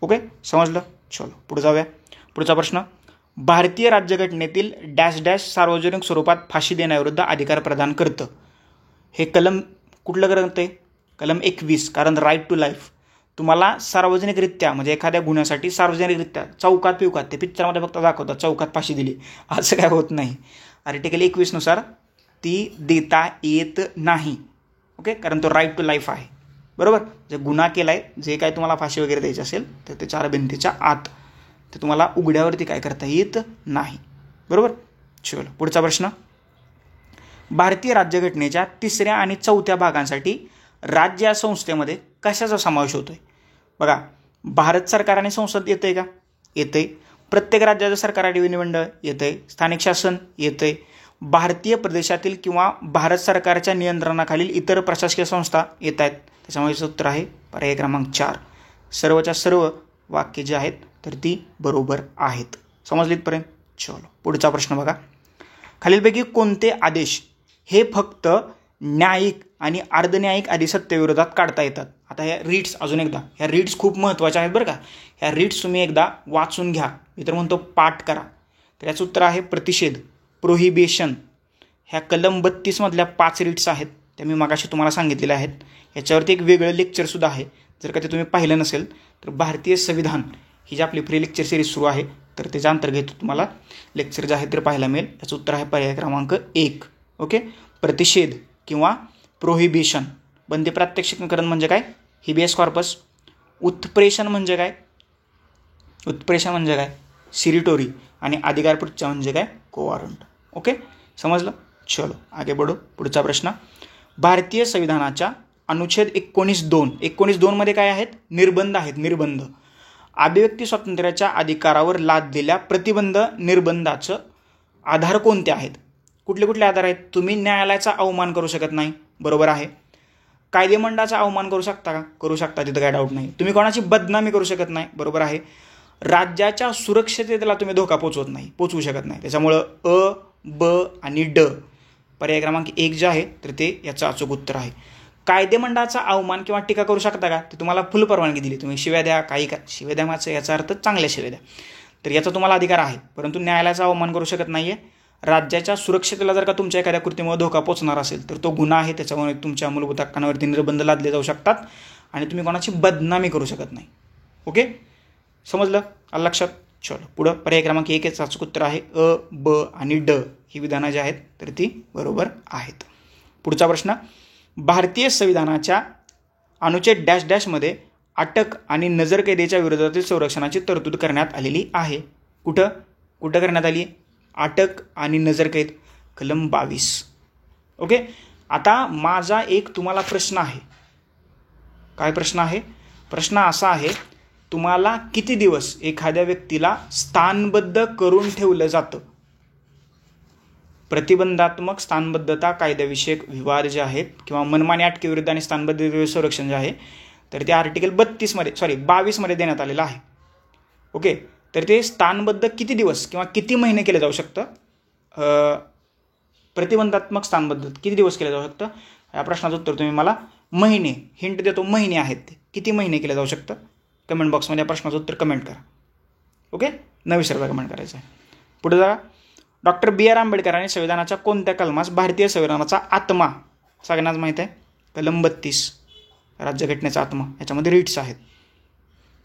ओके, समजलं. चलो पुढे जाऊया. पुढचा प्रश्न, भारतीय राज्यघटनेतील डॅश डॅश सार्वजनिक स्वरूपात फाशी देण्याविरुद्ध अधिकार प्रदान करतं. हे कलम कुठलं ग्रंथ आहे? कलम 21. कारण राईट टू लाईफ तुम्हाला सार्वजनिकरित्या म्हणजे एखाद्या गुन्ह्यासाठी सार्वजनिकरित्या चौकात पिवकात, ते पिक्चरमध्ये फक्त दाखवतात चौकात फाशी दिली, असं काय होत नाही. आर्टिकल 21 नुसार ती देता येत नाही. ओके, कारण तो राईट टू लाईफ आहे. बरोबर. जे गुन्हा केला आहे, जे काय तुम्हाला फाशी वगैरे द्यायची असेल तर ते 4 भिंतीच्या आत, ते तुम्हाला उघड्यावरती काय करता येत नाही. बरोबर. चलो पुढचा प्रश्न, भारतीय राज्यघटनेच्या 3ऱ्या आणि 4थ्या भागांसाठी राज्य संस्थेमध्ये कशाचा समावेश होतोय? बघा, भारत सरकार आणि संसद येते का? येते. प्रत्येक राज्याचं सरकार विधिमंडळ येते. स्थानिक शासन येते. भारतीय प्रदेशातील किंवा भारत सरकारच्या नियंत्रणाखालील इतर प्रशासकीय संस्था येत आहेत. त्याच्यामुळे उत्तर आहे पर्याय क्रमांक 4. सर्वच्या सर्व वाक्य जे आहेत तर ती बरोबर आहेत. समजलीत पर्यंत. चलो पुढचा प्रश्न बघा, खालीलपैकी कोणते आदेश हे फक्त न्यायिक आणि अर्धन्यायिक अधिसत्तेविरोधात काढता येतात? आता ह्या रीड्स, अजून एकदा ह्या रीड्स खूप महत्त्वाच्या आहेत बरं का. ह्या रीड्स तुम्ही एकदा वाचून घ्या, मी तर म्हणतो पाठ करा. तर याचं उत्तर आहे प्रतिषेध, प्रोहिबिशन. ह्या कलम 32 मधल्या 5 रीड्स आहेत, त्या मी मगाशी तुम्हाला सांगितलेल्या आहेत. याच्यावरती एक वेगळं लेक्चरसुद्धा आहे, जर का ते तुम्ही पाहिलं नसेल तर. भारतीय संविधान ही जी आपली फ्री लेक्चर सिरीज सुरू आहे तर त्याच्या अंतर्गत तुम्हाला लेक्चर जे आहे ते पाहायला मिळेल. याचं उत्तर आहे पर्याय क्रमांक 1. ओके, प्रतिषेध किंवा प्रोहिबिशन. बंदी प्रात्यक्षिकरण म्हणजे काय? Habeas corpus. उत्प्रेषण म्हणजे काय? सिरिटोरी. आणि अधिकारपृच्छा म्हणजे काय? कोवारंट. ओके, समजलं. चलो आगे बढो. पुढचा प्रश्न, भारतीय संविधानाच्या अनुच्छेद 19.2 मध्ये काय आहेत? निर्बंध आहेत. निर्बंध. अभिव्यक्ती स्वातंत्र्याच्या अधिकारावर लादलेल्या प्रतिबंध निर्बंधाचं आधार कोणते आहेत? कुठले कुठले आधार आहेत? तुम्ही न्यायालयाचा अवमान करू शकत नाही, बरोबर आहे. कायदेमंडळाचा अवमान करू शकता का? करू शकता, तिथं काय डाऊट नाही. तुम्ही कोणाची बदनामी करू शकत नाही, बरोबर आहे. राज्याच्या सुरक्षिततेला तुम्ही धोका पोचवू शकत नाही. त्याच्यामुळं अ, ब आणि ड पर्याय क्रमांक 1 जे आहे तर ते याचं अचूक उत्तर आहे. कायदेमंडळाचा अवमान किंवा टीका करू शकता का? ते तुम्हाला फुल परवानगी दिली, तुम्ही शिव्या द्या, काही का शिव्या द्या, माझं याचा अर्थ चांगल्या शिव्या द्या, तर याचा तुम्हाला अधिकार आहे. परंतु न्यायालयाचा अवमान करू शकत नाही आहे. राज्याच्या सुरक्षेला जर का तुमच्या एखाद्या कृतीमुळे धोका पोचणार असेल तर तो गुन्हा आहे. त्याच्यामुळे तुमच्या मूलभूत हक्कांवरती निर्बंध लादले जाऊ शकतात आणि तुम्ही कोणाची बदनामी करू शकत नाही. ओके, समजलं? आलं लक्षात. चलो पुढं पर्याय क्रमांक 1 याचं अचूक उत्तर आहे अ, ब आणि ड ही विधानं जी आहेत तर ती बरोबर आहेत. पुढचा प्रश्न, भारतीय संविधानाच्या अनुच्छेद डॅश डॅशमध्ये अटक आणि नजरकैदेच्या विरोधातील संरक्षणाची तरतूद करण्यात आलेली आहे. कुठं करण्यात आली? अटक आणि नजरकैद कलम 22. ओके, आता माझा एक तुम्हाला प्रश्न आहे. काय प्रश्न आहे? प्रश्न असा आहे तुम्हाला किती दिवस एखाद्या व्यक्तीला स्थानबद्ध करून ठेवलं जातं? प्रतिबंधात्मक स्थानबद्धता कायद्याविषयक विवाद जे आहेत किंवा मनमानी अटकेविरुद्ध आणि स्थानबद्ध संरक्षण जे आहे तर ते आर्टिकल 22 देण्यात आलेलं आहे. ओके, तर ते स्थानबद्ध किती दिवस किंवा किती महिने केलं जाऊ शकतं? प्रतिबंधात्मक स्थानबद्ध किती दिवस केलं जाऊ शकतं? या प्रश्नाचं उत्तर तुम्ही मला महिने, हिंट देतो, महिने आहेत ते. किती महिने केलं जाऊ शकतं? कमेंट बॉक्समध्ये या प्रश्नाचं उत्तर कमेंट करा. ओके, न विसरता कमेंट करायचं आहे. पुढे जा. Doctor B.R. आंबेडकरांनी संविधानाच्या कोणत्या कलमास भारतीय संविधानाचा आत्मा, सगळ्यांनाच माहीत आहे, कलम 32 राज्यघटनेचा आत्मा, याच्यामध्ये रीट्स आहेत.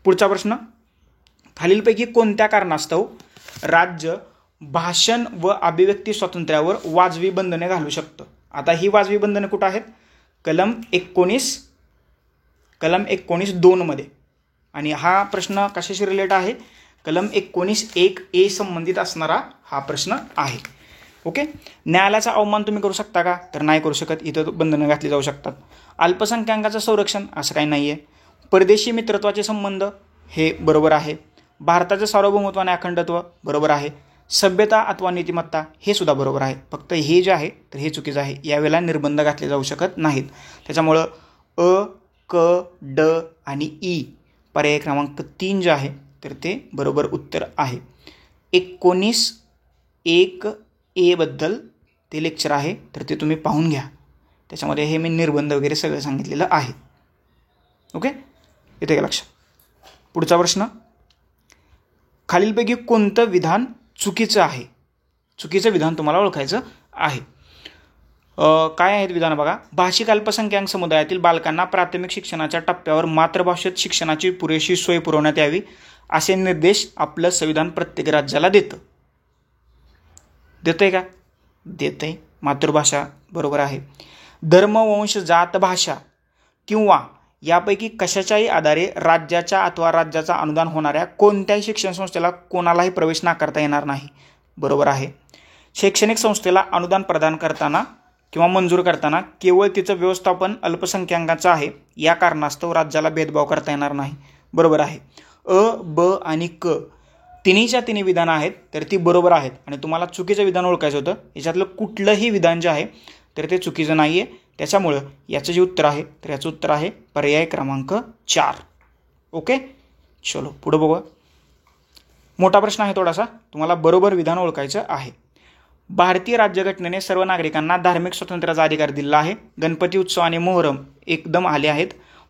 पुढचा प्रश्न, खालीलपैकी कोणत्या कारणास्तव राज्य भाषण व अभिव्यक्ती स्वातंत्र्यावर वाजवी बंधने घालू शकतं? आता ही वाजवी बंधने कुठं आहेत? कलम 19(2) मध्ये. आणि हा प्रश्न कशाशी रिलेट आहे? कलम 19(1)A संबंधित असणारा हा प्रश्न आहे. ओके, न्यायालयाचा अवमान तुम्ही करू शकता का? तर नाही करू शकत. इथं बंधनं घातली जाऊ शकतात. अल्पसंख्याकांचं संरक्षण असं काही नाही आहे. परदेशी मित्रत्वाचे संबंध हे बरोबर आहे. भारताचं सार्वभौमत्व आणि अखंडत्व बरोबर आहे. सभ्यता अथवा नीतिमत्ता हे सुद्धा बरोबर आहे. फक्त हे जे आहे तर हे चुकीचं आहे. यावेळेला निर्बंध घातले जाऊ शकत नाहीत. त्याच्यामुळं अ, क, ड आणि ई पर्याय क्रमांक 3 जे आहे तर ते बरोबर उत्तर आहे. 19(1)A बद्दल ते लेक्चर आहे तर ते तुम्ही पाहून घ्या. त्याच्यामध्ये हे मी निर्बंध वगैरे सगळं सांगितलेलं आहे. ओके, इथे का लक्षात. पुढचा प्रश्न, खालीलपैकी कोणतं विधान चुकीचं आहे? चुकीचं विधान तुम्हाला ओळखायचं आहे. काय आहेत विधान बघा. भाषिक अल्पसंख्याक समुदायातील बालकांना प्राथमिक शिक्षणाच्या टप्प्यावर मातृभाषेत शिक्षणाची पुरेशी सोय पुरवण्यात यावी असे निर्देश आपलं संविधान प्रत्येक राज्याला देतं. देतंय का? देतंय. मातृभाषा बरोबर आहे. धर्म, वंश, जात, भाषा किंवा यापैकी कशाच्याही आधारे राज्याच्या अथवा राज्याचा अनुदान होणाऱ्या कोणत्याही शिक्षण संस्थेला कोणालाही प्रवेश नाकारता येणार नाही. बरोबर आहे. शैक्षणिक संस्थेला अनुदान प्रदान करताना किंवा मंजूर करताना केवळ तिचं व्यवस्थापन अल्पसंख्याकांचं आहे या कारणास्तव राज्याला भेदभाव करता येणार नाही. बरोबर आहे. अ, ब आणि क तिन्ही विधानं आहेत तर ती बरोबर आहेत. आणि तुम्हाला चुकीचं विधान ओळखायचं होतं. याच्यातलं कुठलंही विधान जे आहे तर ते चुकीचं नाही आहे. त्याच्यामुळं याचं जे उत्तर आहे तर याचं उत्तर आहे पर्याय क्रमांक 4. ओके, चलो पुढं बघूया. मोठा प्रश्न आहे थोडासा, तुम्हाला बरोबर विधान ओळखायचं आहे. भारतीय राज्यघटनेने सर्व नागरिकांना धार्मिक स्वातंत्र्याचा अधिकार दिला आहे. गणपती उत्सव आणि मोहरम एकदम आले आहेत.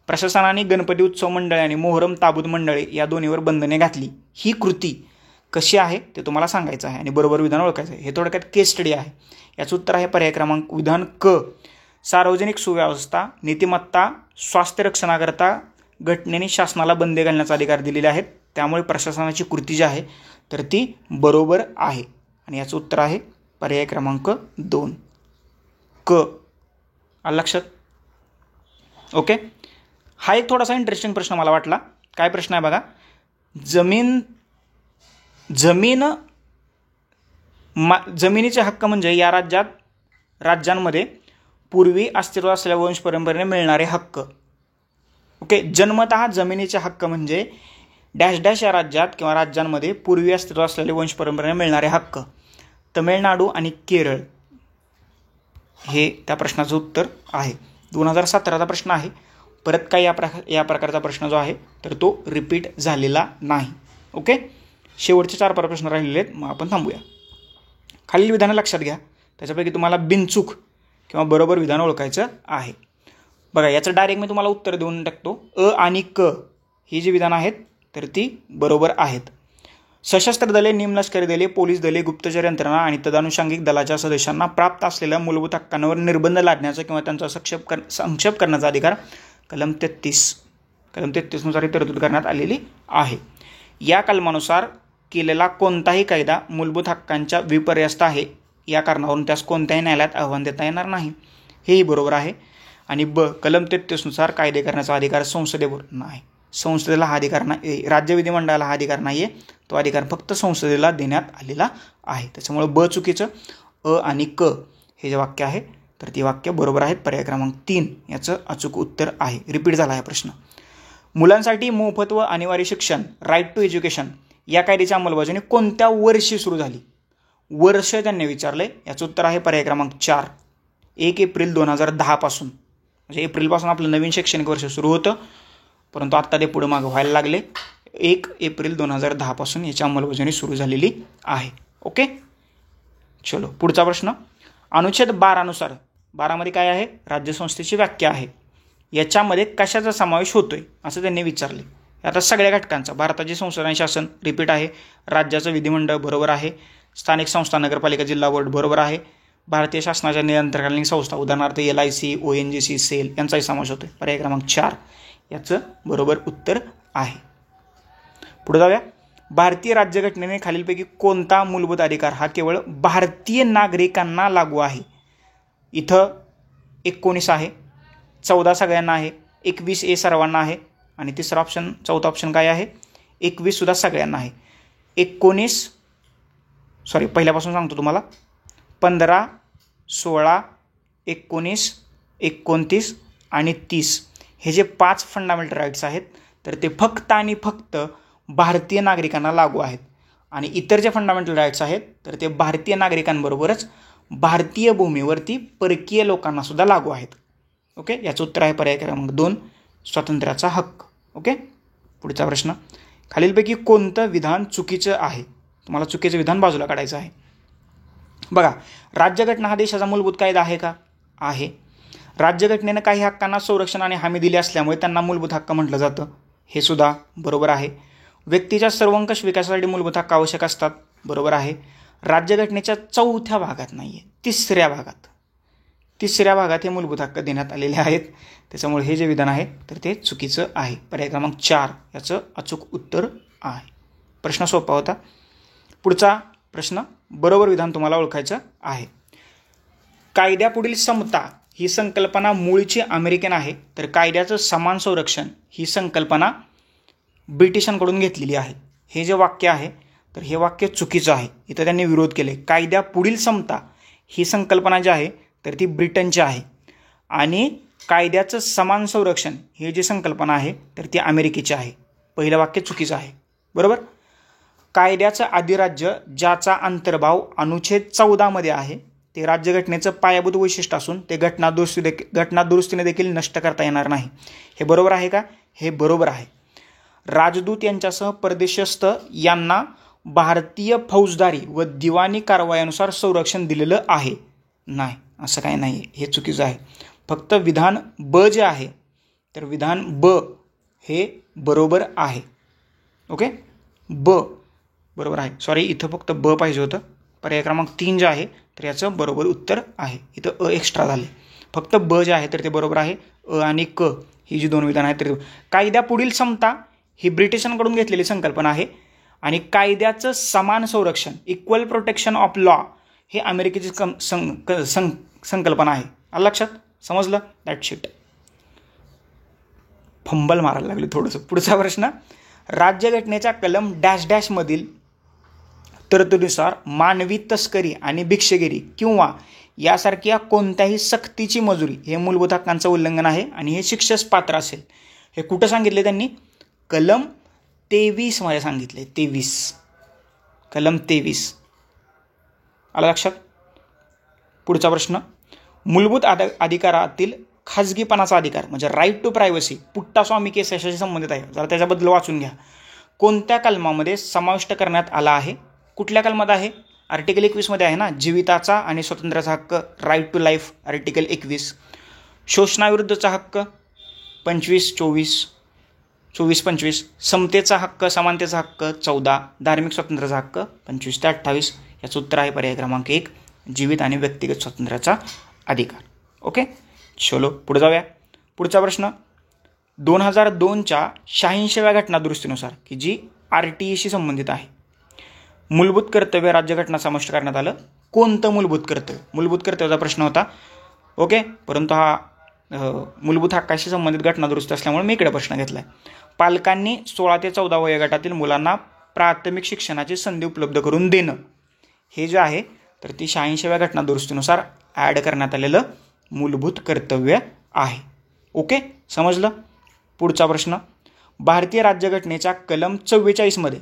प्रशासनाने गणपती उत्सव मंडळे आणि मोहरम ताबूत मंडळे या दोन्हीवर बंधने घातली. ही कृती कशी आहे ते तुम्हाला सांगायचं आहे आणि बरोबर विधान ओळखायचं आहे. हे थोडक्यात केस स्टडी आहे. याचं उत्तर आहे पर्याय क्रमांक विधान क. सार्वजनिक सुव्यवस्था, नीतिमत्ता, स्वास्थ्य रक्षणाकरता घटनेने शासनाला बंदी घालण्याचा अधिकार दिलेले आहेत. त्यामुळे प्रशासनाची कृती जी आहे तर ती बरोबर आहे. आणि याचं उत्तर आहे पर्याय क्रमांक 2 क. आलं लक्षात. ओके, हा एक थोडासा इंटरेस्टिंग प्रश्न मला वाटला. काय प्रश्न आहे बघा. जमिनीचे हक्क म्हणजे या राज्यांमध्ये पूर्वी अस्तित्वात असलेल्या वंश परंपरेने मिळणारे हक्क. ओके, जन्मतः जमिनीचे हक्क म्हणजे डॅश डॅश या राज्यात किंवा राज्यांमध्ये पूर्वी अस्तित्वात असलेले वंश परंपरेने मिळणारे हक्क. तमिळनाडू आणि केरळ हे त्या प्रश्नाचं उत्तर आहे. 2017चा प्रश्न आहे. परत काही या प्रकारचा प्रश्न जो आहे तर तो रिपीट झालेला नाही. ओके, शेवटचे 4 प्रश्न राहिलेले आहेत, मग आपण थांबूया. खालील विधानं लक्षात घ्या. त्याच्यापैकी तुम्हाला बिनचूक किंवा बरोबर विधान ओळखायचं आहे. बघा, याचं डायरेक्ट मी तुम्हाला उत्तर देऊन टाकतो. अ आणि क ही जी विधानं आहेत तर ती बरोबर आहेत. सशस्त्र दले, निमलष्करी दले, पोलीस दले, गुप्तचर यंत्रणा आणि तदानुषंगिक दलाच्या सदस्यांना प्राप्त असलेल्या मूलभूत हक्कांवर निर्बंध लादण्याचा किंवा त्यांचा संक्षेप करण्याचा अधिकार कलम 33 नुसार तरतूद करण्यात आलेली आहे. या कलमानुसार केलेला कोणताही कायदा मूलभूत हक्कांच्या विपर्यस्त आहे. या कारणावरून त्यास कोणत्याही न्यायालयात आव्हान देता येणार नाही. हेही बरोबर आहे. आणि ब, कलम 33 नुसार कायदे करण्याचा अधिकार संसदेवर नाही. संसदेला हा अधिकार नाही, राज्य विधिमंडळाला हा अधिकार नाही आहे. तो अधिकार फक्त संसदेला देण्यात आलेला आहे. त्याच्यामुळे ब चुकीचं. अ आणि क हे जे वाक्य आहे तर ती वाक्य बरोबर आहेत. पर्याय क्रमांक 3 याचं अचूक उत्तर आहे. रिपीट झाला हा प्रश्न. मुलांसाठी मोफत व अनिवार्य शिक्षण राईट टू एज्युकेशन या कायद्याची अंमलबजावणी कोणत्या वर्षी सुरू झाली? वर्ष त्यांनी विचारले. याचं उत्तर आहे पर्याय क्रमांक 4, 1 एप्रिल 2010 पासून. म्हणजे एप्रिलपासून आपलं नवीन शैक्षणिक वर्ष सुरू होतं, परंतु आत्ता ते पुढे मागं व्हायला लागले. 1 एप्रिल 2010 पासून याची अंमलबजावणी सुरू झालेली आहे. ओके, चलो पुढचा प्रश्न. अनुच्छेद 12 नुसार 12 मध्ये काय आहे? राज्यसंस्थेची व्याख्या आहे. याच्यामध्ये कशाचा समावेश होतोय असं त्यांनी विचारले. आता सगळ्या घटकांचा. भारताचे संसद आणि शासन रिपीट आहे. राज्याचं विधिमंडळ बरोबर आहे. स्थानिक संस्था, नगरपालिका, जिल्हा बोर्ड बरोबर आहे. भारतीय शासनाच्या नियंत्रणकालीन संस्था उदाहरणार्थ LIC, ONGC, सेल यांचाही समावेश होतोय. पर्याय क्रमांक 4 याचं बरोबर उत्तर आहे. पुढे जाऊया. भारतीय राज्यघटनेने खालीलपैकी कोणता मूलभूत अधिकार हा केवळ भारतीय नागरिकांना लागू आहे? इथं 19 आहे, 14 सगळ्यांना आहे, 21A सर्वांना आहे आणि चौथा ऑप्शन काय आहे? 21 सुद्धा सगळ्यांना आहे. पहिल्यापासून सांगतो तुम्हाला. 15, 16, 19, 29 आणि 30 हे जे 5 फंडामेंटल राईट्स आहेत तर ते फक्त आणि फक्त भारतीय नागरिकांना लागू आहेत. आणि इतर जे फंडामेंटल राईट्स आहेत तर ते भारतीय नागरिकांबरोबरच भारतीय भूमीवरती परकीय लोकांना सुद्धा लागू आहेत. ओके, याचं उत्तर आहे पर्याय क्रमांक 2, स्वातंत्र्याचा हक्क. ओके, पुढचा प्रश्न. खालीलपैकी कोणतं विधान चुकीचं आहे? तुम्हाला चुकीचं विधान बाजूला काढायचं आहे. बघा, राज्यघटना हा देशाचा मूलभूत कायदा आहे का? आहे. राज्यघटनेनं काही हक्कांना संरक्षण आणि हमी दिली असल्यामुळे त्यांना मूलभूत हक्क म्हटलं जातं. हे सुद्धा बरोबर आहे. व्यक्तीच्या सर्वंकष विकासासाठी मूलभूत हक्क आवश्यक असतात. बरोबर आहे. राज्यघटनेच्या 4थ्या भागात नाही आहे, 3ऱ्या भागात हे मूलभूत हक्क देण्यात आलेले आहेत. त्याच्यामुळे हे जे विधान आहे तर ते चुकीचं आहे. पर्याय क्रमांक 4 याचं अचूक उत्तर आहे. प्रश्न सोपा होता. पुढचा प्रश्न. बरोबर विधान तुम्हाला ओळखायचं आहे. कायद्यापुढील समता ही संकल्पना मूळची अमेरिकन आहे, तर कायद्याचं समान संरक्षण ही संकल्पना ब्रिटिशांकडून घेतलेली आहे. हे जे वाक्य आहे तर हे वाक्य चुकीचं आहे. इथं त्यांनी विरोध केले. कायद्यापुढील समता ही संकल्पना जी आहे तर ती ब्रिटनची आहे आणि कायद्याचं समान संरक्षण ही जी संकल्पना आहे तर ती अमेरिकेची आहे. पहिलं वाक्य चुकीचं आहे. बरोबर. कायद्याचं अधिराज्य ज्याचा अंतर्भाव अनुच्छेद 14 मध्ये आहे ते राज्यघटनेचं पायाभूत वैशिष्ट्य असून ते घटनादुरुस्तीने देखील नष्ट करता येणार नाही. हे बरोबर आहे का? हे बरोबर आहे. राजदूत यांच्यासह परदेशस्थ यांना भारतीय फौजदारी व दिवाणी कारवायानुसार संरक्षण दिलेलं आहे. नाही, असं काही नाही. हे चुकीचं आहे. फक्त विधान ब जे आहे तर विधान ब हे बरोबर आहे. ओके, ब बरोबर आहे. सॉरी, इथं फक्त ब पाहिजे होतं. पर्याय क्रमांक 3 जे आहे तर याचं बरोबर उत्तर आहे. इथं एक्स्ट्रा झाले. फक्त ब जे आहे तर ते बरोबर आहे. आणि क ही जी 2 विधान आहेत तर कायद्यापुढील समता ही ब्रिटिशांकडून घेतलेली संकल्पना आहे आणि कायद्याचं समान संरक्षण इक्वल प्रोटेक्शन ऑफ लॉ हे अमेरिकेची संकल्पना आहे. आलं लक्षात? समजलं? That shit. फंबल मारायला लागले थोडंसं. पुढचा प्रश्न. राज्यघटनेच्या कलम -- मधील तरतुदीनुसार मानवी तस्करी आणि भिक्षेगिरी किंवा यासारख्या कोणत्याही सक्तीची मजुरी हे मूलभूत हक्कांचं उल्लंघन आहे आणि हे शिक्षेस पात्र असेल. हे कुठं सांगितले त्यांनी? कलम 23 मध्ये सांगितले. 23 कलम 23. आलं लक्षात? पुढचा प्रश्न. मूलभूत अधिकारातील खाजगीपणाचा अधिकार म्हणजे राईट टू प्रायव्हसी पुट्टास्वामी केस याच्याशी संबंधित आहे. जरा त्याच्याबद्दल वाचून घ्या. कोणत्या कलमामध्ये समाविष्ट करण्यात आला आहे? कुठल्या कलमात आहे? आर्टिकल 21 मध्ये आहे ना. जीविताचा आणि स्वातंत्र्याचा हक्क राईट टू लाईफ आर्टिकल 21. शोषणाविरुद्धचा हक्क 24-25. समतेचा हक्क समानतेचा हक्क 14. धार्मिक स्वातंत्र्याचा हक्क 25 ते 28. याचं उत्तर आहे पर्याय क्रमांक 1 जीवित आणि व्यक्तिगत स्वातंत्र्याचा अधिकार. ओके, चलो पुढे जाऊया. पुढचा प्रश्न. 2002च्या 86व्या घटनादुरुस्तीनुसार की जी RTEशी संबंधित आहे मूलभूत कर्तव्य राज्यघटना समाविष्ट करण्यात आलं. कोणतं मूलभूत कर्तव्य? मूलभूत कर्तव्याचा प्रश्न होता. ओके, परंतु हा मूलभूत हक्काशी संबंधित घटनादुरुस्ती असल्यामुळे मी इकडे प्रश्न घेतला आहे. पालकांनी 16 ते 14 वयोगटातील मुलांना प्राथमिक शिक्षणाची संधी उपलब्ध करून देणं हे जे आहे तर ती 86व्या घटनादुरुस्तीनुसार ॲड करण्यात आलेलं मूलभूत कर्तव्य आहे. ओके, समजलं? पुढचा प्रश्न. भारतीय राज्यघटनेच्या कलम 44 मध्ये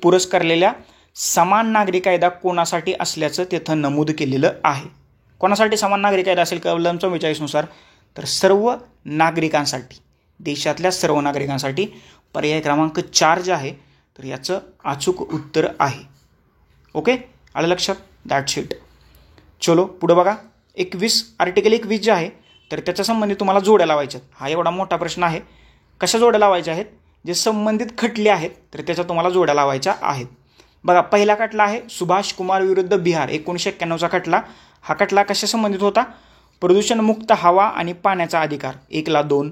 पुरस्कारलेल्या समान नागरी कायदा कोणासाठी असल्याचं तिथं नमूद केलेलं आहे. कोणासाठी समान नागरी कायदा असेल कलम 44 नुसार? तर सर्व नागरिकांसाठी, देशातल्या सर्व नागरिकांसाठी. पर्याय क्रमांक 4 जे आहे तर याचं अचूक उत्तर आहे. ओके, आलं लक्षात? That's it. चलो पुढं बघा. आर्टिकल 21 जे आहे तर त्याच्या संबंधित तुम्हाला जोड्या लावायच्या. हा एवढा मोठा प्रश्न आहे. कशा जोड्या लावायच्या आहेत? जे संबंधित खटले आहेत तर त्याच्या तुम्हाला जोड्या लावायच्या आहेत. बघा, पहिला खटला आहे सुभाष कुमार विरुद्ध बिहार 1991चा खटला. हा खटला कशा संबंधित होता? प्रदूषणमुक्त हवा आणि पाण्याचा अधिकार 1-2.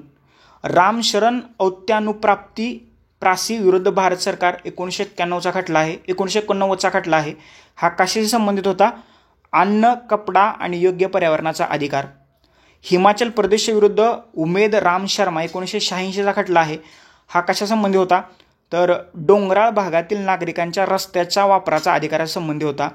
रामशरण औत्यानुप्राप्ती प्रासी विरुद्ध भारत सरकार 1991चा खटला आहे. 1989चा खटला आहे. हा कशाशी संबंधित होता? अन्न, कपडा आणि योग्य पर्यावरणाचा अधिकार. हिमाचल प्रदेश विरुद्ध उमेद राम शर्मा 1986चा खटला आहे. हा कशा संबंधी होता? तर डोंगराळ भागातील नागरिकांच्या रस्त्याच्या वापराचा अधिकारासंबंधी होता.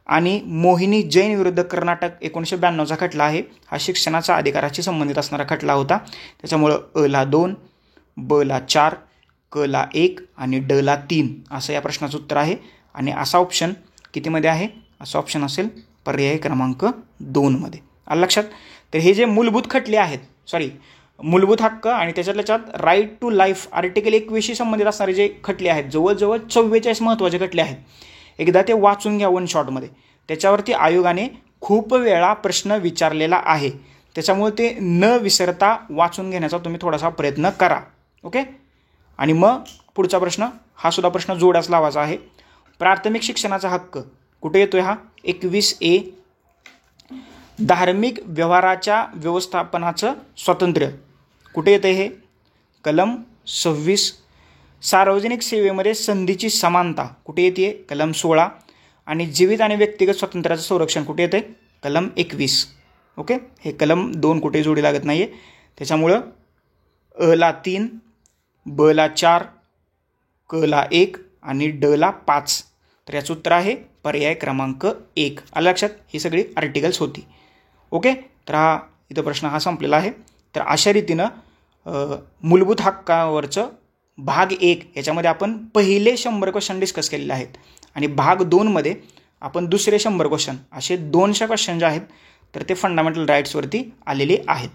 आणि मोहिनी जैन विरुद्ध कर्नाटक 1992चा खटला आहे. हा शिक्षणाचा अधिकाराशी संबंधित असणारा खटला होता. त्याच्यामुळं अ ला 2, ब ला 4, क ला 1 आणि ड ला 3 असं या प्रश्नाचं उत्तर आहे. आणि असा ऑप्शन कितीमध्ये आहे? असा ऑप्शन असेल पर्याय क्रमांक 2 मध्ये. आलं लक्षात? तर हे जे मूलभूत खटले आहेत, मूलभूत हक्क आणि त्याच्यात राईट टू लाईफ आर्टिकल 21शी संबंधित असणारे जे खटले आहेत, जवळजवळ 44 महत्त्वाचे खटले आहेत. एकदा ते वाचून घ्या वन शॉटमध्ये. त्याच्यावरती आयोगाने खूप वेळा प्रश्न विचारलेला आहे. त्याच्यामुळे ते न विसरता वाचून घेण्याचा तुम्ही थोडासा प्रयत्न करा. ओके. आणि मग पुढचा प्रश्न, हा सुद्धा प्रश्न जोड्याच लावायचा आहे. प्राथमिक शिक्षणाचा हक्क कुठे येतोय? हा 21A. धार्मिक व्यवहाराच्या व्यवस्थापनाचं स्वातंत्र्य कुठे येतं? हे कलम 26. सार्वजनिक सेवेमध्ये संधीची समानता कुठे येते? कलम 16. आणि जीवित आणि व्यक्तिगत स्वातंत्र्याचं संरक्षण कुठे येते? कलम 21. ओके. हे कलम 2 कुठे जोडी लागत नाही आहे. त्याच्यामुळं अ ला 3, ब ला 4, क ला 1 आणि ड ला 5. तर याचं उत्तर आहे पर्याय क्रमांक 1. आलं लक्षात? ही सगळी आर्टिकल्स होती. ओके. तर हा इथं प्रश्न हा संपलेला आहे. तर अशा रीतीनं मूलभूत हक्कावरचं भाग 1 याच्यामध्ये आपण पहिले 100 क्वेश्चन डिस्कस केलेले आहेत. आणि भाग 2 मध्ये आपण दुसरे 100 क्वेश्चन, असे 200 क्वेश्चन जे आहेत तर ते फंडामेंटल राईट्सवरती आलेले आहेत.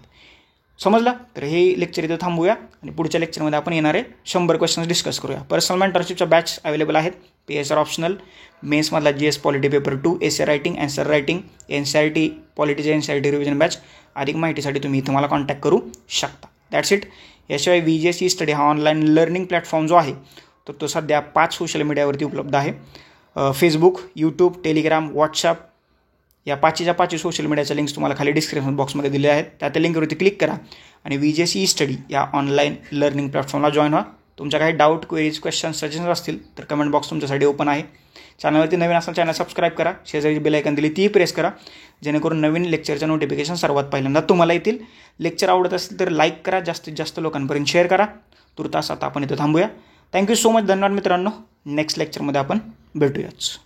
समजलं? तर हे लेक्चर इथं थांबूया आणि पुढच्या लेक्चरमध्ये आपण येणारे 100 क्वेश्चन्स डिस्कस करूया. पर्सनल मेंटरशिपच्या बॅच अवेलेबल आहेत. PSR ऑप्शनल, मेन्समधला GS polity paper 2, essay writing, answer writing, NCERT पॉलिटीचे NCERT रिव्हिजन बॅच. अधिक माहितीसाठी तुम्ही इथं मला कॉन्टॅक्ट करू शकता. That's it. याशिवाय VJC स्टडी हा ऑनलाईन लर्निंग प्लॅटफॉर्म जो आहे तर तो सध्या 5 सोशल मीडियावरती उपलब्ध आहे. फेसबुक, यूट्यूब, टेलिग्राम, व्हॉट्सअप या 5च्या सोशल मीडियाच्या लिंक्स तुम्हाला खाली डिस्क्रिप्शन बॉक्समध्ये दिले आहेत. त्या लिंकवरती क्लिक करा आणि VJC स्टडी या ऑनलाईन लर्निंग प्लॅटफॉर्मला जॉईन व्हा. तुमच्या काही डाऊट, क्वेरीज, क्वेश्चन, सजेशन्स असतील तर कमेंट बॉक्स तुमच्यासाठी ओपन आहे. चॅनलवरती नवीन असाल चॅनल सबस्क्राईब करा. शेजारी बेल आयकॉन दिली ती प्रेस करा, जेणेकरून नवीन लेक्चरच्या नोटिफिकेशन सर्वात पहिल्यांदा तुम्हाला येतील. लेक्चर आवडत असेल तर लाईक करा, जास्तीत जास्त लोकांपर्यंत शेअर करा. तुर्तास आता आपण इथं थांबूया. Thank you so much. धन्यवाद मित्रांनो. नेक्स्ट लेक्चरमध्ये आपण भेटूयाच.